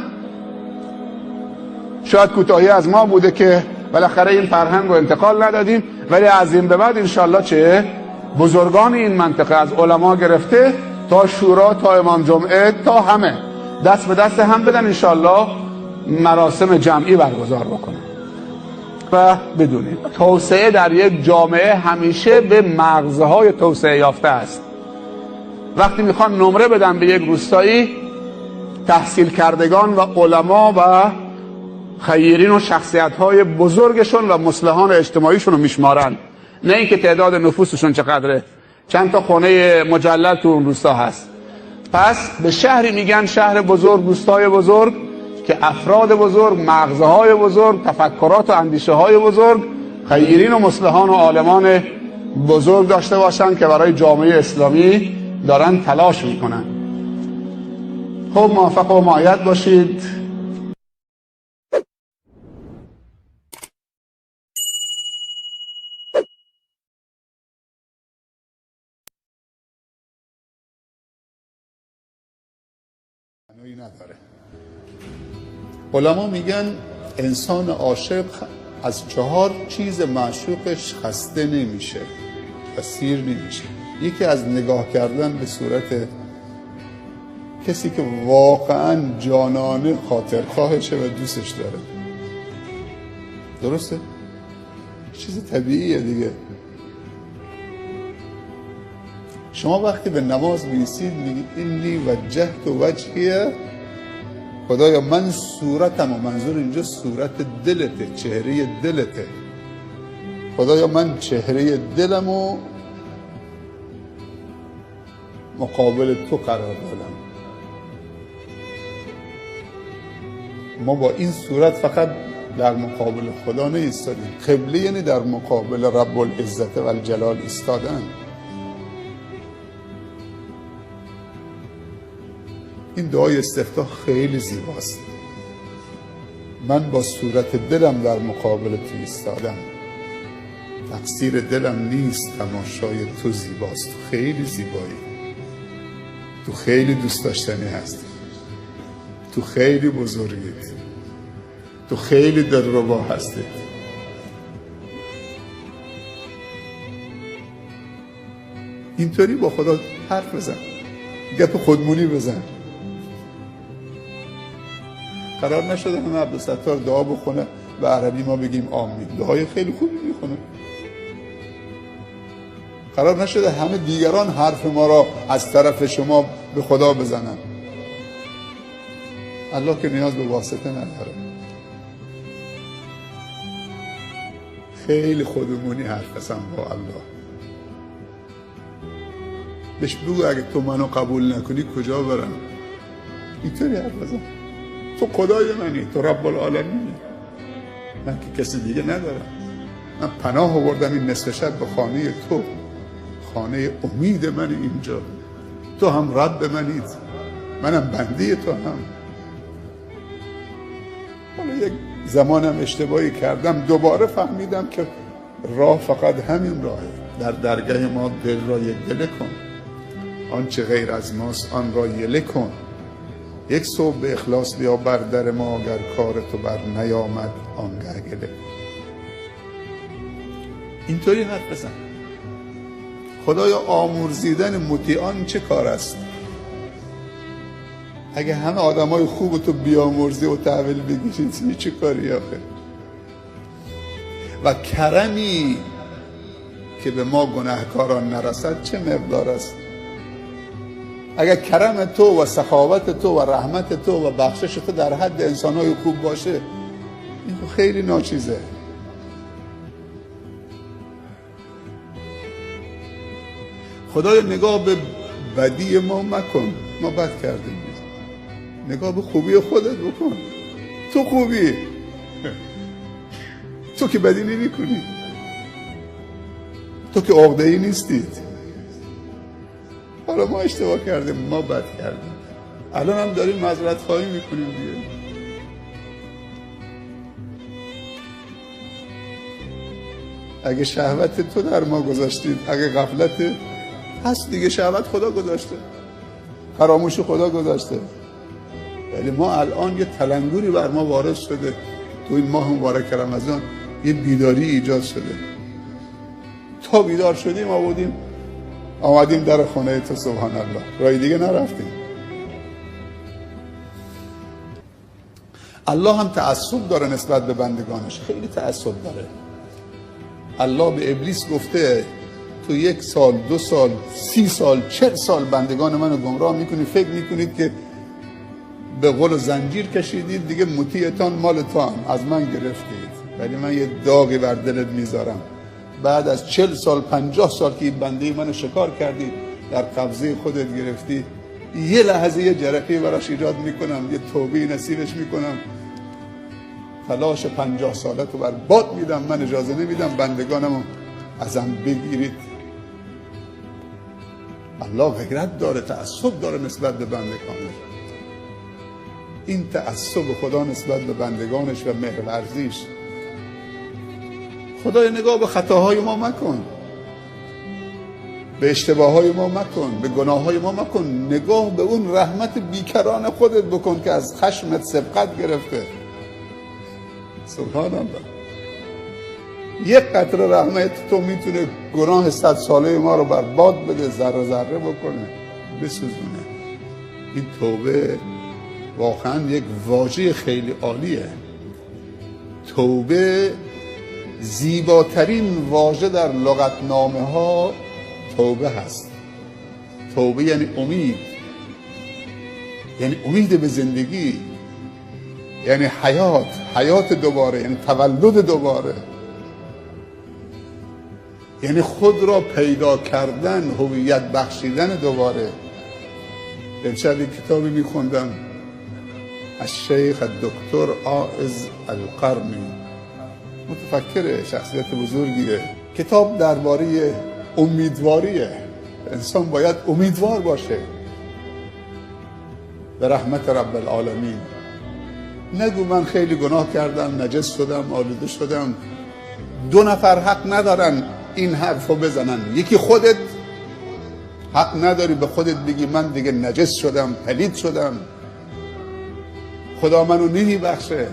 شاید کوتاهی از ما بوده که بالاخره این فرهنگ رو انتقال ندادیم، ولی از این به بعد انشالله چه بزرگان این منطقه از علما گرفته تا شورا تا امام جمعه تا همه دست به دست هم بدن، انشالله مراسم جمعی برگزار بکنن. و بدونید توسعه در یک جامعه همیشه به مغزهای توسعه یافته است. وقتی میخوان نمره بدن به یک روستایی، تحصیل کردگان و علما و خیرین و شخصیت‌های بزرگشون و مصلحان اجتماعیشون رو میشمارن، نه اینکه تعداد نفوسشون چقدره، چند تا خونه مجلل تو اون روستا هست. پس به شهری میگن شهر بزرگ، روستای بزرگ که افراد بزرگ، مغزهای بزرگ، تفکرات و اندیشه های بزرگ، خیرین و مصلحان و عالمان بزرگ داشته باشن که برای جامعه اسلامی دارن تلاش میکنن. خب موفق و مؤید باشید. نداره. علما میگن انسان عاشق از 4 چیز معشوقش خسته نمیشه و سیر نمیشه. یکی از نگاه کردن به صورت کسی که واقعا جانانه خاطرخواهشه و دوستش داره. درسته؟ چیز طبیعیه دیگه. شما وقتی به نماز می‌ایستید میگید اینی وجهت وجهی، خدایا من صورتم، و منظور اینجا صورت دلته، چهره دلته. خدایا من چهره دلمو مقابل تو قرار دادم. ما با این صورت فقط در مقابل خدا نایستادیم. قبله یعنی در مقابل رب العزت و الجلال ایستادن. این دعای استفتاح خیلی زیباست. من با صورت دلم در مقابل تو ایستادم، تقصیر دلم نیست، تماشای تو زیباست. تو خیلی زیبایی، تو خیلی دوست داشتنی هستی، تو خیلی بزرگید، تو خیلی دلربا هستی. اینطوری با خدا حرف بزن، گپ خودمونی بزن. قرار نشده همه عبدالستار دعا بخونه به عربی ما بگیم آمین. دعای خیلی خوبی میخونه. قرار نشده همه دیگران حرف ما را از طرف شما به خدا بزنن. الله که نیاز به واسطه نداره. خیلی خودمونی حرف بزن با الله. بهش بگو اگه تو منو قبول نکنی کجا برم. اینطوری حرف بزن. تو خدای منی، تو رب العالمینی، من که کسی دیگه ندارم. من پناه آوردم این نصف شب به خانه تو، خانه امید من اینجا. تو هم رب منید، منم بنده تو هم. حالا یک زمانم اشتباهی کردم، دوباره فهمیدم که راه فقط همین راهه. در درگاه ما دل را یک دل کن، آنچه غیر از ماست آن را یله کن. یک صبح به اخلاص بیا بر در ما، اگر کار تو بر نیامد آنگه گله کن. اینطوری حرف بزن. خدایا آمرزیدن مطیعان چه کار است؟ اگه همه آدمای خوب تو بیامرزی و تحویل بگیری چه کاری آخه؟ و کرمی که به ما گناهکاران نرسد چه مقدار است؟ اگر کرم تو و سخاوت تو و رحمت تو و بخشش تو در حد انسانهای خوب باشه، این خیلی ناچیزه. خدای نگاه به بدی ما مکن، ما بد کردیم. نگاه به خوبی خودت بکن. تو خوبی، تو که بدی نمی کنی، تو که عقده‌ای نیستید. حالا ما اشتباه کردیم، ما بد کردیم، الان هم داریم معذرت خواهی میکنیم دیگه. اگه شهوت تو در ما گذاشتید، اگه غفلت هست دیگه، شهوت خدا گذاشته، فراموش خدا گذاشته. ولی ما الان یه تلنگری بر ما وارد شده، تو این ماه مبارک رمضان یه بیداری ایجاد شده. تا بیدار شدیم آمدیم در خانه تو، سبحان الله، رای دیگه نرفتیم. الله هم تعصب داره نسبت به بندگانش، خیلی تعصب داره. الله به ابلیس گفته تو 1 سال، 2 سال، 30 سال، 40 سال بندگان منو گمراه میکنید، فکر میکنید که به قول زنجیر کشیدید، دیگه مطیعتان مالتان، از من گرفتید. ولی من یه داغی بر دلت میذارم. بعد از 40 سال 50 سال که این بنده منو شکار کردی، در قبضه خودت گرفتی، یه لحظه یه جرقه براش ایجاد میکنم، یه توبه نصیبش میکنم، تلاش 50 سالتو بر باد میدم. من اجازه نمیدم بندگانمو ازم بگیرید. الله غیرت داره، تعصب داره نسبت به بندگانش. این تعصب خدا نسبت به بندگانش و مهرورزیش. خدای نگاه به خطاهای ما مکن، به اشتباههای ما مکن، به گناههای ما مکن. نگاه به اون رحمت بیکران خودت بکن که از خشمت سبقت گرفته. سبحان الله. یک قطره رحمت تو میتونه گناه 100 ساله ما رو برباد بده، ذره ذره بکنه، بسوزونه. این توبه واقعا یک واژه خیلی عالیه. توبه زیباترین واژه در لغتنامه ها توبه هست. توبه یعنی امید، یعنی امید به زندگی، یعنی حیات دوباره، یعنی تولد دوباره، یعنی خود را پیدا کردن، هویت بخشیدن دوباره. امشب یک کتابی میخوندم از شیخ الدکتر عائض القرنی، متفکر، شخصیت بزرگیه. کتاب درباره امیدواریه. انسان باید امیدوار باشه به رحمت رب العالمین. نگو من خیلی گناه کردم، نجس شدم، آلوده شدم. 2 نفر حق ندارن این حرفو بزنن. یکی خودت حق نداری به خودت بگی من دیگه نجس شدم، پلید شدم، خدا منو نمیبخشه.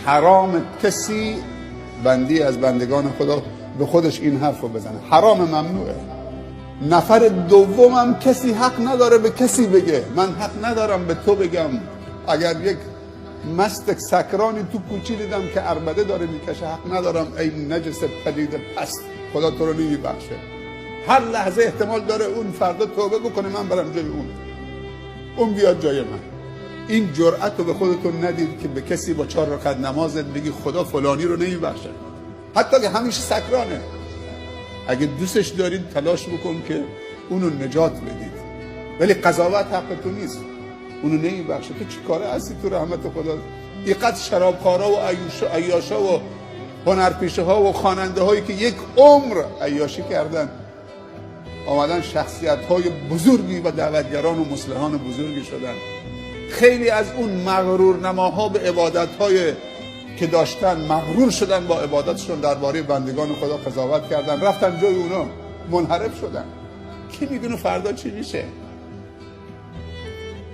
حرام کسی بندی از بندگان خدا به خودش این حرفو بزنه، حرام، ممنوعه. نفر دومم کسی حق نداره به کسی بگه من حق ندارم به تو بگم. اگر یک مستک سکرانی تو کوچی دیدم که عربده داره میکشه، حق ندارم ای نجس پلید پست، خدا تو رو نمیبخشه. هر لحظه احتمال داره اون فردا توبه بکنه، من برم جای اون بیاد جای من. این جرأت رو به خودتون ندید که به کسی با 4 رکعت نمازت بگی خدا فلانی رو نمیبخشه، حتی که همیشه سکرانه. اگه دوستش دارید تلاش بکن که اونو نجات بدید، ولی قضاوت حقتون نیست، اونو نمیبخشه. تو چی کاره هستی تو رحمت خدا؟ اینقدر شرابخوارا و عیاشا و هنرپیشه ها و خواننده هایی که یک عمر عیاشی کردن آمدن شخصیت های بزرگی و دعوتگران و مصلحان بزرگی شدن. خیلی از اون مغرور نماها به عبادت های که داشتن مغرور شدن با عبادتشون، درباره بندگان خدا قضاوت کردن، رفتن جای اونا منحرف شدن. کی میدونه فردا چی میشه؟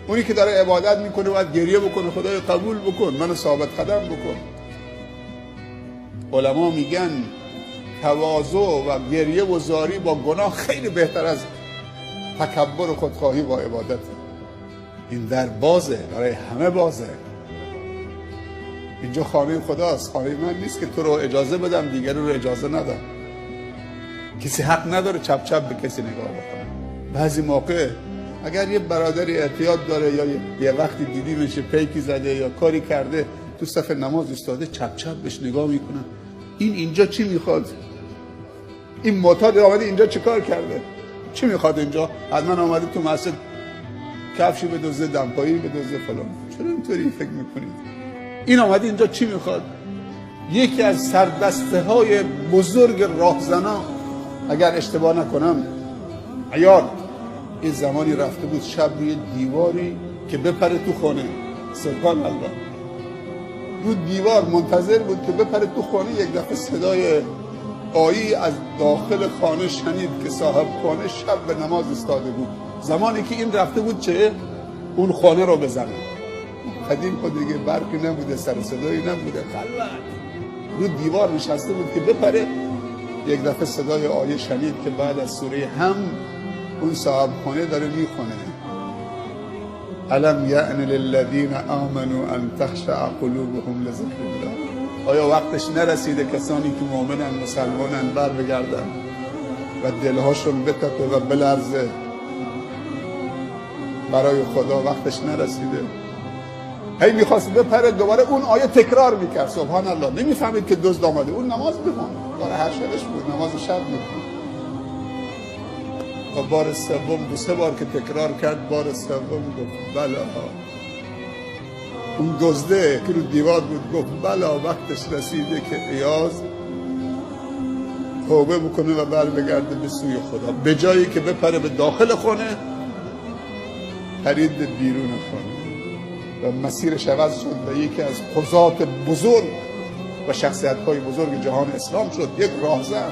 اونی که داره عبادت میکنه باید گریه بکنه خدای قبول بکن، منو ثابت قدم بکن. علما میگن تواضع و گریه و زاری با گناه خیلی بهتر از تکبر و خودخواهی با عبادت. این در بازه، برای همه بازه. اینجا خانه خداست، خانه من نیست که تو رو اجازه بدم دیگری رو اجازه ندم. کسی حق نداره چپ چپ به کسی نگاه بکنه. بعضی موقع اگر یه برادری احتیاط داره یا یه وقتی دیدی میشه پیکی زده یا کاری کرده تو صف نماز ایستاده، چپ چپ بهش نگاه میکنن. این اینجا چی میخواد؟ این معتاد آمده اینجا چی کار کرده؟ چی میخواد اینجا؟ حتما آمده تو مسجد کفشی بدوزه، دمپایی بدوزه، فلان. چرا اینطوری فکر میکنید؟ این آمده اینجا چی میخواد؟ یکی از سردسته های بزرگ راهزنا، اگر اشتباه نکنم عیار، این زمانی رفته بود شب روی دیواری که بپره تو خانه، سبحان الله، رو دیوار منتظر بود که بپره تو خانه. یک دفعه صدای آیی از داخل خانه شنید که صاحب خانه شب به نماز ایستاده بود. زمانی که این رفته بود چه؟ اون خانه رو بزنه. قدیم خود دیگه برقی نبوده، سر صدایی نبوده، خلوت رو دیوار نشسته بود که بپره. یک دفعه صدای آیه شنید که بعد از سوره هم اون صاحب خانه داره میخونه الم یأن للذین آمنوا ان تخشع قلوبهم لذکر الله. آیا وقتش نرسیده کسانی که مؤمنن مسلمانن بر بگردن و دلهاشون بتپه و بلرزه برای خدا؟ وقتش نرسیده؟ هی میخواست بپره، دوباره اون آیه تکرار میکرد. سبحان الله، نمیفهمید که دزد آمده. اون نماز بخون، داره هر شبش بود نماز شب میخون. و بار سوم 2-3 بار که تکرار کرد، بار سوم گفت بلا. اون دزده که رو دیوار بود گفت بلا، وقتش رسیده که ایاز توبه بکنه و بر بگرده به سوی خدا. به جایی که بپره به داخل خانه، پرید به بیرون خانه و مسیرش عوض شد و یکی از قضات بزرگ و شخصیت‌های بزرگ جهان اسلام شد. یک راهزن.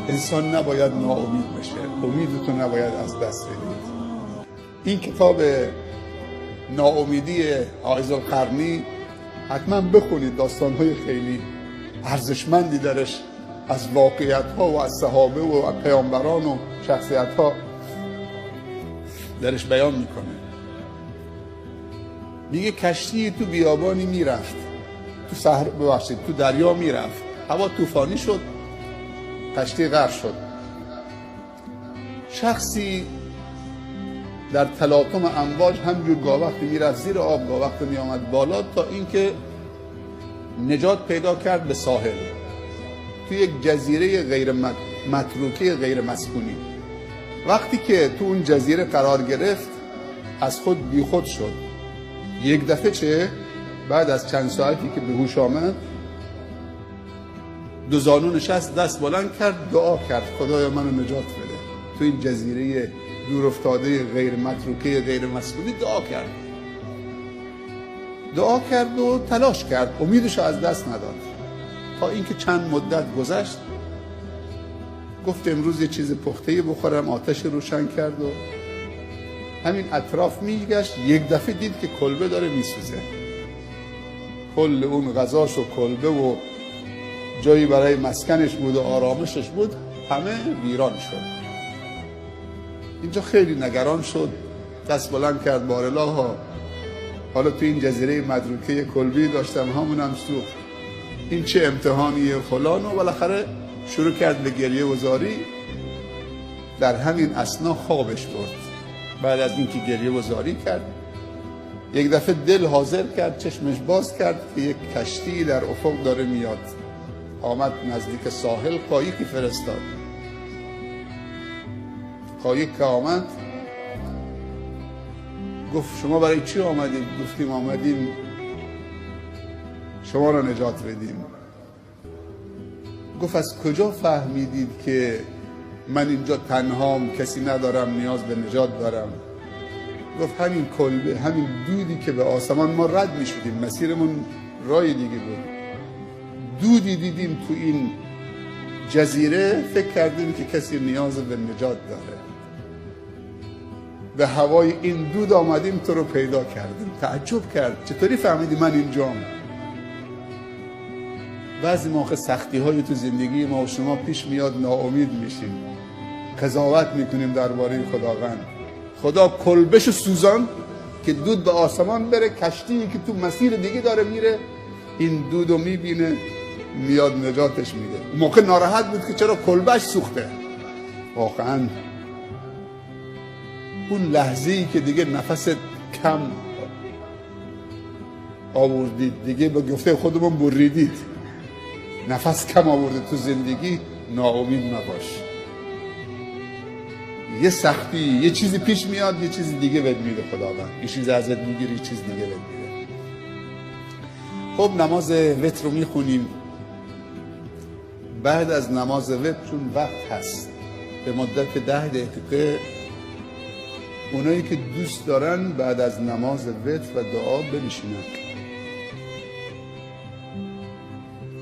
انسان نباید ناامید بشه، امیدتو نباید از دست بدید. این کتاب ناامیدی عائض القرنی حتما بخونید، داستان‌های خیلی ارزشمندی درش از واقعیت‌ها و از صحابه و از پیامبران و شخصیت‌ها درش بیان میکنه. میگه کشتی تو بیابانی میرفت، تو صحرا، ببخشید تو دریا میرفت، هوا طوفانی شد، کشتی غرق شد. شخصی در تلاطم امواج همجور گاه وقتی میرفت زیر آب، گاه وقتی میآمد بالا، تا اینکه نجات پیدا کرد به ساحل، تو یک جزیره غیر متروکه غیر مسکونی. وقتی که تو اون جزیره قرار گرفت از خود بیخود شد. یک دفعه چه؟ بعد از چند ساعتی که به هوش آمد، دو زانو نشست، دست بلند کرد، دعا کرد خدایا منو نجات بده. تو این جزیره دور افتاده غیر متروکه غیر مسکونی دعا کرد و تلاش کرد، امیدشو از دست نداد. تا اینکه چند مدت گذشت، گفت امروز یه چیز پخته‌ای بخورم، آتش روشن کرد و همین اطراف میگشت. یک دفعه دید که کلبه داره میسوزه. کل اون غذاش و کلبه و جایی برای مسکنش بود و آرامشش بود همه ویران شد. اینجا خیلی نگران شد، دست بلند کرد بار الله، حالا تو این جزیره مدروکه کلبی داشتم همونم سوخت، این چه امتحانیه فلان. و بالاخره شروع کرد به گریه و زاری. در همین اثنا خوابش برد. بعد از اینکه گریه و زاری کرد یک دفعه دل حاضر کرد، چشمش باز کرد که یک کشتی در افق داره میاد. آمد نزدیک ساحل، قایقی فرستاد. قایق که آمد گفت شما برای چی آمدید؟ گفتیم آمدیم شما را نجات بدیم. گفت از کجا فهمیدید که من اینجا تنهام، کسی ندارم، نیاز به نجات دارم؟ گفت همین کلبه، همین دودی که به آسمان ما رد می شدیم، مسیرمون رای دیگه بود، دودی دیدیم تو این جزیره، فکر کردیم که کسی نیاز به نجات داره، به هوای این دود آمدیم تو رو پیدا کردیم. تعجب کرد چطوری فهمیدی من اینجام؟ بعضی موقع سختی های تو زندگی ما و شما پیش میاد، ناامید میشیم، قضاوت میکنیم درباره خداوند. خدا کلبش سوزان که دود به آسمان بره، کشتی که تو مسیر دیگه داره میره، این دودو میبینه میاد نجاتش میده. اون موقع ناراحت بود که چرا کلبش سوخته. واقعا اون لحظه‌ای که دیگه نفست کم آوردید، دیگه به گفته خودمون بریدید، نفس کم آورده تو زندگی، ناامید نباش. یه سختی، یه چیزی پیش میاد، یه چیز دیگه بهت میده خداوند، یه چیز ازت میگیره، یه چیز دیگه بهت میده. خب نماز وتر رو میخونیم. بعد از نماز وتر چون وقت هست، به مدت 10 دقیقه اونایی که دوست دارن بعد از نماز وتر و دعا بنشینن.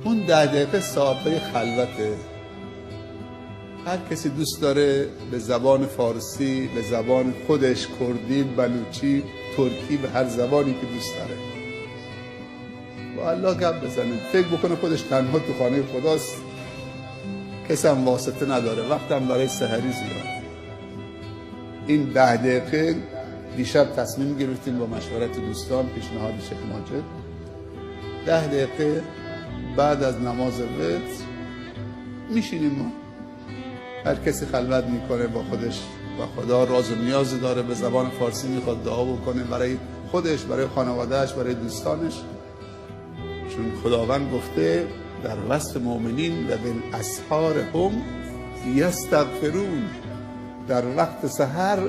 اون 10 دقیقه ساعتهای خلوته. هر کسی دوست داره به زبان فارسی، به زبان خودش، کردی، بلوچی، ترکی، به هر زبانی که دوست داره با الله گپ بزنه، فکر بکنه خودش تنها تو خانه خداست، کسی هم واسطه نداره، وقت هم برای سحری زیاد. این 10 دقیقه دیشب تصمیم گرفتیم با مشورت دوستان، پیشنهاد شیخ ماجد، 10 دقیقه بعد از نماز وتر میشینیم. ما هر کسی خلوت میکنه با خودش و خدا، راز و نیازی داره، به زبان فارسی میخواد دعا بکنه برای خودش، برای خانوادهش، برای دوستانش. چون خداوند گفته در وصف مؤمنین و بالاسحار هم یستغفرون، در وقت سحر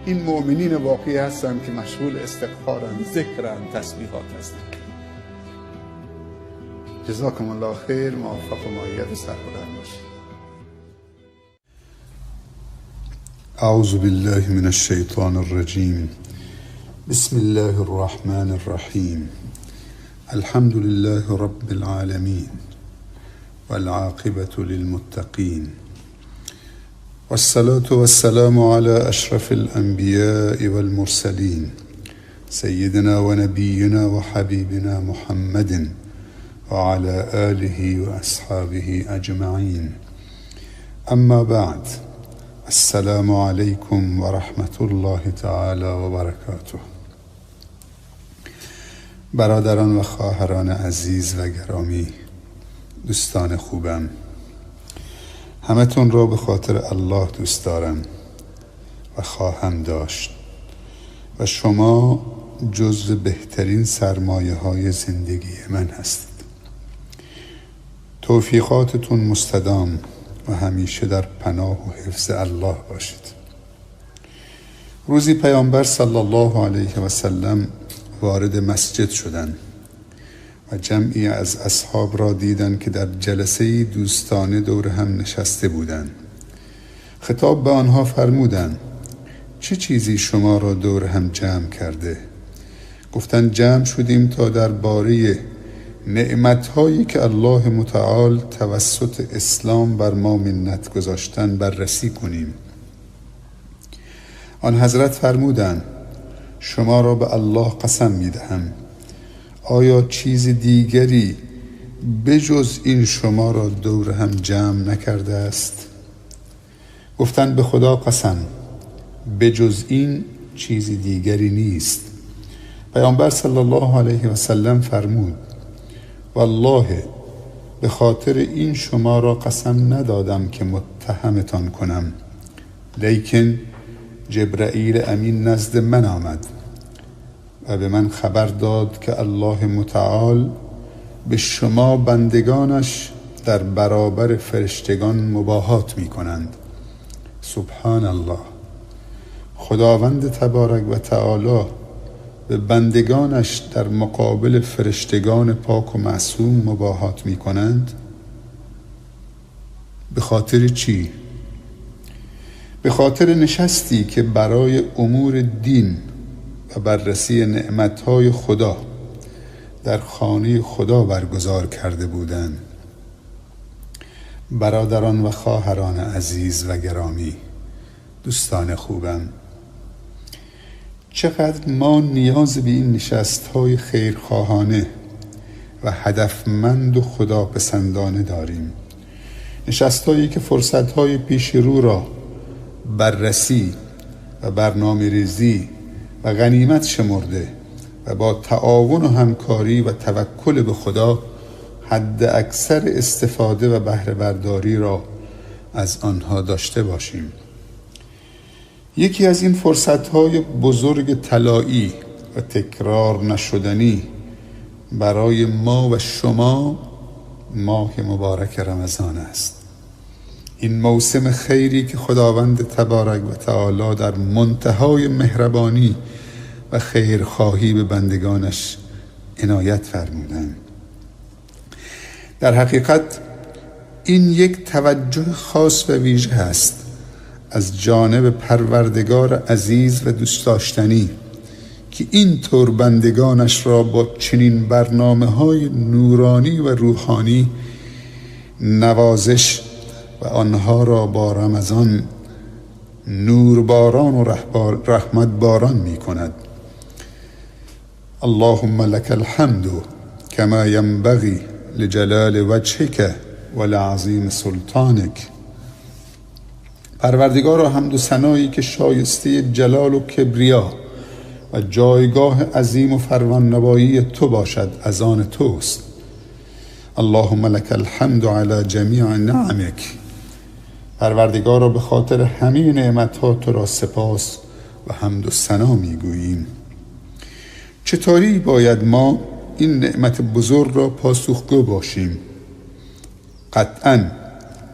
این مؤمنین واقعی هستن که مشغول استغفارن، ذکرن، تسبیحات هستن. جزاکم الله خیر، موفق و مؤید سربلند باشید. اعوذ بالله من الشیطان الرجیم. بسم الله الرحمن الرحیم. الحمد لله رب العالمین والعاقبة للمتقین والصلاة والسلام على اشرف الانبیاء والمرسلین سیدنا و نبینا و حبیبنا محمد وعلى آله وأصحابه أجمعين. أما بعد، السلام عليكم ورحمة الله تعالى وبركاته. برادران و خواهران عزیز و گرامی، دوستان خوبم، همتون را به خاطر الله دوست دارم و خواهم داشت و شما جزو بهترین سرمایه های زندگی من هستید. توفیقاتتون مستدام و همیشه در پناه و حفظ الله باشید. روزی پیامبر صلی الله علیه و سلم وارد مسجد شدند و جمعی از اصحاب را دیدند که در جلسه دوستانه دور هم نشسته بودند. خطاب به آنها فرمودند: چه چیزی شما را دور هم جمع کرده؟ گفتند جمع شدیم تا درباره نعمت‌هایی که الله متعال توسط اسلام بر ما منت گذاشتن بررسی کنیم. آن حضرت فرمودند: شما را به الله قسم می‌دهم، آیا چیز دیگری بجز این شما را دور هم جمع نکرده است؟ گفتند به خدا قسم، بجز این چیز دیگری نیست. پیامبر صلی الله علیه و سلم فرمود: والله به خاطر این شما را قسم ندادم که متهمتان کنم، لیکن جبرائیل امین نزد من آمد و به من خبر داد که الله متعال به شما بندگانش در برابر فرشتگان مباهات می کنند. سبحان الله، خداوند تبارک و تعالی به بندگانش در مقابل فرشتگان پاک و معصوم مباهات می کنند. به خاطر چی؟ به خاطر نشستی که برای امور دین و بررسی نعمتهای خدا در خانه خدا برگزار کرده بودند. برادران و خواهران عزیز و گرامی، دوستان خوبم، چقدر ما نیاز به این نشست‌های خیرخواهانه و هدفمند و خداپسندانه داریم. نشست‌هایی که فرصت‌های پیش رو را بررسی و برنامه‌ریزی و غنیمت شمرده و با تعاون و همکاری و توکل به خدا حد اکثر استفاده و بهره برداری را از آنها داشته باشیم. یکی از این فرصت‌های بزرگ طلایی و تکرار نشدنی برای ما و شما ماه مبارک رمضان است. این موسم خیری که خداوند تبارک و تعالی در منتهای مهربانی و خیرخواهی به بندگانش عنایت فرمودند. در حقیقت این یک توجه خاص و ویژه است از جانب پروردگار عزیز و دوست داشتنی که این طور بندگانش را با چنین برنامه‌های نورانی و روحانی نوازش و آنها را با رمضان نور باران و رحمت باران می کند. اللهم لك الحمد كما ينبغي لجلال وجهك ولعظیم سلطانک. پروردگارا حمد و ثنایی که شایسته جلال و کبریا و جایگاه عظیم و فرمانروایی تو باشد از آن توست. اللهم لك الحمد على جمیع نعمک. پروردگارا به خاطر همه نعمت‌ها تو را سپاس و حمد و ثنا می‌گوییم. چطوری باید ما این نعمت بزرگ را پاسخگو باشیم؟ قطعاً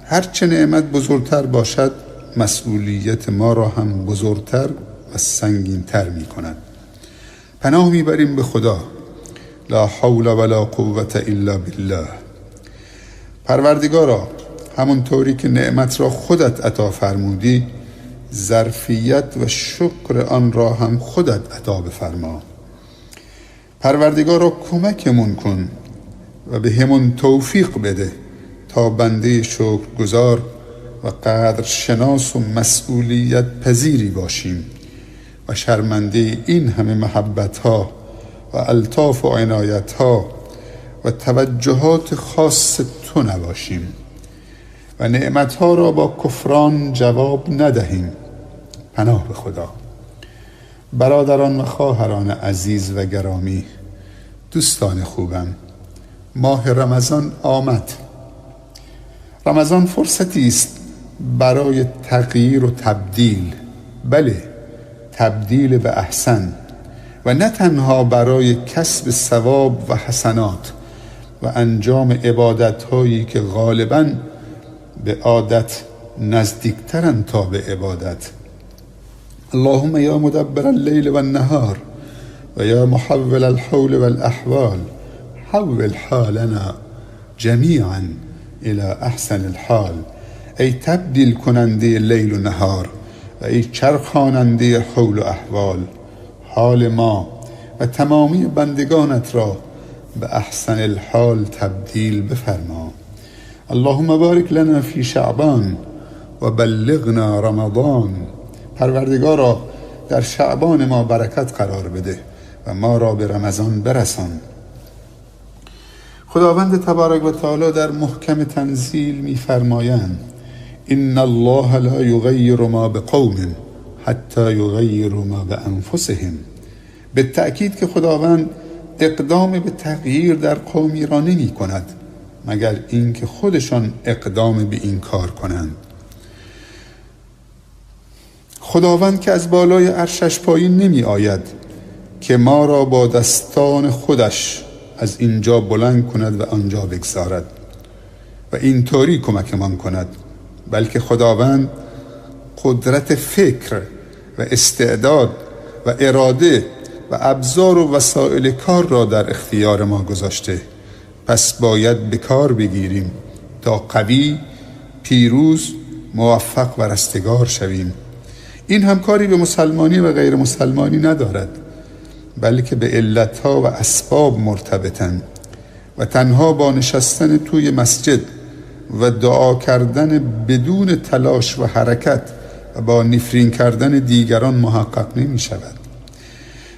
هرچه نعمت بزرگتر باشد مسئولیت ما را هم بزرگتر و سنگین‌تر می کند. پناه میبریم به خدا. لا حول ولا قوة الا بالله. پروردگارا همونطوری که نعمت را خودت عطا فرمودی، ظرفیت و شکر آن را هم خودت عطا بفرما. پروردگارا کمکمون کن و به همون توفیق بده تا بنده شکرگزار و قدر شناس و مسئولیت پذیری باشیم و شرمنده این همه محبت ها و الطاف و عنایت ها و توجهات خاص تو نباشیم و نعمت ها را با کفران جواب ندهیم. پناه به خدا. برادران و خواهران عزیز و گرامی، دوستان خوبم، ماه رمضان آمد. رمضان فرصتی است برای تغییر و تبدیل، بله تبدیل به احسن، و نه تنها برای کسب ثواب و حسنات و انجام عبادت هایی که غالباً به عادت نزدیکترن تا به عبادت. اللهم یا مدبر اللیل و النهار و یا محول الحول والاحوال حول حالنا جمیعا الى احسن الحال. ای تبدیل کننده لیل و نهار و ای چرخاننده حول و احوال، حال ما و تمامی بندگانت را به احسن الحال تبدیل بفرما. اللهم بارک لنا فی شعبان و بلغنا رمضان. پروردگارا در شعبان ما برکت قرار بده و ما را به رمضان برسان. خداوند تبارک و تعالی در محکم تنزیل می‌فرمایند: ان الله لا یغیر ما بقوم حتی یغیروا ما بانفسهم. به تأکید که خداوند اقدام به تغییر در قومی را نمی کند مگر اینکه خودشان اقدام به این کار کنند. خداوند که از بالای عرشش پایین نمی آید که ما را با دستان خودش از اینجا بلند کند و آنجا بگذارد و اینطوری کمکمان کند، بلکه خداوند قدرت فکر و استعداد و اراده و ابزار و وسایل کار را در اختیار ما گذاشته. پس باید به کار بگیریم تا قوی، پیروز، موفق و رستگار شویم. این همکاری به مسلمانی و غیر مسلمانی ندارد، بلکه به علتها و اسباب مرتبطن و تنها با نشستن توی مسجد و دعا کردن بدون تلاش و حرکت و با نفرین کردن دیگران محقق نمی شود.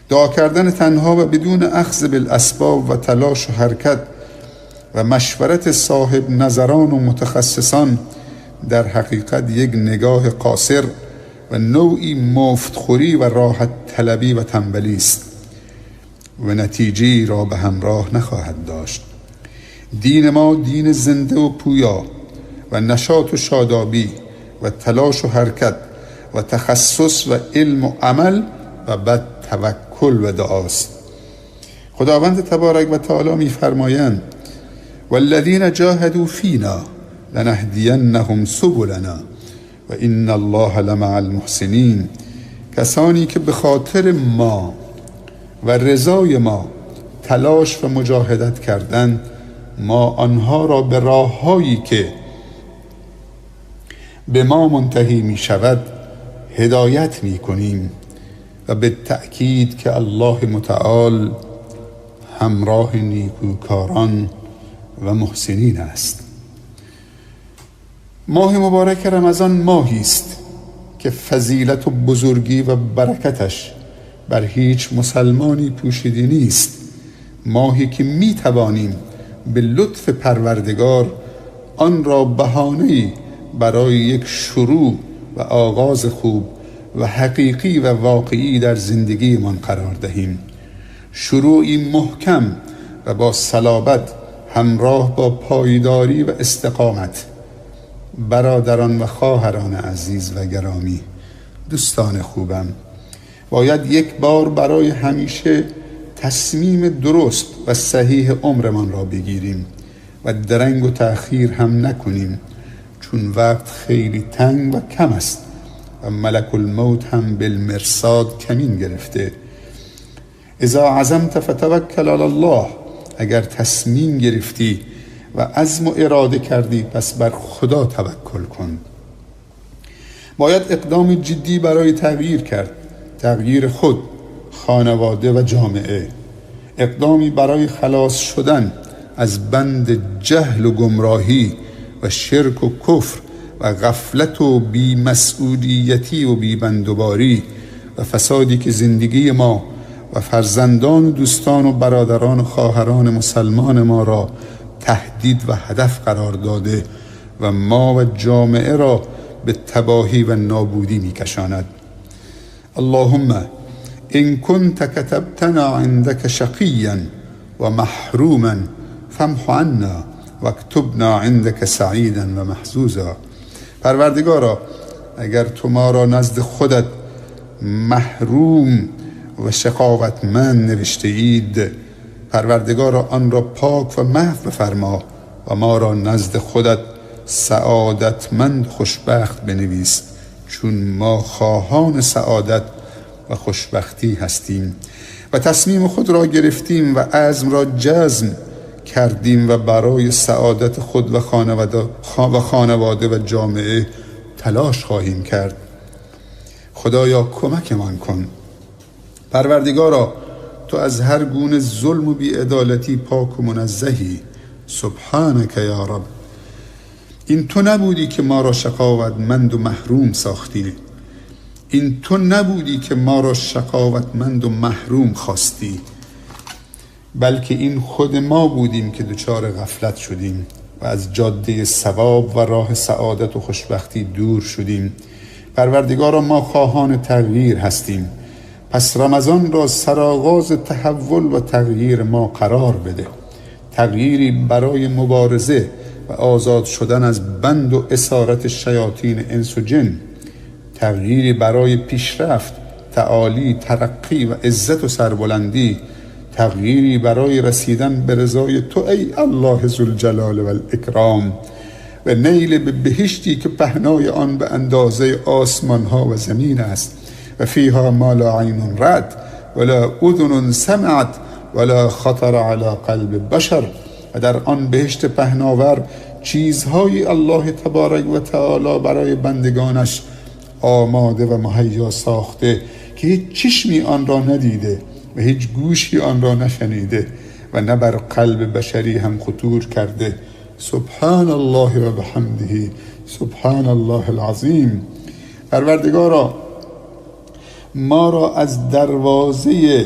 دعا کردن تنها و بدون اخذ بالاسباب و تلاش و حرکت و مشورت صاحب نظران و متخصصان در حقیقت یک نگاه قاصر و نوعی مفتخوری و راحت طلبی و تنبلی است و نتیجه‌ای را به همراه نخواهد داشت. دین ما دین زنده و پویا و نشاط و شادابی و تلاش و حرکت و تخصص و علم و عمل و بعد توکل و دعاست. خداوند تبارک و تعالی می‌فرمایند والذین جاهدوا فینا لنهدینهم سبلنا و ان الله لمع المحسنین. کسانی که به خاطر ما و رضای ما تلاش و مجاهدت کردند، ما آنها را به راه‌هایی که به ما منتهی می شود هدایت می کنیم و به تأکید که الله متعال همراه نیکوکاران و محسنین است. ماه مبارک رمضان ماهی است که فضیلت و بزرگی و برکتش بر هیچ مسلمانی پوشیده نیست. ماهی که می توانیم به لطف پروردگار آن را بهانه‌ای برای یک شروع و آغاز خوب و حقیقی و واقعی در زندگیمان قرار دهیم. شروعی محکم و با صلابت همراه با پایداری و استقامت. برادران و خواهران عزیز و گرامی، دوستان خوبم، باید یک بار برای همیشه تصمیم درست و صحیح عمرمان را بگیریم و درنگ و تأخیر هم نکنیم، چون وقت خیلی تنگ و کم است و ملک الموت هم بالمرصاد کمین گرفته. اذا عزمت فتوکل علی الله. اگر تصمیم گرفتی و عزم و اراده کردی، پس بر خدا توکل کن. باید اقدام جدی برای تغییر کرد، تغییر خود، خانواده و جامعه. اقدامی برای خلاص شدن از بند جهل و گمراهی و شرک و کفر و غفلت و بی‌مسئولیتی و بی‌بندوباری و فسادی که زندگی ما و فرزندان و دوستان و برادران و خواهران مسلمان ما را تهدید و هدف قرار داده و ما و جامعه را به تباهی و نابودی می‌کشاند. اللهم ان كنت كتبتنا عندك شقيا ومحروما فامح عنا واكتبنا عندك سعيدا ومحظوظا. پروردگارا، اگر تو ما را نزد خودت محروم و شقاوتمند نوشته اید، پروردگارا آن را پاک و محو بفرما و ما را نزد خودت سعادتمند خوشبخت بنویس، چون ما خواهان سعادت و خوشبختی هستیم و تصمیم خود را گرفتیم و عزم را جزم کردیم و برای سعادت خود و خانواده و جامعه تلاش خواهیم کرد. خدایا کمکمان کن. پروردگارا، تو از هر گونه ظلم و بی‌عدالتی پاک و منزهی. سبحانک یا رب. این تو نبودی که ما را شقاوتمند و محروم ساختی. این تو نبودی که ما را شقاوتمند و محروم خواستی، بلکه این خود ما بودیم که دچار غفلت شدیم و از جاده ثواب و راه سعادت و خوشبختی دور شدیم. پروردگارا، ما خواهان تغییر هستیم، پس رمضان را سرآغاز تحول و تغییر ما قرار بده. تغییری برای مبارزه و آزاد شدن از بند و اسارت شیاطین انس و جن. تغییری برای پیشرفت، تعالی، ترقی و عزت و سربلندی، تغییری برای رسیدن به رضای تو ای الله ذوالجلال و الاکرام و نیل به بهشتی که پهنای آن به اندازه آسمان ها و زمین است و فیها ما لا عین رأت ولا اذن سمعت ولا خطر علی قلب بشر، و در آن بهشت پهناور چیزهای الله تبارک و تعالی برای بندگانش آماده و مهیا ساخته که هیچ چشمی آن را ندیده و هیچ گوشی آن را نشنیده و نه بر قلب بشری هم خطور کرده. سبحان الله و بحمده، سبحان الله العظیم. پروردگارا ما را از دروازه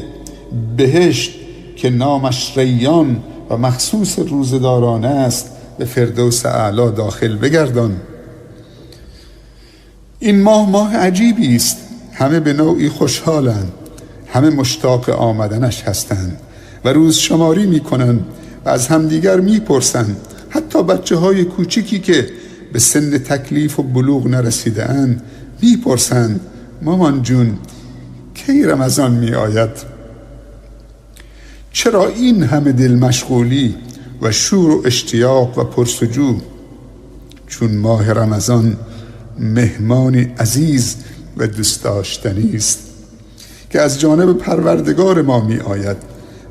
بهشت که نامش ریان و مخصوص روزداران است به فردوس اعلی داخل بگردان. این ماه عجیبی است، همه به نوعی خوشحالند، همه مشتاق آمدنش هستند و روز شماری میکنند و از همدیگر میپرسند. حتی بچه های کوچیکی که به سن تکلیف و بلوغ نرسیده اند میپرسند مامان جون کی رمضان می آید؟ چرا این همه دل مشغولی و شور و اشتیاق و پرسجو؟ چون ماه رمضان مهمانی عزیز و دوست داشتنی است که از جانب پروردگار ما می آید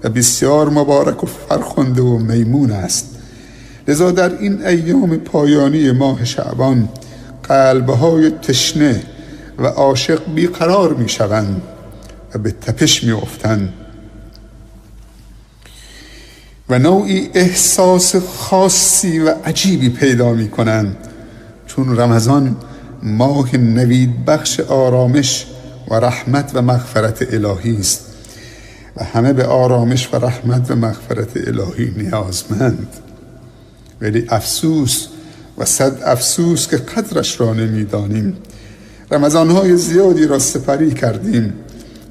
و بسیار مبارک و فرخنده و میمون است. لذا در این ایام پایانی ماه شعبان قلبهای تشنه و عاشق بیقرار می شوند و به تپش می افتند و نوعی احساس خاصی و عجیبی پیدا می کنند، چون رمضان ماه نوید بخش آرامش و رحمت و مغفرت الهی است و همه به آرامش و رحمت و مغفرت الهی نیازمند. ولی افسوس و صد افسوس که قدرش را نمیدانیم. رمضان‌های زیادی را سپری کردیم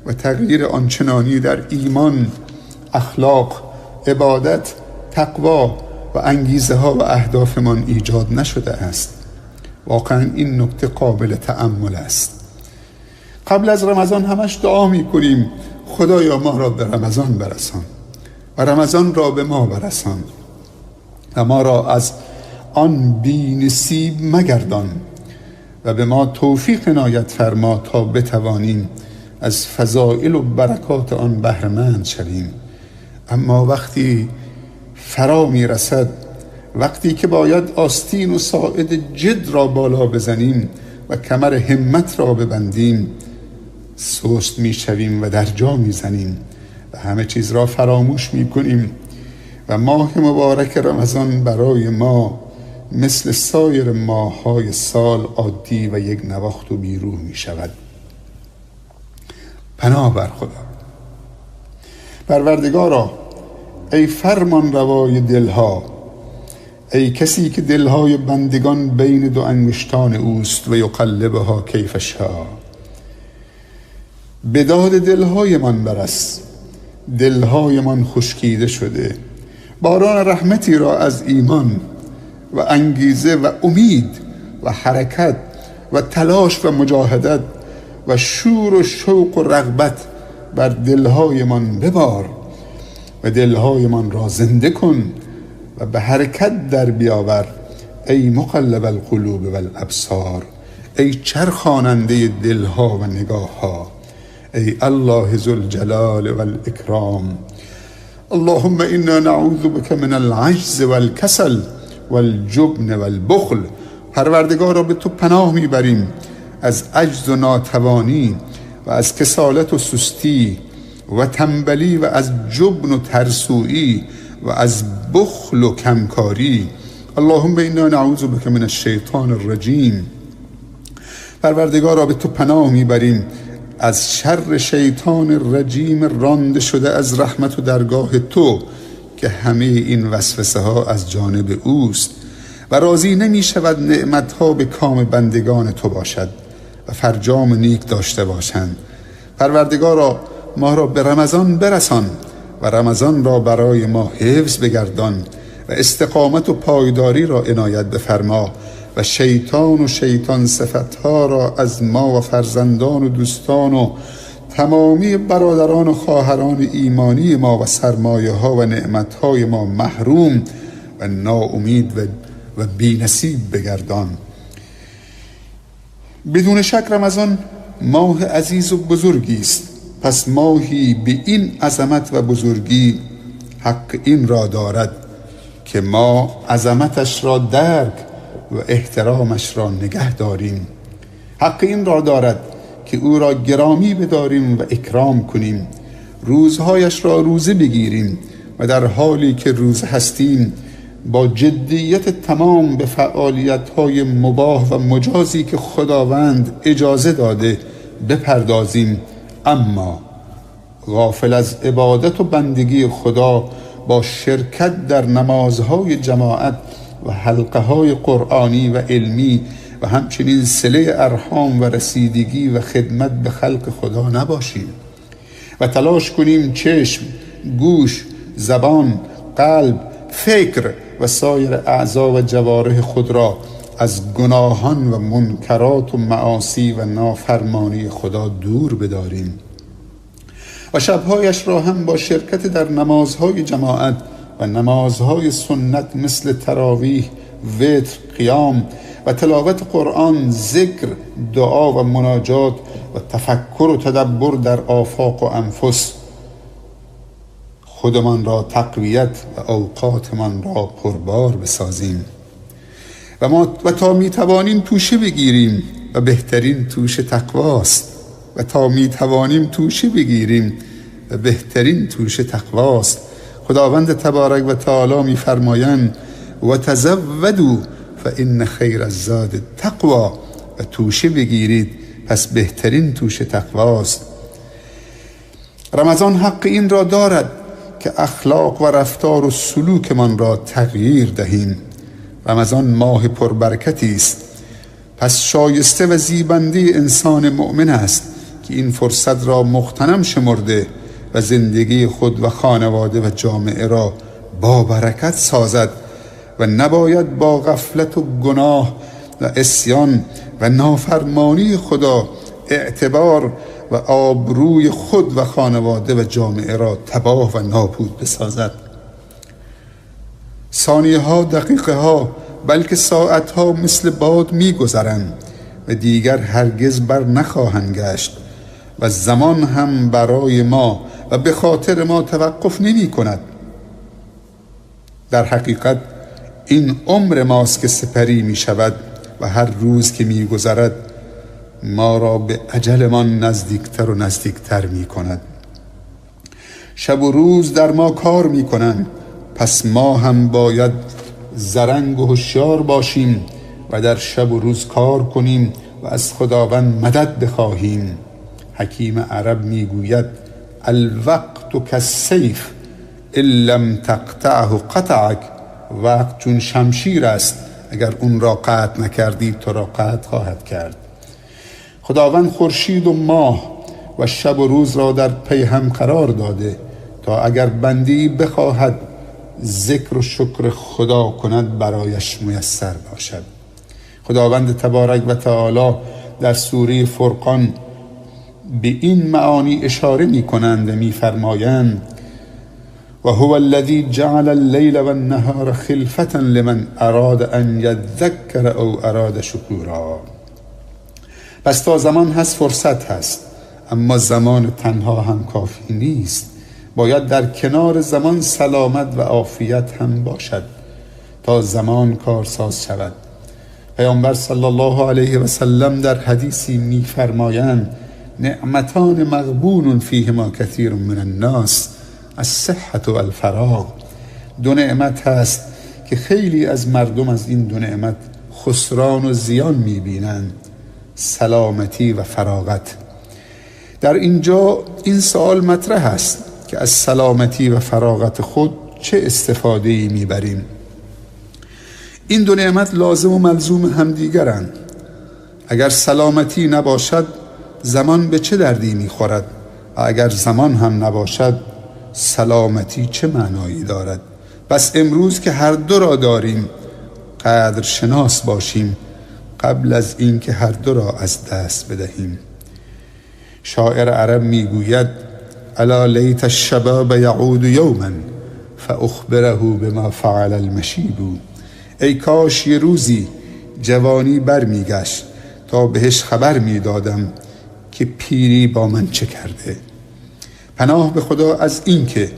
و تغییر آنچنانی در ایمان، اخلاق، عبادت، تقوا و انگیزه ها و اهدافمان ایجاد نشده است. واقعا این نکته قابل تأمل است. قبل از رمضان همش دعا می کنیم خدایا ما را به رمضان برسان و رمضان را به ما برسان و ما را از آن بی نصیب مگردان و به ما توفیق عنایت فرما تا بتوانیم از فضائل و برکات آن بهره‌مند شویم. اما وقتی فرا می رسد، وقتی که باید آستین و ساعد جد را بالا بزنیم و کمر همت را ببندیم، سست می شویم و در جا می زنیم و همه چیز را فراموش می کنیم و ماه مبارک رمضان برای ما مثل سایر ماه‌های سال عادی و یک نواخت و بیروح می شود. پناه بر خدا. پروردگارا ای فرمان روای دلها، ای کسی که دلهای بندگان بین دو انگشتان اوست و یقلبها کیف شاء، به داد دلهای من برس. دلهای من خشکیده شده، باران رحمتی را از ایمان و انگیزه و امید و حرکت و تلاش و مجاهدت و شور و شوق و رغبت بر دلهای من ببار و دلهای من را زنده کن و به حرکت در بیاور ای مقلب القلوب و الابصار، ای چرخاننده دلها و نگاهها، ای الله ذوالجلال و الاکرام. اللهم انا نعوذ بك من العجز والکسل والجبن والبخل. پروردگارا به تو پناه میبریم از عجز و ناتوانی و از کسالت و سستی و تنبلی و از جبن و ترسویی و از بخل و کمکاری. اللهم انا نعوذ بك من الشیطان الرجیم. پروردگارا به تو پناه میبریم از شر شیطان رجیم رانده شده از رحمت و درگاه تو که همه این وسوسه ها از جانب اوست و راضی نمی شود نعمت ها به کام بندگان تو باشد و فرجام نیک داشته باشند. پروردگارا ما را به رمضان برسان و رمضان را برای ما حفظ بگردان و استقامت و پایداری را عنایت بفرما و شیطان و شیطان صفتها را از ما و فرزندان و دوستان و تمامی برادران و خواهران ایمانی ما و سرمایه ها و نعمت های ما محروم و ناامید و بی‌نصیب بگردان. بدون شک رمضان ماه عزیز و بزرگی است، پس ماهی به این عظمت و بزرگی حق این را دارد که ما عظمتش را درک و احترامش را نگه داریم. حق این را دارد که او را گرامی بداریم و اکرام کنیم، روزهایش را روزه بگیریم و در حالی که روزه هستیم با جدیت تمام به فعالیت‌های مباح و مجازی که خداوند اجازه داده بپردازیم، اما غافل از عبادت و بندگی خدا با شرکت در نمازهای جماعت و حلقه‌های قرآنی و علمی و همچنین صله ارحام و رسیدگی و خدمت به خلق خدا نباشیم و تلاش کنیم چشم، گوش، زبان، قلب، فکر و سایر اعضا و جوارح خود را از گناهان و منکرات و معاصی و نافرمانی خدا دور بداریم و شبهایش را هم با شرکت در نمازهای جماعت و نمازهای سنت مثل تراویح، وتر، قیام و تلاوت قرآن، ذکر، دعا و مناجات و تفکر و تدبر در آفاق و انفس خودمان را تقویت و اوقاتمان را پربار بسازیم و تا میتوانیم توشه بگیریم و بهترین توشه تقواست خداوند تبارک و تعالی میفرمایند و تزودوا فان خیر الزاد التقوی، و توشه بگیرید پس بهترین توشه تقواست. رمضان حق این را دارد که اخلاق و رفتار و سلوک من را تغییر دهیم. رمضان ماه پربرکتی است، پس شایسته و زیبنده انسان مؤمن است که این فرصت را مغتنم شمرده و زندگی خود و خانواده و جامعه را با برکت سازد و نباید با غفلت و گناه و عصیان و نافرمانی خدا اعتبار و آبروی خود و خانواده و جامعه را تباه و نابود بسازد. ثانیه ها، دقیقه ها، بلکه ساعت ها مثل باد می گذرند و دیگر هرگز بر نخواهند گشت و زمان هم برای ما و به خاطر ما توقف نمی کند. در حقیقت این عمر ماست که سپری می شود و هر روز که می گذرد ما را به اجلمان نزدیکتر و نزدیکتر می کند. شب و روز در ما کار می کنند، پس ما هم باید زرنگ و هوشیار باشیم و در شب و روز کار کنیم و از خداوند مدد بخواهیم. حکیم عرب می گوید الوقت کالسیف ان لم تقطعه قطعک. وقت چون شمشیر است، اگر اون را قطع نکردی تو را قطع خواهد کرد. خداوند خورشید و ماه و شب و روز را در پی هم قرار داده تا اگر بندی بخواهد ذکر و شکر خدا کند برایش میسر باشد. خداوند تبارک و تعالی در سوره فرقان به این معانی اشاره می کنند و می فرمایند و هو الذی جعل اللیل و النهار خلفة لمن اراد ان یذکر او اراد شکورا. پس تا زمان هست فرصت هست، اما زمان تنها هم کافی نیست، باید در کنار زمان سلامت و عافیت هم باشد تا زمان کارساز شود. پیامبر صلی الله علیه و سلم در حدیثی می فرمایند نعمتان مغبون فیهما کثیر من الناس الصحة و الفراغ. دو نعمت هست که خیلی از مردم از این دو نعمت خسران و زیان می بینند، سلامتی و فراغت. در اینجا این سوال مطرح است که از سلامتی و فراغت خود چه استفاده‌ای میبریم؟ این دو نعمت لازم و ملزوم همدیگرند. اگر سلامتی نباشد زمان به چه دردی میخورد و اگر زمان هم نباشد سلامتی چه معنایی دارد؟ بس امروز که هر دو را داریم قدر شناس باشیم قبل از این که هر دو را از دست بدهیم. شاعر عرب میگوید الا لیت الشباب یعود یوما فاخبره بما فعل المشیب. ای کاش یه روزی جوانی برمیگشت تا بهش خبر میدادم که پیری با من چه کرده. پناه به خدا از این که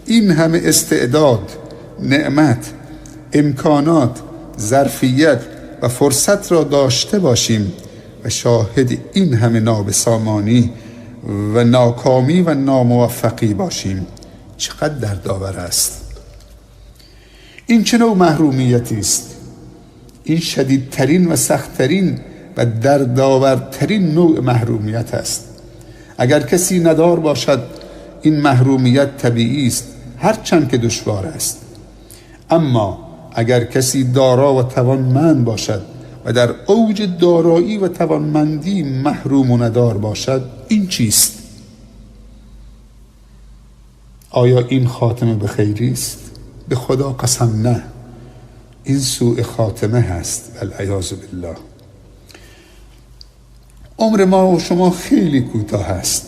این همه استعداد، نعمت، امکانات، ظرفیت و فرصت را داشته باشیم و شاهد این همه نابسامانی و ناکامی و ناموفقی باشیم. چقدر دردآور است. این چه نوع محرومیتی است؟ این شدیدترین و سختترین و دردآورترین نوع محرومیت است. اگر کسی ندار باشد این محرومیت طبیعی است، هرچند که دشوار است. اما اگر کسی دارا و توانمند باشد و در اوج دارایی و توانمندی محروم و ندار باشد، این چیست؟ آیا این خاتمه به خیری است؟ به خدا قسم نه، این سوء خاتمه هست. والعیاذ بالله. عمر ما و شما خیلی کوتاه است.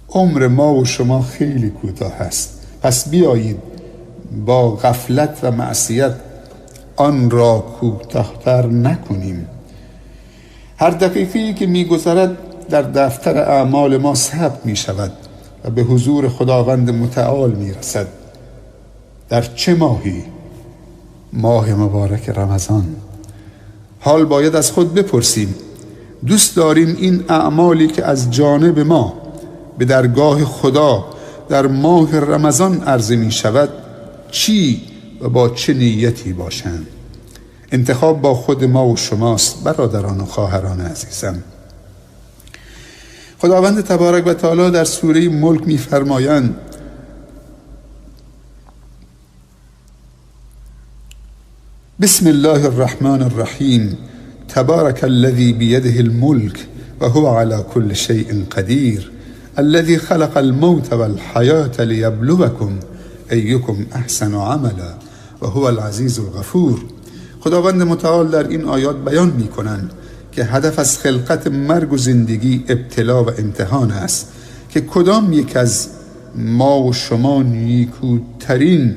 عمر ما و شما خیلی کوتاه است. پس بیایید با غفلت و معصیت آن را کوتاه‌تر نکنیم. هر دقیقه‌ای که می‌گذرد در دفتر اعمال ما ثبت می‌شود و به حضور خداوند متعال می‌رسد. در چه ماهی؟ ماه مبارک رمضان. حال باید از خود بپرسیم دوست داریم این اعمالی که از جانب ما به درگاه خدا در ماه رمضان عرضه می شود چی و با چه نیتی باشند؟ انتخاب با خود ما و شماست برادران و خواهران عزیزم. خداوند تبارک و تعالی در سوره ملک می فرمایند بسم الله الرحمن الرحیم تبارک الذی بیده الملک و هو علی كل شیء قدیر الذي خلق الموت والحیاة لیبلوکم ایکم احسن عملا و هو العزیز الغفور. خداوند متعال در این آیات بیان می کنند که هدف از خلقت مرگ و زندگی ابتلا و امتحان است که کدام یک از ما و شما نیکوترین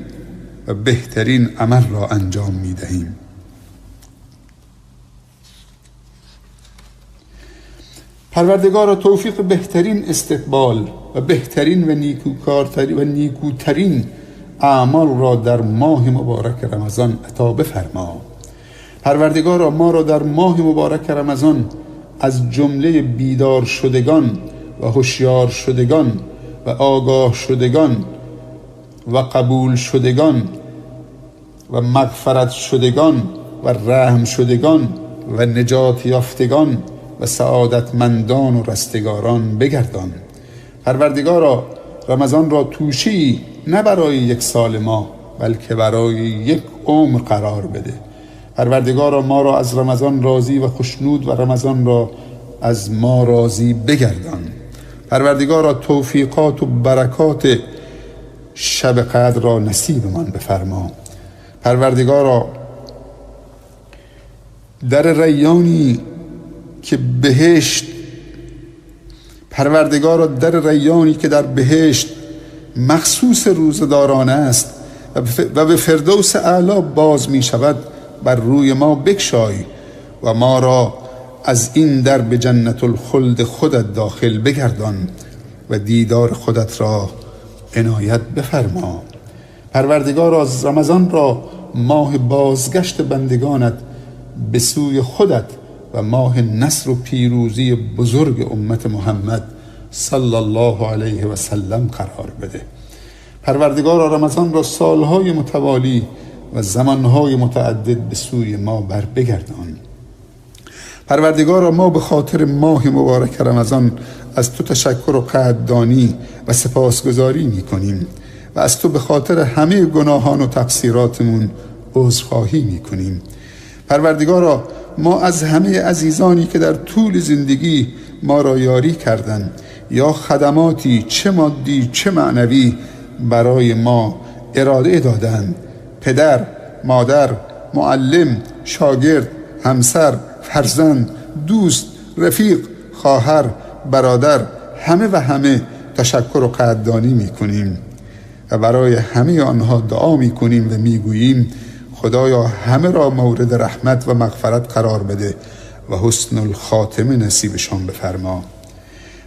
و بهترین عمل را انجام می دهیم. پروردگار توفیق بهترین استقبال و بهترین و نیکوترین اعمال را در ماه مبارک رمضان عطا بفرما. پروردگار ما را در ماه مبارک رمضان از جمله بیدار شدگان و هوشیار شدگان و آگاه شدگان و قبول شدگان و مغفرت شدگان و رحم شدگان و نجات یافتگان و سعادتمندان و رستگاران بگردان. پروردگارا رمضان را توشی نه برای یک سال ما بلکه برای یک عمر قرار بده. پروردگارا ما را از رمضان راضی و خوشنود و رمضان را از ما راضی بگردان. پروردگارا توفیقات و برکات شب قدر را نصیب من بفرما. پروردگارا در ریانی که در بهشت مخصوص روزداران است و به فردوس اعلی باز می شود بر روی ما بکشای و ما را از این در به جنت الخلد خودت داخل بگردان و دیدار خودت را عنایت بفرما. پروردگار از رمضان را ماه بازگشت بندگانت به سوی خودت و ماه نصر و پیروزی بزرگ امت محمد صلی الله علیه و سلم قرار بده. پروردگار رمضان را سالهای متوالی و زمانهای متعدد به سوی ما بر بگردان. پروردگار ما به خاطر ماه مبارک رمضان از تو تشکر و قدردانی و سپاسگزاری می کنیم و از تو به خاطر همه گناهان و تقصیراتمون عذرخواهی می کنیم. پروردگارا ما از همه عزیزانی که در طول زندگی ما را یاری کردند یا خدماتی چه مادی چه معنوی برای ما اراده دادند، پدر، مادر، معلم، شاگرد، همسر، فرزند، دوست، رفیق، خواهر، برادر همه و همه تشکر و قدردانی میکنیم و برای همه آنها دعا میکنیم و میگوییم خدایا همه را مورد رحمت و مغفرت قرار بده و حسن الخاتمه نصیبشان بفرما.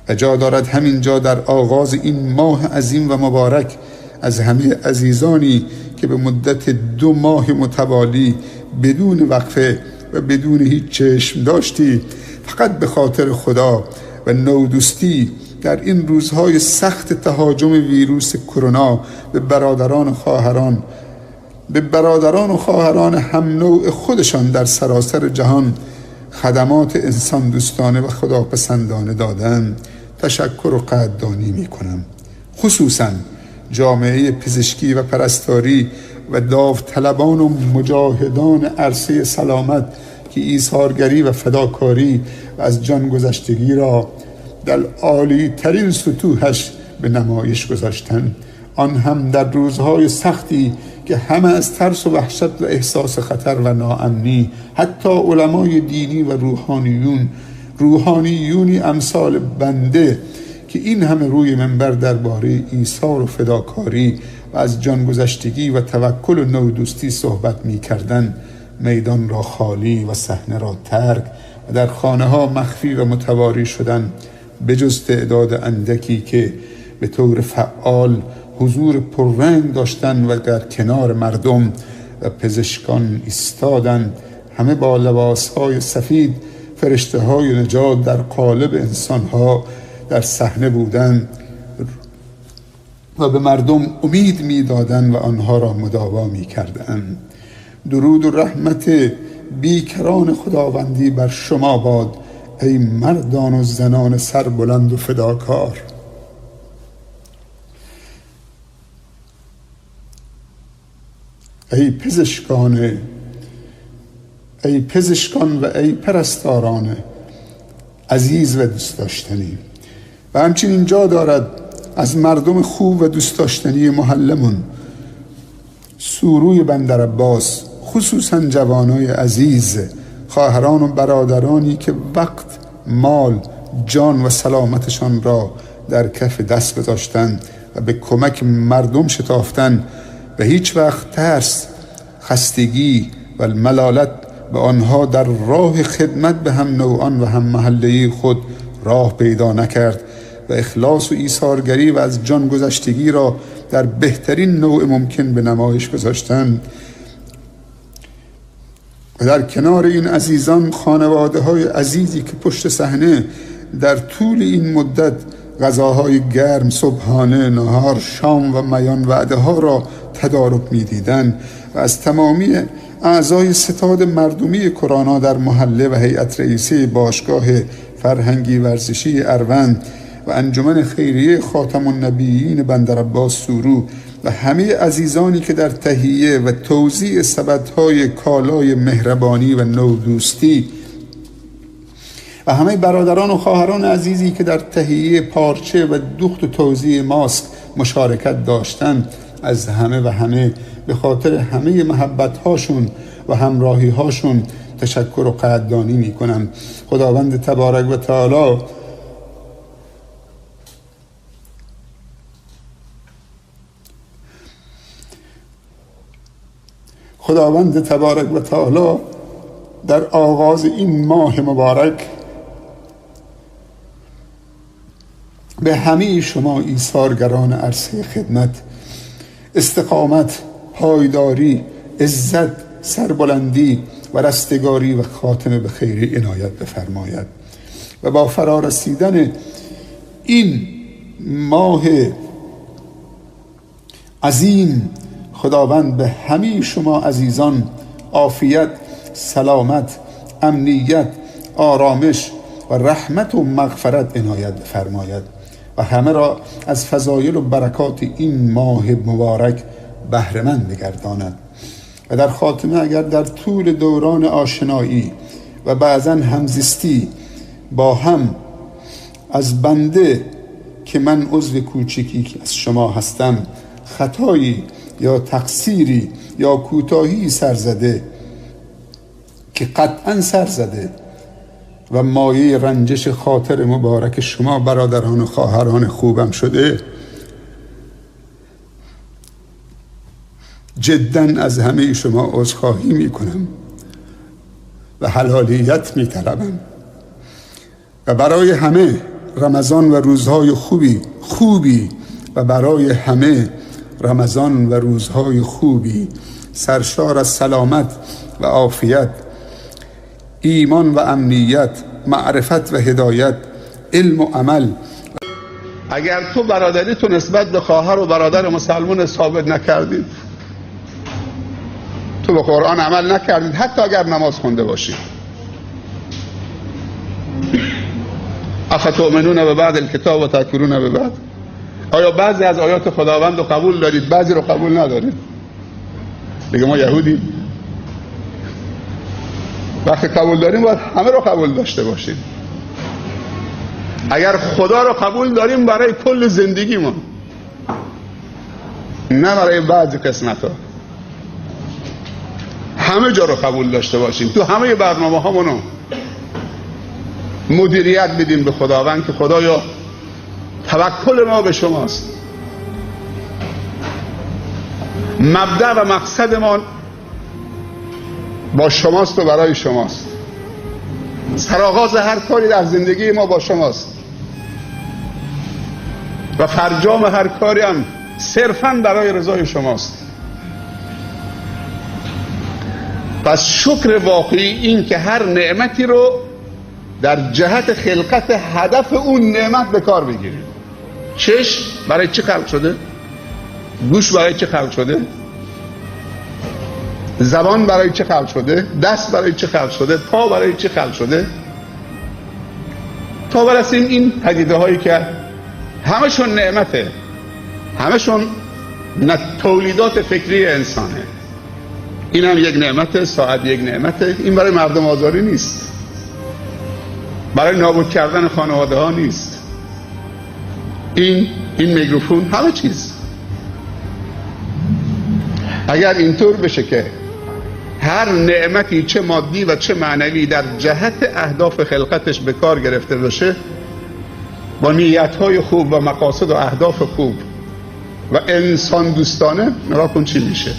و جا دارد همینجا در آغاز این ماه عظیم و مبارک از همه عزیزانی که به مدت 2 ماه متوالی بدون وقفه و بدون هیچ چشم داشتی فقط به خاطر خدا و نودوستی در این روزهای سخت تهاجم ویروس کرونا به برادران و خواهران هم نوع خودشان در سراسر جهان خدمات انسان دوستانه و خداپسندانه دادن تشکر و قدردانی می کنم. خصوصا جامعه پزشکی و پرستاری و داوطلبان و مجاهدان عرصه سلامت که ایثارگری و فداکاری و از جان گذشتگی را در عالی ترین سطوحش به نمایش گذاشتند، آن هم در روزهای سختی که همه از ترس و وحشت و احساس خطر و ناامنی، حتی علمای دینی و روحانیونی امثال بنده که این همه روی منبر درباره ایثار و فداکاری و از جان گذشتگی و توکل و نودوستی صحبت می کردن، میدان را خالی و صحنه را ترک و در خانه ها مخفی و متواری شدن، به جز تعداد اندکی که به طور فعال حضور پررنگ داشتن و در کنار مردم و پزشکان ایستادند، همه با لباسهای سفید فرشته های نجات در قالب انسانها در صحنه بودند و به مردم امید میدادند و آنها را مداوا میکردند. درود و رحمت بیکران خداوندی بر شما باد ای مردان و زنان سربلند و فداکار. ای پزشکان و ای پرستاران عزیز و دوست داشتنی. و همچنین جا دارد از مردم خوب و دوست داشتنی محلمون سوروی بندر عباس، خصوصا جوانای عزیز، خواهران و برادرانی که وقت، مال، جان و سلامتشان را در کف دست گذاشتند و به کمک مردم شتافتند و هیچ وقت ترس، خستگی و ملالت به آنها در راه خدمت به هم نوعان و هم محله خود راه پیدا نکرد و اخلاص و ایثارگری و از جان گذشتگی را در بهترین نوع ممکن به نمایش گذاشتند. و در کنار این عزیزان خانواده های عزیزی که پشت صحنه در طول این مدت غذاهای گرم، صبحانه، نهار، شام و میان وعده ها را تدارک می دیدن و از تمامی اعضای ستاد مردمی کرونا در محله و هیئت رئیسه باشگاه فرهنگی ورزشی اروند و انجمن خیریه خاتم النبیین بندر عباس سورو و همه عزیزانی که در تهیه و توزیع سبدهای کالای مهربانی و نودوستی و همه برادران و خواهران عزیزی که در تهیه پارچه و دوخت و توزیع ماسک مشارکت داشتند، از همه و همه به خاطر همه محبت‌هاشون و همراهی‌هاشون تشکر و قدردانی می‌کنم. خداوند تبارک و تعالی در آغاز این ماه مبارک به همه شما ایثارگران عرصه خدمت استقامت، پایداری، عزت، سربلندی و رستگاری و خاتمه به خیر عنایت بفرماید و با فرارسیدن این ماه عظیم خداوند به همه شما عزیزان عافیت، سلامت، امنیت، آرامش و رحمت و مغفرت عنایت بفرماید و همه را از فضایل و برکات این ماه مبارک بهره‌مند بگرداند و در خاتمه اگر در طول دوران آشنایی و بعضا همزیستی با هم از بنده که من عضو کوچکی که از شما هستم خطایی یا تقصیری یا کوتاهی سرزده که قطعا سرزده و مایه رنجش خاطر مبارک شما برادران و خواهران خوبم شده، جدا از همه شما عذرخواهی میکنم و حلالیت میطلبم و برای همه رمضان و روزهای خوبی و برای همه رمضان و روزهای خوبی سرشار از سلامت و عافیت، ایمان و امنیت، معرفت و هدایت، علم و عمل. اگر تو برادری تو نسبت به خواهر و برادر مسلمان ثابت نکردید، تو به قرآن عمل نکردید، حتی اگر نماز خونده باشید. افتؤمنون به بعض الکتاب و تکفرون به بعض، آیا بعضی از آیات خداوند رو قبول دارید بعضی رو قبول ندارید؟ دیگه ما یهودیم. وقتی قبول داریم باید همه رو قبول داشته باشیم. اگر خدا رو قبول داریم برای کل زندگیمون، نه برای بعضی قسمت ها، همه جا رو قبول داشته باشیم. تو همه برنامه هامونو مدیریت بدیم به خداوند که خدایا توکل ما به شماست، مبدأ و مقصدمان با شماست و برای شماست، سرآغاز هر کاری در زندگی ما با شماست و فرجام هر کاری هم صرفاً برای رضای شماست. پس شکر واقعی این که هر نعمتی رو در جهت خلقت هدف اون نعمت به کار بگیریم. چشم برای چی خلق شده؟ گوش برای چی خلق شده؟ زبان برای چی خلق شده؟ دست برای چی خلق شده؟ پا برای چی خلق شده؟ تا برسیم این پدیده هایی که همشون نعمته، همشون تولیدات فکری انسانه. این هم یک نعمته، ساعت یک نعمته. این برای مردم آزاری نیست، برای نابود کردن خانواده ها نیست. این میکروفون، همه چیز. اگر اینطور بشه که هر نعمتی چه مادی و چه معنوی در جهت اهداف خلقتش به کار گرفته بشه، با نیت‌های خوب و مقاصد و اهداف خوب و انسان دوستانه، نگاه کن چی میشه.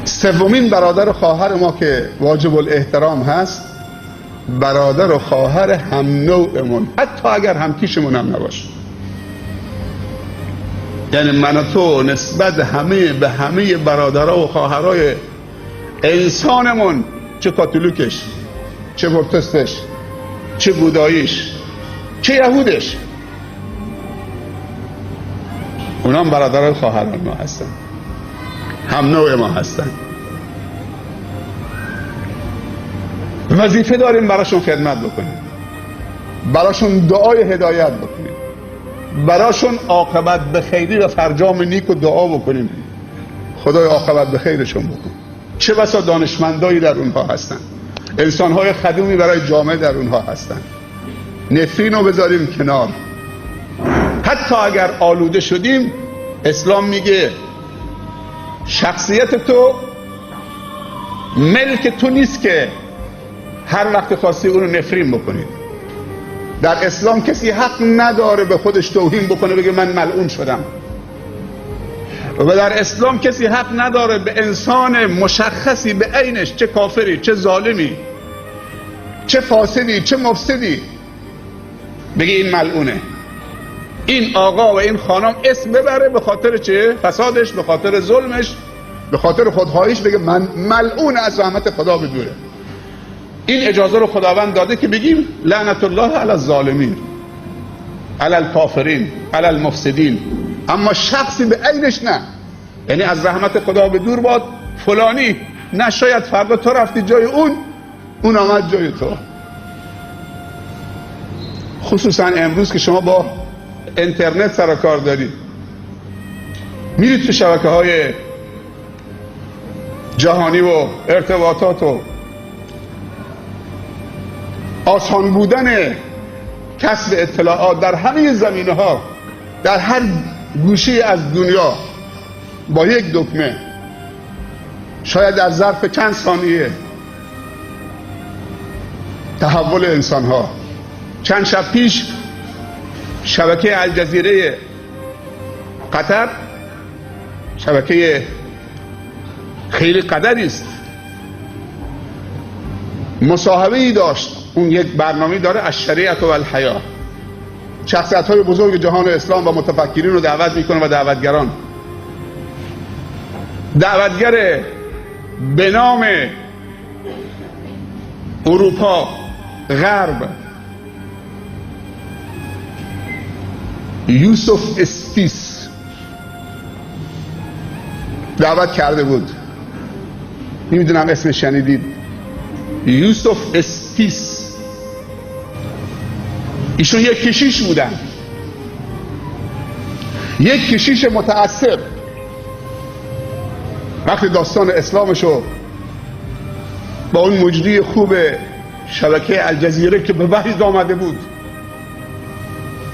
سومین برادر و خواهر ما که واجب الاحترام هست، برادر و خواهر هم نوعمون، حتی اگر هم کیشمون هم نباشه. یعنی من و تو نسبت به همه برادرها و خواهرای انسانمون، چه کاتولیکش، چه پروتستانتش، چه بوداییش، چه یهودش، اونا هم برادرای خواهران ما هستن، هم نوع ما هستن. وظیفه داریم براشون خدمت بکنیم، براشون دعای هدایت بکنیم، براشون عاقبت به خیری و فرجام نیک و دعا بکنیم، خدای عاقبت به خیرشون بکن. چه بسا دانشمندایی در اونها هستن، انسانهای خدومی برای جامعه در اونها هستن. نفرین رو بذاریم کنار. حتی اگر آلوده شدیم، اسلام میگه شخصیت تو ملک تو نیست که هر وقت خواستی اونو نفرین بکنید. در اسلام کسی حق نداره به خودش توهین بکنه بگه من ملعون شدم، و در اسلام کسی حق نداره به انسان مشخصی به عینش، چه کافری، چه ظالمی، چه فاسدی، چه مفسدی، بگه این ملعونه. این آقا و این خانم اسم ببره به خاطر چه؟ فسادش، به خاطر ظلمش، به خاطر خودخواهیش، بگه من ملعون، از رحمت خدا بدوره. این اجازه رو خداوند داده که بگیم لعنت الله علی الظالمین، علی الکافرین، علی المفسدین. اما شخصی به عینش نه، یعنی از رحمت خدا به دور باد فلانی، نه شاید فردا تو رفتی جای اون آمد جای تو. خصوصا امروز که شما با اینترنت سر و کار دارید، میرید تو شبکه‌های جهانی و ارتباطات و آسان بودن کسب اطلاعات در همه زمینه‌ها، در هر گوشه از دنیا، با یک دکمه شاید در ظرف چند ثانیه تحول انسان ها. چند شب پیش شبکه الجزیره قطر، شبکه خیلی قدری است، مصاحبه ای داشت. اون یک برنامه داره از شریعت و الحیا، شخصیت های بزرگ جهان اسلام و متفکرین رو دعوت میکنه و دعوتگران. دعوتگر به نام اروپا غرب، یوسف استیس دعوت کرده بود. نمیدونم اسمش شنیدید؟ یوسف استیس. ایشون یک کشیش بودن، یک کشیش متعصب. وقتی داستان اسلامشو با اون مجری خوب شبکه الجزیره که به وحی آمده بود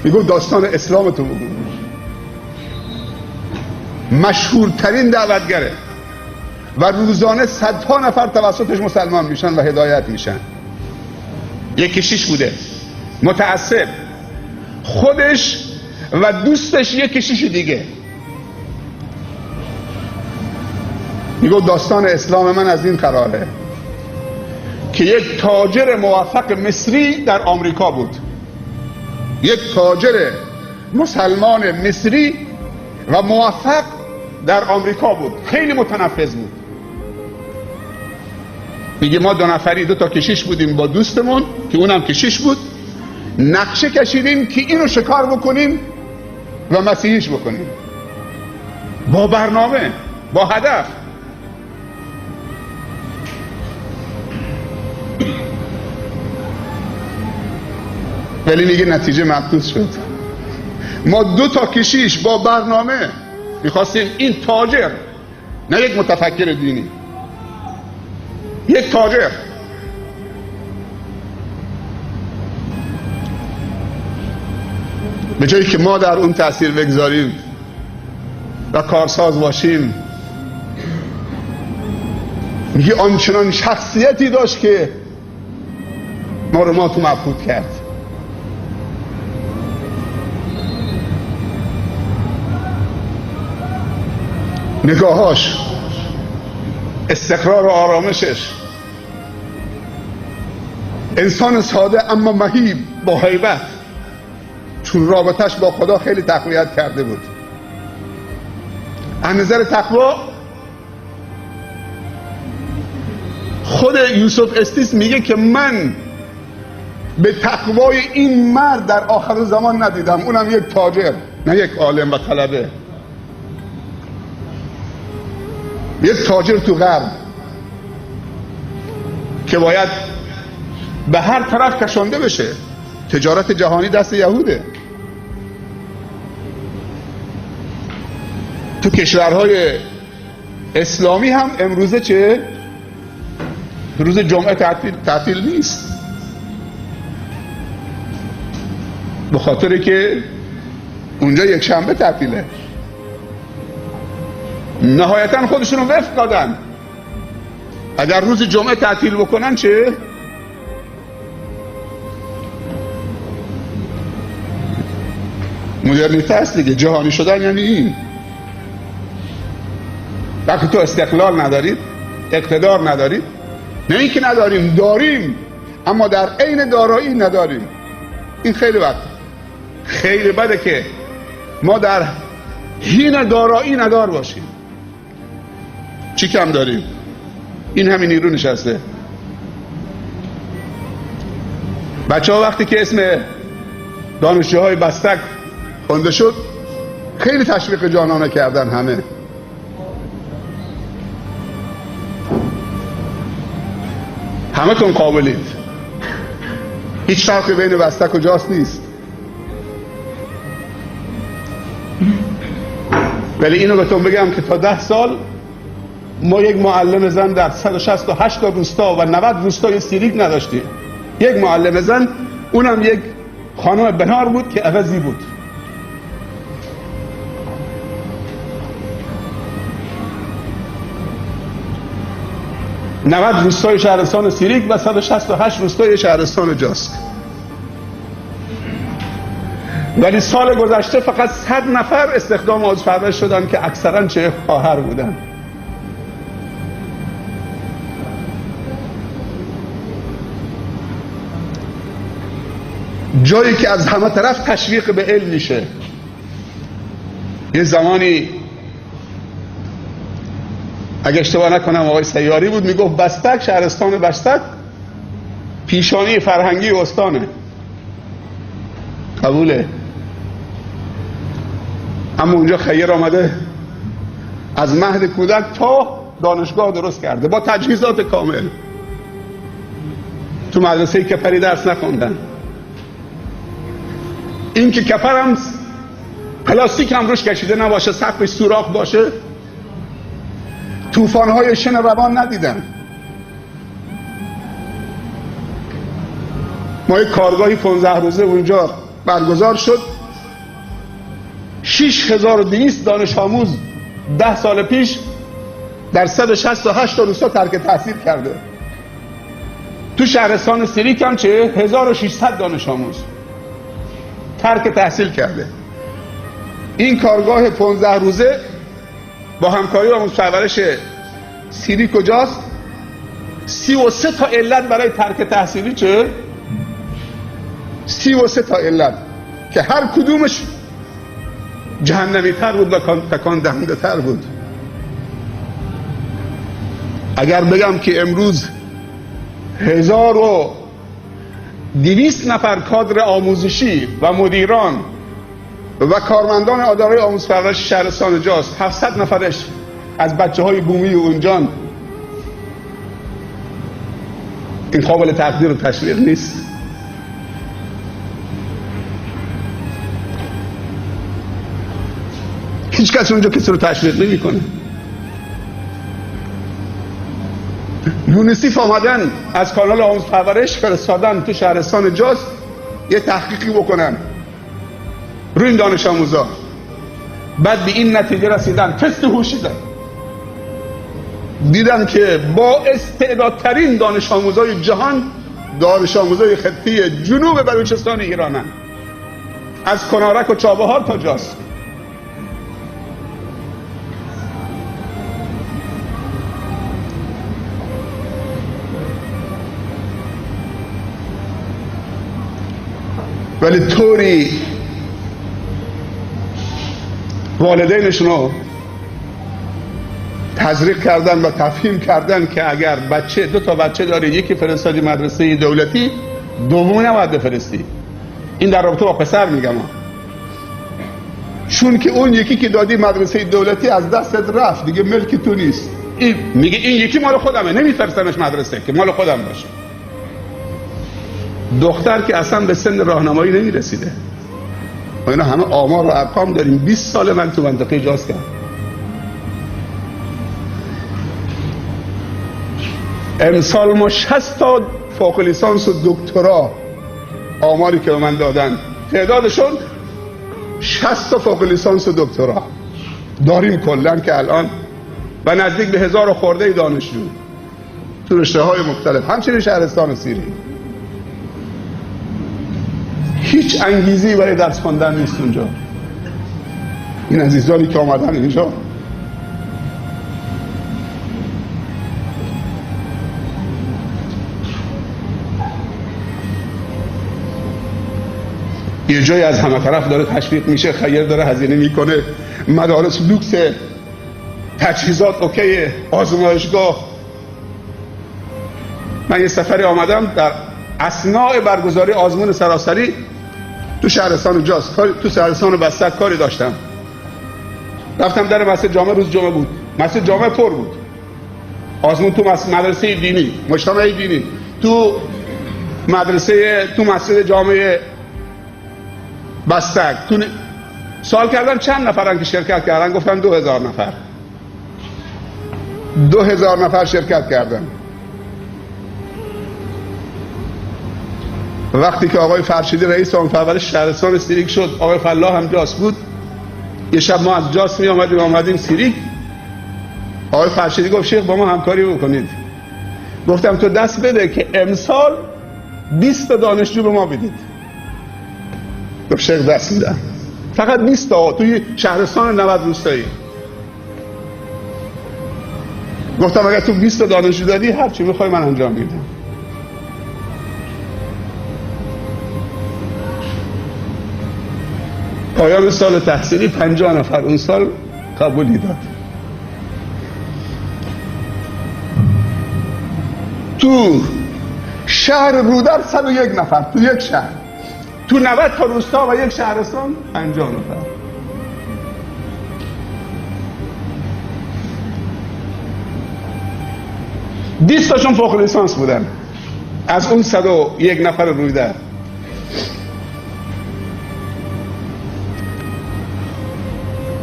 میگو داستان اسلامتو بگو. مشهورترین دعوتگره و روزانه صدها نفر توسطش مسلمان میشن و هدایت میشن. یک کشیش بوده متعصب، خودش و دوستش یک کشیش دیگه. میگو داستان اسلام من از این قراره که یک تاجر موفق مصری در آمریکا بود، یک تاجر مسلمان مصری و موفق در آمریکا بود، خیلی متنفذ بود. میگه ما دو نفری، دو تا کشیش بودیم با دوستمون که اونم کشیش بود، نقشه کشیدیم که اینو شکار بکنیم و مسیحیش بکنیم، با برنامه، با هدف. ولی میگه نتیجه مقدوس شد. ما دو تا کشیش با برنامه میخواستیم این تاجر، نه یک متفکر دینی، یک تاجر، به جایی که ما در اون تاثیر بگذاریم و کارساز باشیم، میگه آنچنان شخصیتی داشت که ما رو تو مبهوت کرد. نگاهاش، استقرار و آرامشش، انسان ساده اما مهیب با هیبت، چون رابطش با خدا خیلی تقویت کرده بود. از نظر تقوا خود یوسف استیس میگه که من به تقوای این مرد در آخر زمان ندیدم، اونم یک تاجر، نه یک عالم و طلبه، یک تاجر تو غرب که باید به هر طرف کشانده بشه. تجارت جهانی دست یهوده. تو کشورهای اسلامی هم امروزه چه؟ روز جمعه تعطیل نیست، به خاطر که اونجا یک شنبه تعطیله. نهایتا خودشون رو وفق دادن اگر روز جمعه تعطیل بکنن چه؟ مدرنیته است دیگه، جهانی شدن یعنی این. وقتی تو استقلال ندارید، اقتدار ندارید، نه اینکه نداریم، داریم، اما در عین دارایی نداریم. این خیلی بده، خیلی بده که ما در حین دارایی ندار باشیم. چی کم داریم؟ این همین نیرو نشسته. بچه ها وقتی که اسم دانشجوهای بستک خونده شد خیلی تشویق جانانه کردن. همه تون قابلید، هیچ فرقی بین بستک و جاس نیست. ولی اینو بهتون بگم که تا 10 سال ما یک معلم زن در 168 روستا و 90 روستای سیریک نداشتیم. یک معلم زن، اونم یک خانم بنار بود که عوضی بود. 90 روستای شهرستان سیریک و 168 روستای شهرستان جاس. ولی سال گذشته فقط 100 نفر استخدام عضوپرورش شدن که اکثرا چه خواهر بودن. جایی که از همه طرف تشویق به علم میشه. یه زمانی اگه اشتباه نکنم آقای سیاری بود میگفت بستک، شهرستان بستک پیشانی فرهنگی استانه. قبوله. اما اونجا خیر آمده از مهد کودک تا دانشگاه درست کرده با تجهیزات کامل. تو مدرسه کپری درس نخوندن. این که کپر هم پلاستیک هم روش کشیده نباشه، سقفش سوراخ باشه، طوفان‌های شن روان ندیدن. ما یک کارگاهی 15 روزه اونجا برگزار شد. 6200 دانش آموز 10 سال پیش در 168 روستا ترک تحصیل کرده. تو شهرستان سیریک هم چه 1600 دانش آموز ترک تحصیل کرده. این کارگاه 15 روزه با همکاری آموزش پرورش سیریک کجاست؟ 33 تا علت برای ترک تحصیلی چه؟ 33 تا علت که هر کدومش جهنمی تر بود و تکان دهنده تر بود. اگر بگم که امروز 1200 نفر کادر آموزشی و مدیران و کارمندان اداره آموزش پرورش شهرستان جاست، 700 نفرش از بچه های بومی اونجان، این قابل تقدیر و تشویق نیست؟ هیچ کس اونجا کسی رو تشویق نمی کنه. یونیسیف آمدن از کانال آموزش پرورش فرستادن تو شهرستان جاز یه تحقیقی بکنن روی این دانش آموزا. بعد به این نتیجه رسیدن، تست هوشی دیدن که با استعدادترین دانش آموزای جهان دانش آموزای خطه جنوب بلوچستان ایرانن، از کنارک و چابهار تا جاز. ولی طوری والدینشون رو تزریق کردن و تفهیم کردن که اگر بچه 2 تا بچه داری، یکی فرستادی مدرسه دولتی، دومی نباید بفرستی. این در رابطه با پسر میگم، چون که اون یکی که دادی مدرسه دولتی از دستت رفت دیگه، ملک تو نیست. این میگه این یکی مال خودمه، نمیفرستنش مدرسه که مال خودم باشه. دختر که اصلا به سن راهنمایی نمیرسیده. و اینا همه آمار و ارقام داریم. 20 سال من تو منطقه جاز کردم. امسال ما 60 تا فوق لیسانس و دکترا، آماری که به من دادن تعدادشون 60 تا فوق لیسانس و دکترا داریم کلا که الان، و نزدیک به 1000 خورده دانشجو تو رشته‌های مختلف. همچنین شهرستان سیری هیچ انگیزی برای درس خواندن نیست اونجا. این عزیزانی که آمدن اینجا یه جایی از همه طرف داره تشویق میشه، خیر داره هزینه میکنه، مدارس لوکس، تجهیزات اوکیه، آزمایشگاه. من یه سفری آمدم در اثناء برگزاری آزمون سراسری تو شهرستان جاز، تو شهرستان بستک کاری داشتم. رفتم در مسجد جامع، روز جمعه بود، مسجد جامع پر بود. آزمون تو مدرسه دینی، مجتمع دینی، تو مدرسه، تو مسجد جامع بستک. سوال کردن چند نفرن که شرکت کردن، گفتن 2000 نفر. 2000 نفر شرکت کردن. وقتی که آقای فرشیدی رئیس آموزش پرورش شهرستان سیریک شد، آقای فلاح هم جاس بود. یه شب ما از جاس آمدیم سیریک. آقای فرشیدی گفت شیخ با ما همکاری بکنید. گفتم تو دست بده که امسال 20 تا دانشجو به ما بدید. گفت شیخ دست میدم، فقط 20 تا توی شهرستان 90 روستایی. گفتم اگر تو 20 تا دانشجو دادی هر چی میخوای من انجام میدم. پایان سال تحصیلی 50 نفر اون سال قبولی داد. تو شهر رودر 101 نفر تو یک شهر، تو 90 تا روستا و یک شهرستان 50 نفر. تاشون فوق لیسانس بودن از اون 101 نفر رودر.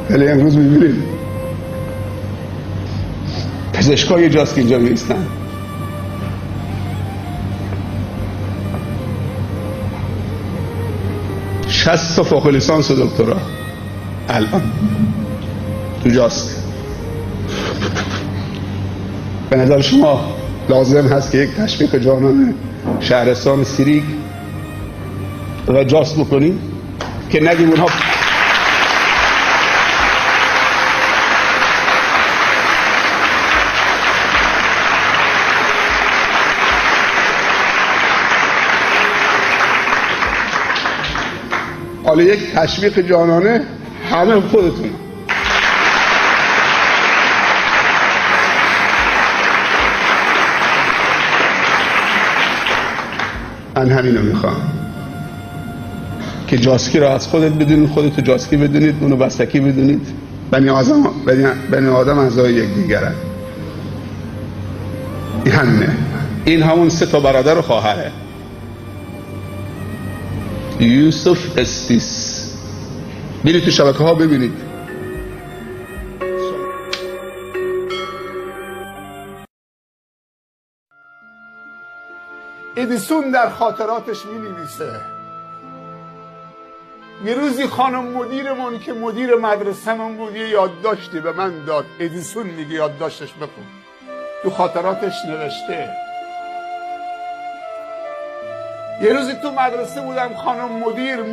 ولی امروز میبینید پزشکای یه جاست که اینجا میستن. شصت تا فوق لیسانس و دکترا الان تو جاست. به نظر شما لازم هست که یک تشویق جانانه شهرستان سیریک و جاست بکنیم که نگیم اونها حالا یک تشویق جانانه همه خودتون. من همینو میخوام که جاسکی را از خودت بدونید، خودتو جاسکی بدونید، اونو بستکی بدونید. بنی آدم اعضای یکدیگرن. این همون 3 تا برادر و خواهره. یوسف استیس، برید تو شبکه ها ببینید. ادیسون در خاطراتش می نویسه یه روزی خانم مدیرمون که مدیر مدرسه‌مون بود یه یادداشتی به من داد. ادیسون میگه یادداشتش بخون. تو خاطراتش نوشته یه روزی تو مدرسه بودم، خانم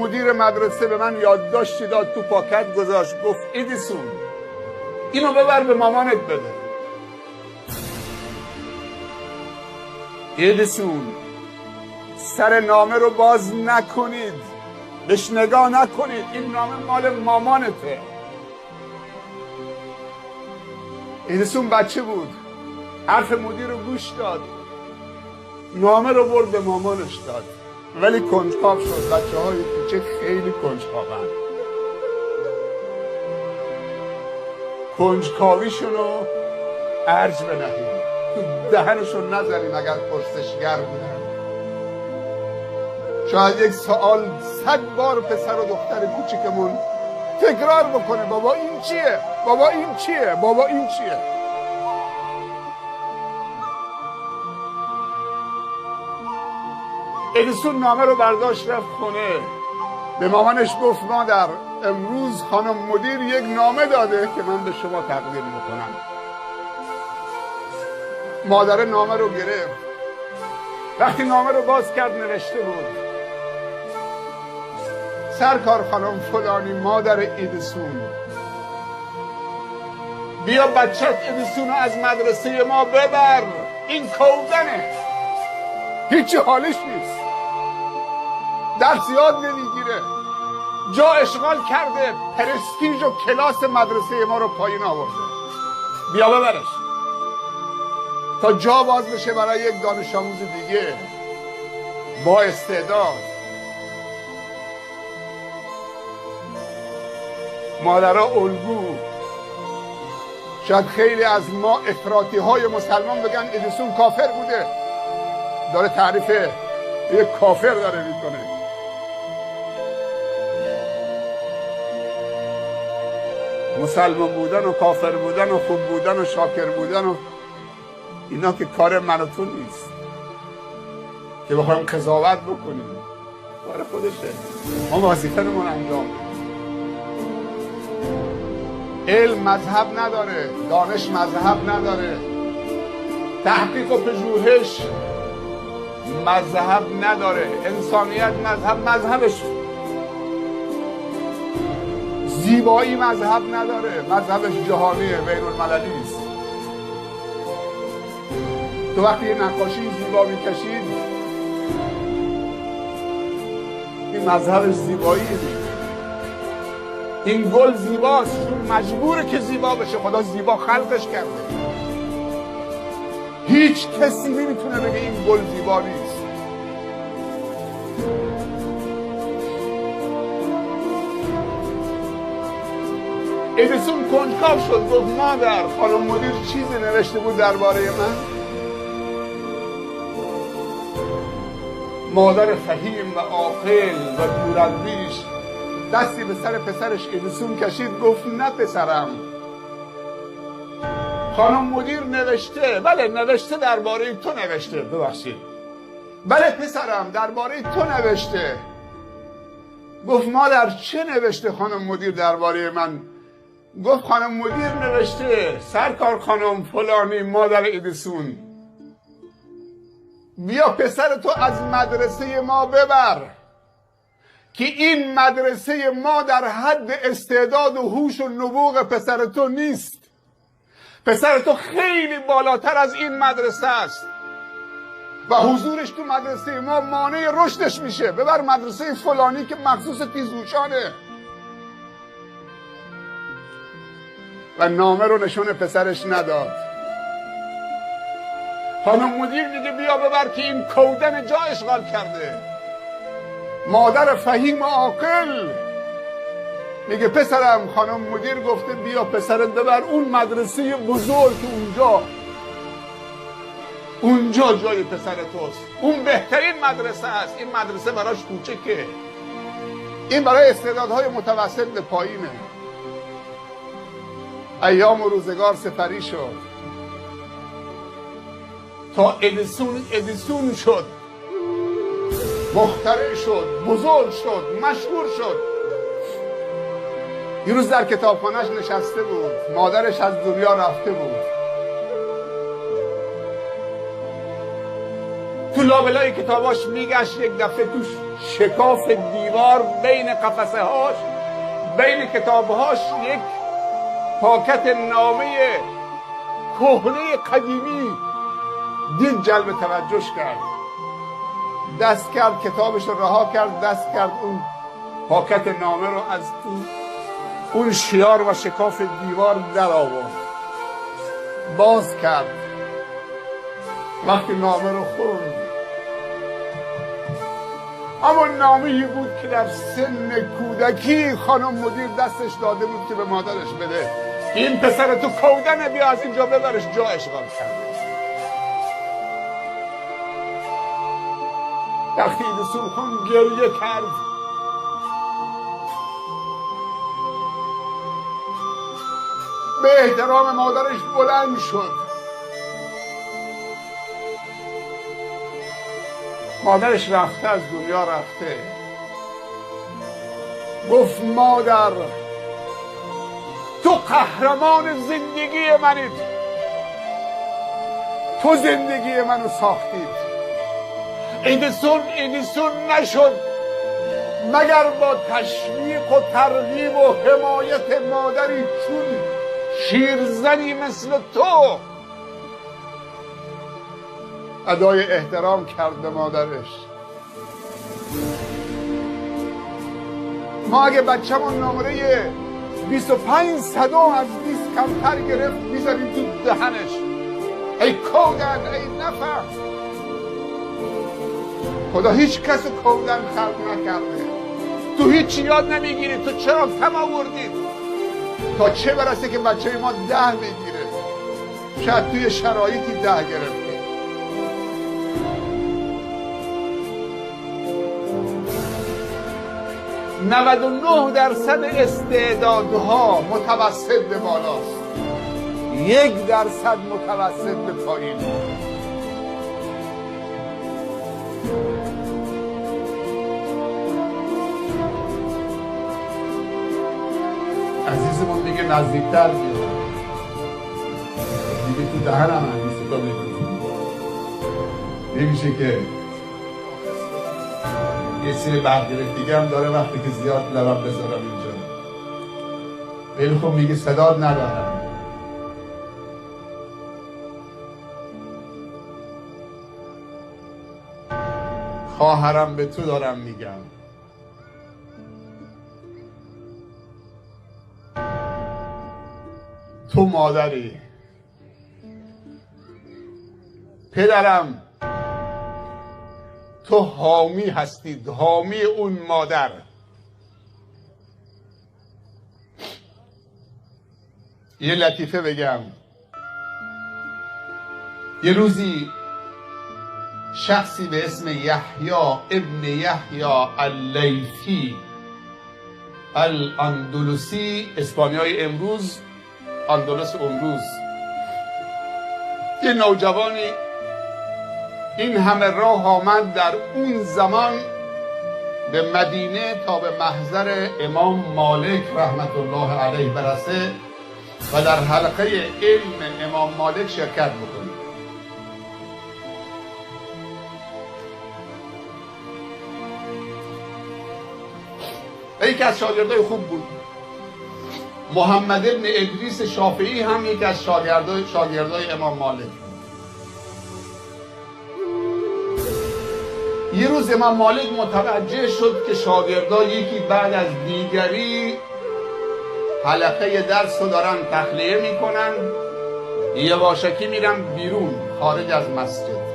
مدیر مدرسه به من یادداشتی داد، تو پاکت گذاشت، گفت ادیسون اینو ببر به مامانت بده. ادیسون سر نامه رو باز نکنید، بهش نگاه نکنید، این نامه مال مامانته. ادیسون بچه بود، حرف مدیر رو گوش داد، نامه رو برد به مامانش داد، ولی کنجکاو شد. بچه های کوچه خیلی کنجکاوند. کنجکاویشون رو ارج بنهید، تو دهنشون نذارین اگر پرسشگر بودن. شاید یک سوال 100 بار پسر و دختر کوچیکمون تکرار بکنه، بابا این چیه؟ بابا این چیه؟ بابا این چیه؟ ادیسون نامه رو برداشت رفت خونه، به مامانش گفت مادر امروز خانم مدیر یک نامه داده که من به شما تقدیم میکنم. مادر نامه رو گرفت، وقتی نامه رو باز کرد نوشته بود سرکار خانم فلانی مادر ادیسون، بیا بچت ادیسون رو از مدرسه ما ببر، این کودنه، هیچی حالش نیست، درس یاد نمیگیره، جا اشغال کرده، پرستیژ و کلاس مدرسه ما رو پایین آورده، بیا ببرش تا جا باز بشه برای یک دانش آموز دیگه با استعداد. مادرها الگو. شاید خیلی از ما افراطی های مسلمان بگن ادیسون کافر بوده، داره تعریف یک کافر داره میکنه. مسلمان بودن و کافر بودن و خوب بودن و شاکر بودن و اینا که کار من و تو نیست که بخوایم قضاوت بکنیم، کار خودشه. ما وظیفه‌مون انجام بدیم. علم مذهب نداره، دانش مذهب نداره. تحقیق و پژوهش مذهب نداره، انسانیت مذهبش زیبایی مذهب نداره، مذهبش جهانیه، بین المللی است. تو وقتی یه نقاشی زیبا میکشید این مذهبش زیباییه. این گل زیباست چون مجبوره که زیبا بشه، خدا زیبا خلقش کرده. هیچ کسی نمیتونه بگه این گل زیبا نیست. ادیسون کنجکاو شد، گفت مادر خانم مدیر چیزی نوشته بود درباره من؟ مادر فهیم و عاقل و دوراندیش دستی به سر پسرش ادیسون کشید، گفت نه پسرم، خانم مدیر نوشته. بله نوشته، درباره تو نوشته. ببخشید. بله پسرم درباره تو نوشته. گفت مادر چه نوشته خانم مدیر درباره من؟ گفت خانم مدیر نوشته سرکار خانم فلانی مادر ادیسون، بیا پسر تو از مدرسه ما ببر که این مدرسه ما در حد استعداد و هوش و نبوغ پسر تو نیست. پسر تو خیلی بالاتر از این مدرسه است و حضورش تو مدرسه ما مانع رشدش میشه. ببر مدرسه فلانی که مخصوص تیزهوشانه. و نامه رو نشون پسرش نداد. خانم مدیر میگه بیا ببر که این کودن جا اشغال کرده. مادر فهیم و عاقل میگه پسرم خانم مدیر گفته بیا پسرت ببر اون مدرسه بزرگ اونجا جای پسر توست. اون بهترین مدرسه است. این مدرسه براش کوچکه. این برای استعدادهای متوسط به پایینه. ایام و روزگار سپری شد تا ادیسون شد، مخترع شد، بزرگ شد، مشهور شد. یه روز در کتابخانه‌اش نشسته بود، مادرش از دنیا رفته بود. تو لابلای کتاباش میگشت، یک دفعه تو شکاف دیوار بین قفسه هاش، بین کتابهاش یک پاکت نامه کهنه قدیمی دید، جلب توجهش کرد. دست کرد کتابش رو رها کرد، دست کرد اون پاکت نامه رو از تو اون شیار و شکاف دیوار در آورد، باز کرد. وقتی نامه رو خوند، اما نامه‌ای بود که در سن کودکی خانم مدیر دستش داده بود که به مادرش بده. این پسر تو کودنه، بیا از اینجا ببرش جا اشغال کرده. وقتی ادیسون خان گریه کرد، به احترام مادرش بلند شد. مادرش رفته، از دنیا رفته. گفت مادر تو قهرمان زندگی منید، تو زندگی منو ساختید. ادیسون نشد مگر با تشویق و ترغیب و حمایت مادری چون شیرزنی مثل تو. ادای احترام کرد به مادرش. ما اگه بچه‌مون نمره 25 صدام از 20 کمتر گرفت میذاریم تو دهنش. ای کودن، ای نفهم. خدا هیچ کس کودن خلق نکرده. تو هیچ یاد نمیگیری. تو چرا کم آوردید؟ تا چه برسه که بچه ما 10 بگیره؟ شاید توی شرایطی 10 گرفته. « 99% استعدادها متوسط به بالاست، 1% متوسط به پایین. عزیزمون دیگه نزدیکتر بیاد، دیگه تو دهنم همیشه تو میگوید. نمیشه که یه سری برگرفتگی هم داره وقتی که زیاد لبم بذارم اینجا. ولی خب میگه صداد ندارم. خواهرم به تو دارم میگم، تو مادری، پدرم تو حامی هستی، حامی اون مادر. یه لطیفه بگم. یه روزی شخصی به اسم یحیی ابن یحیی اللیثی الاندلسی، اسپانیای امروز، اندلس امروز، یه نوجوانی این همه راه آمد در اون زمان به مدینه تا به محضر امام مالک رحمت الله علیه برسه و در حلقه علم امام مالک شرکت بکنه. یکی از شاگردای خوب بود. محمد ابن ادریس شافعی هم یکی از شاگردای امام مالک. یه روز امام مالک متوجه شد که شاگردا یکی بعد از دیگری حلقه درس رو دارن تخلیه میکنن، یواشکی میرن بیرون خارج از مسجد.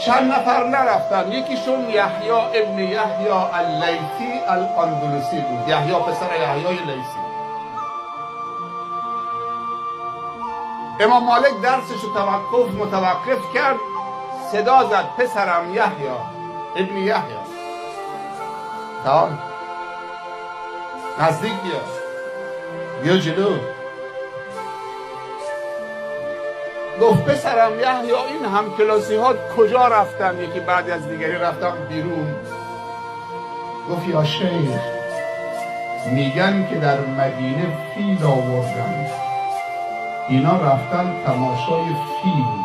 چند نفر نرفتن. یکیشون یحیی ابن یحیی اللیثی الاندلسی بود. یحیی پسر یحیی لیثی. امام مالک درسش رو متوقف کرد، صدا زد پسرم یحیی ابن یحیی، تعال نزدیک بیا جلو. گفت پسرم یحیی این هم کلاسی ها کجا رفتن؟ یکی بعد از دیگری رفتن بیرون. گفت یا شیخ میگن که در مدینه فیل آوردن، اینا رفتن تماشای فیل.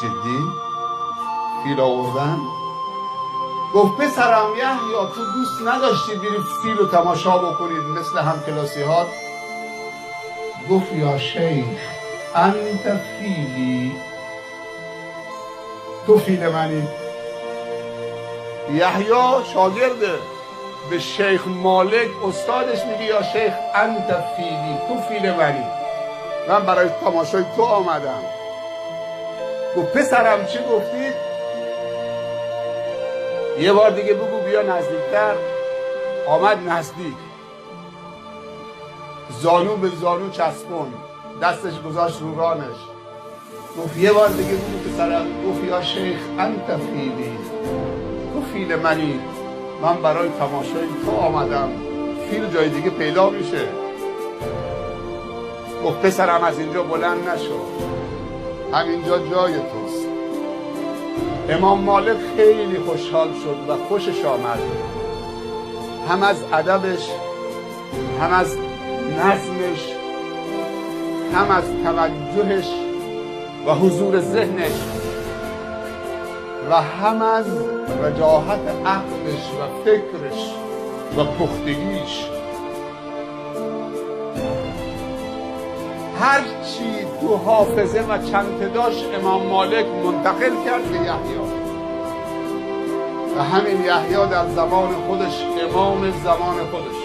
جدی؟ فیل آوردن؟ گفت پسرم یحیی تو دوست نداشتی بری فیل رو تماشا بکنید مثل هم کلاسی ها؟ گفت یا شیخ انت فیلی، تو فیل منی. یحیی شاگرده به شیخ مالک استادش میگه یا شیخ انت فیلی، تو فیل منی، من برای تماشای تو آمدم. گفت پسرم چی گفتید؟ یه بار دیگه بگو بیا نزدیکتر. آمد نزدیک، زانو به زانو چسبون، دستش گذاشت رو رانش. گفت یه بار دیگه بگو پسرم. گفت یا شیخ انت فیلی، تو فیل منی، من برای تماشای تو آمدم، فیل جای دیگه پیدا میشه. گفت پسرم از اینجا بلند نشو، همینجا جای توست. امام مالک خیلی خوشحال شد و خوشش آمد، هم از ادبش، هم از نظمش، هم از توجهش و حضور ذهنش و هم از وجاهت عقلش و فکرش و پختگیش. هر چی تو حافظه و چنته داشت امام مالک منتقل کرد به یحیی و همین یحیی در زمان خودش امام زمان خودش.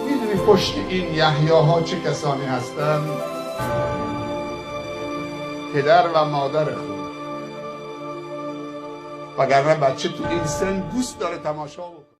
میدونی پشت این یحیی ها چه کسانی هستند؟ پدر و مادر خود. وگرنه بچه تو این سن دوست داره تماشا بکنه.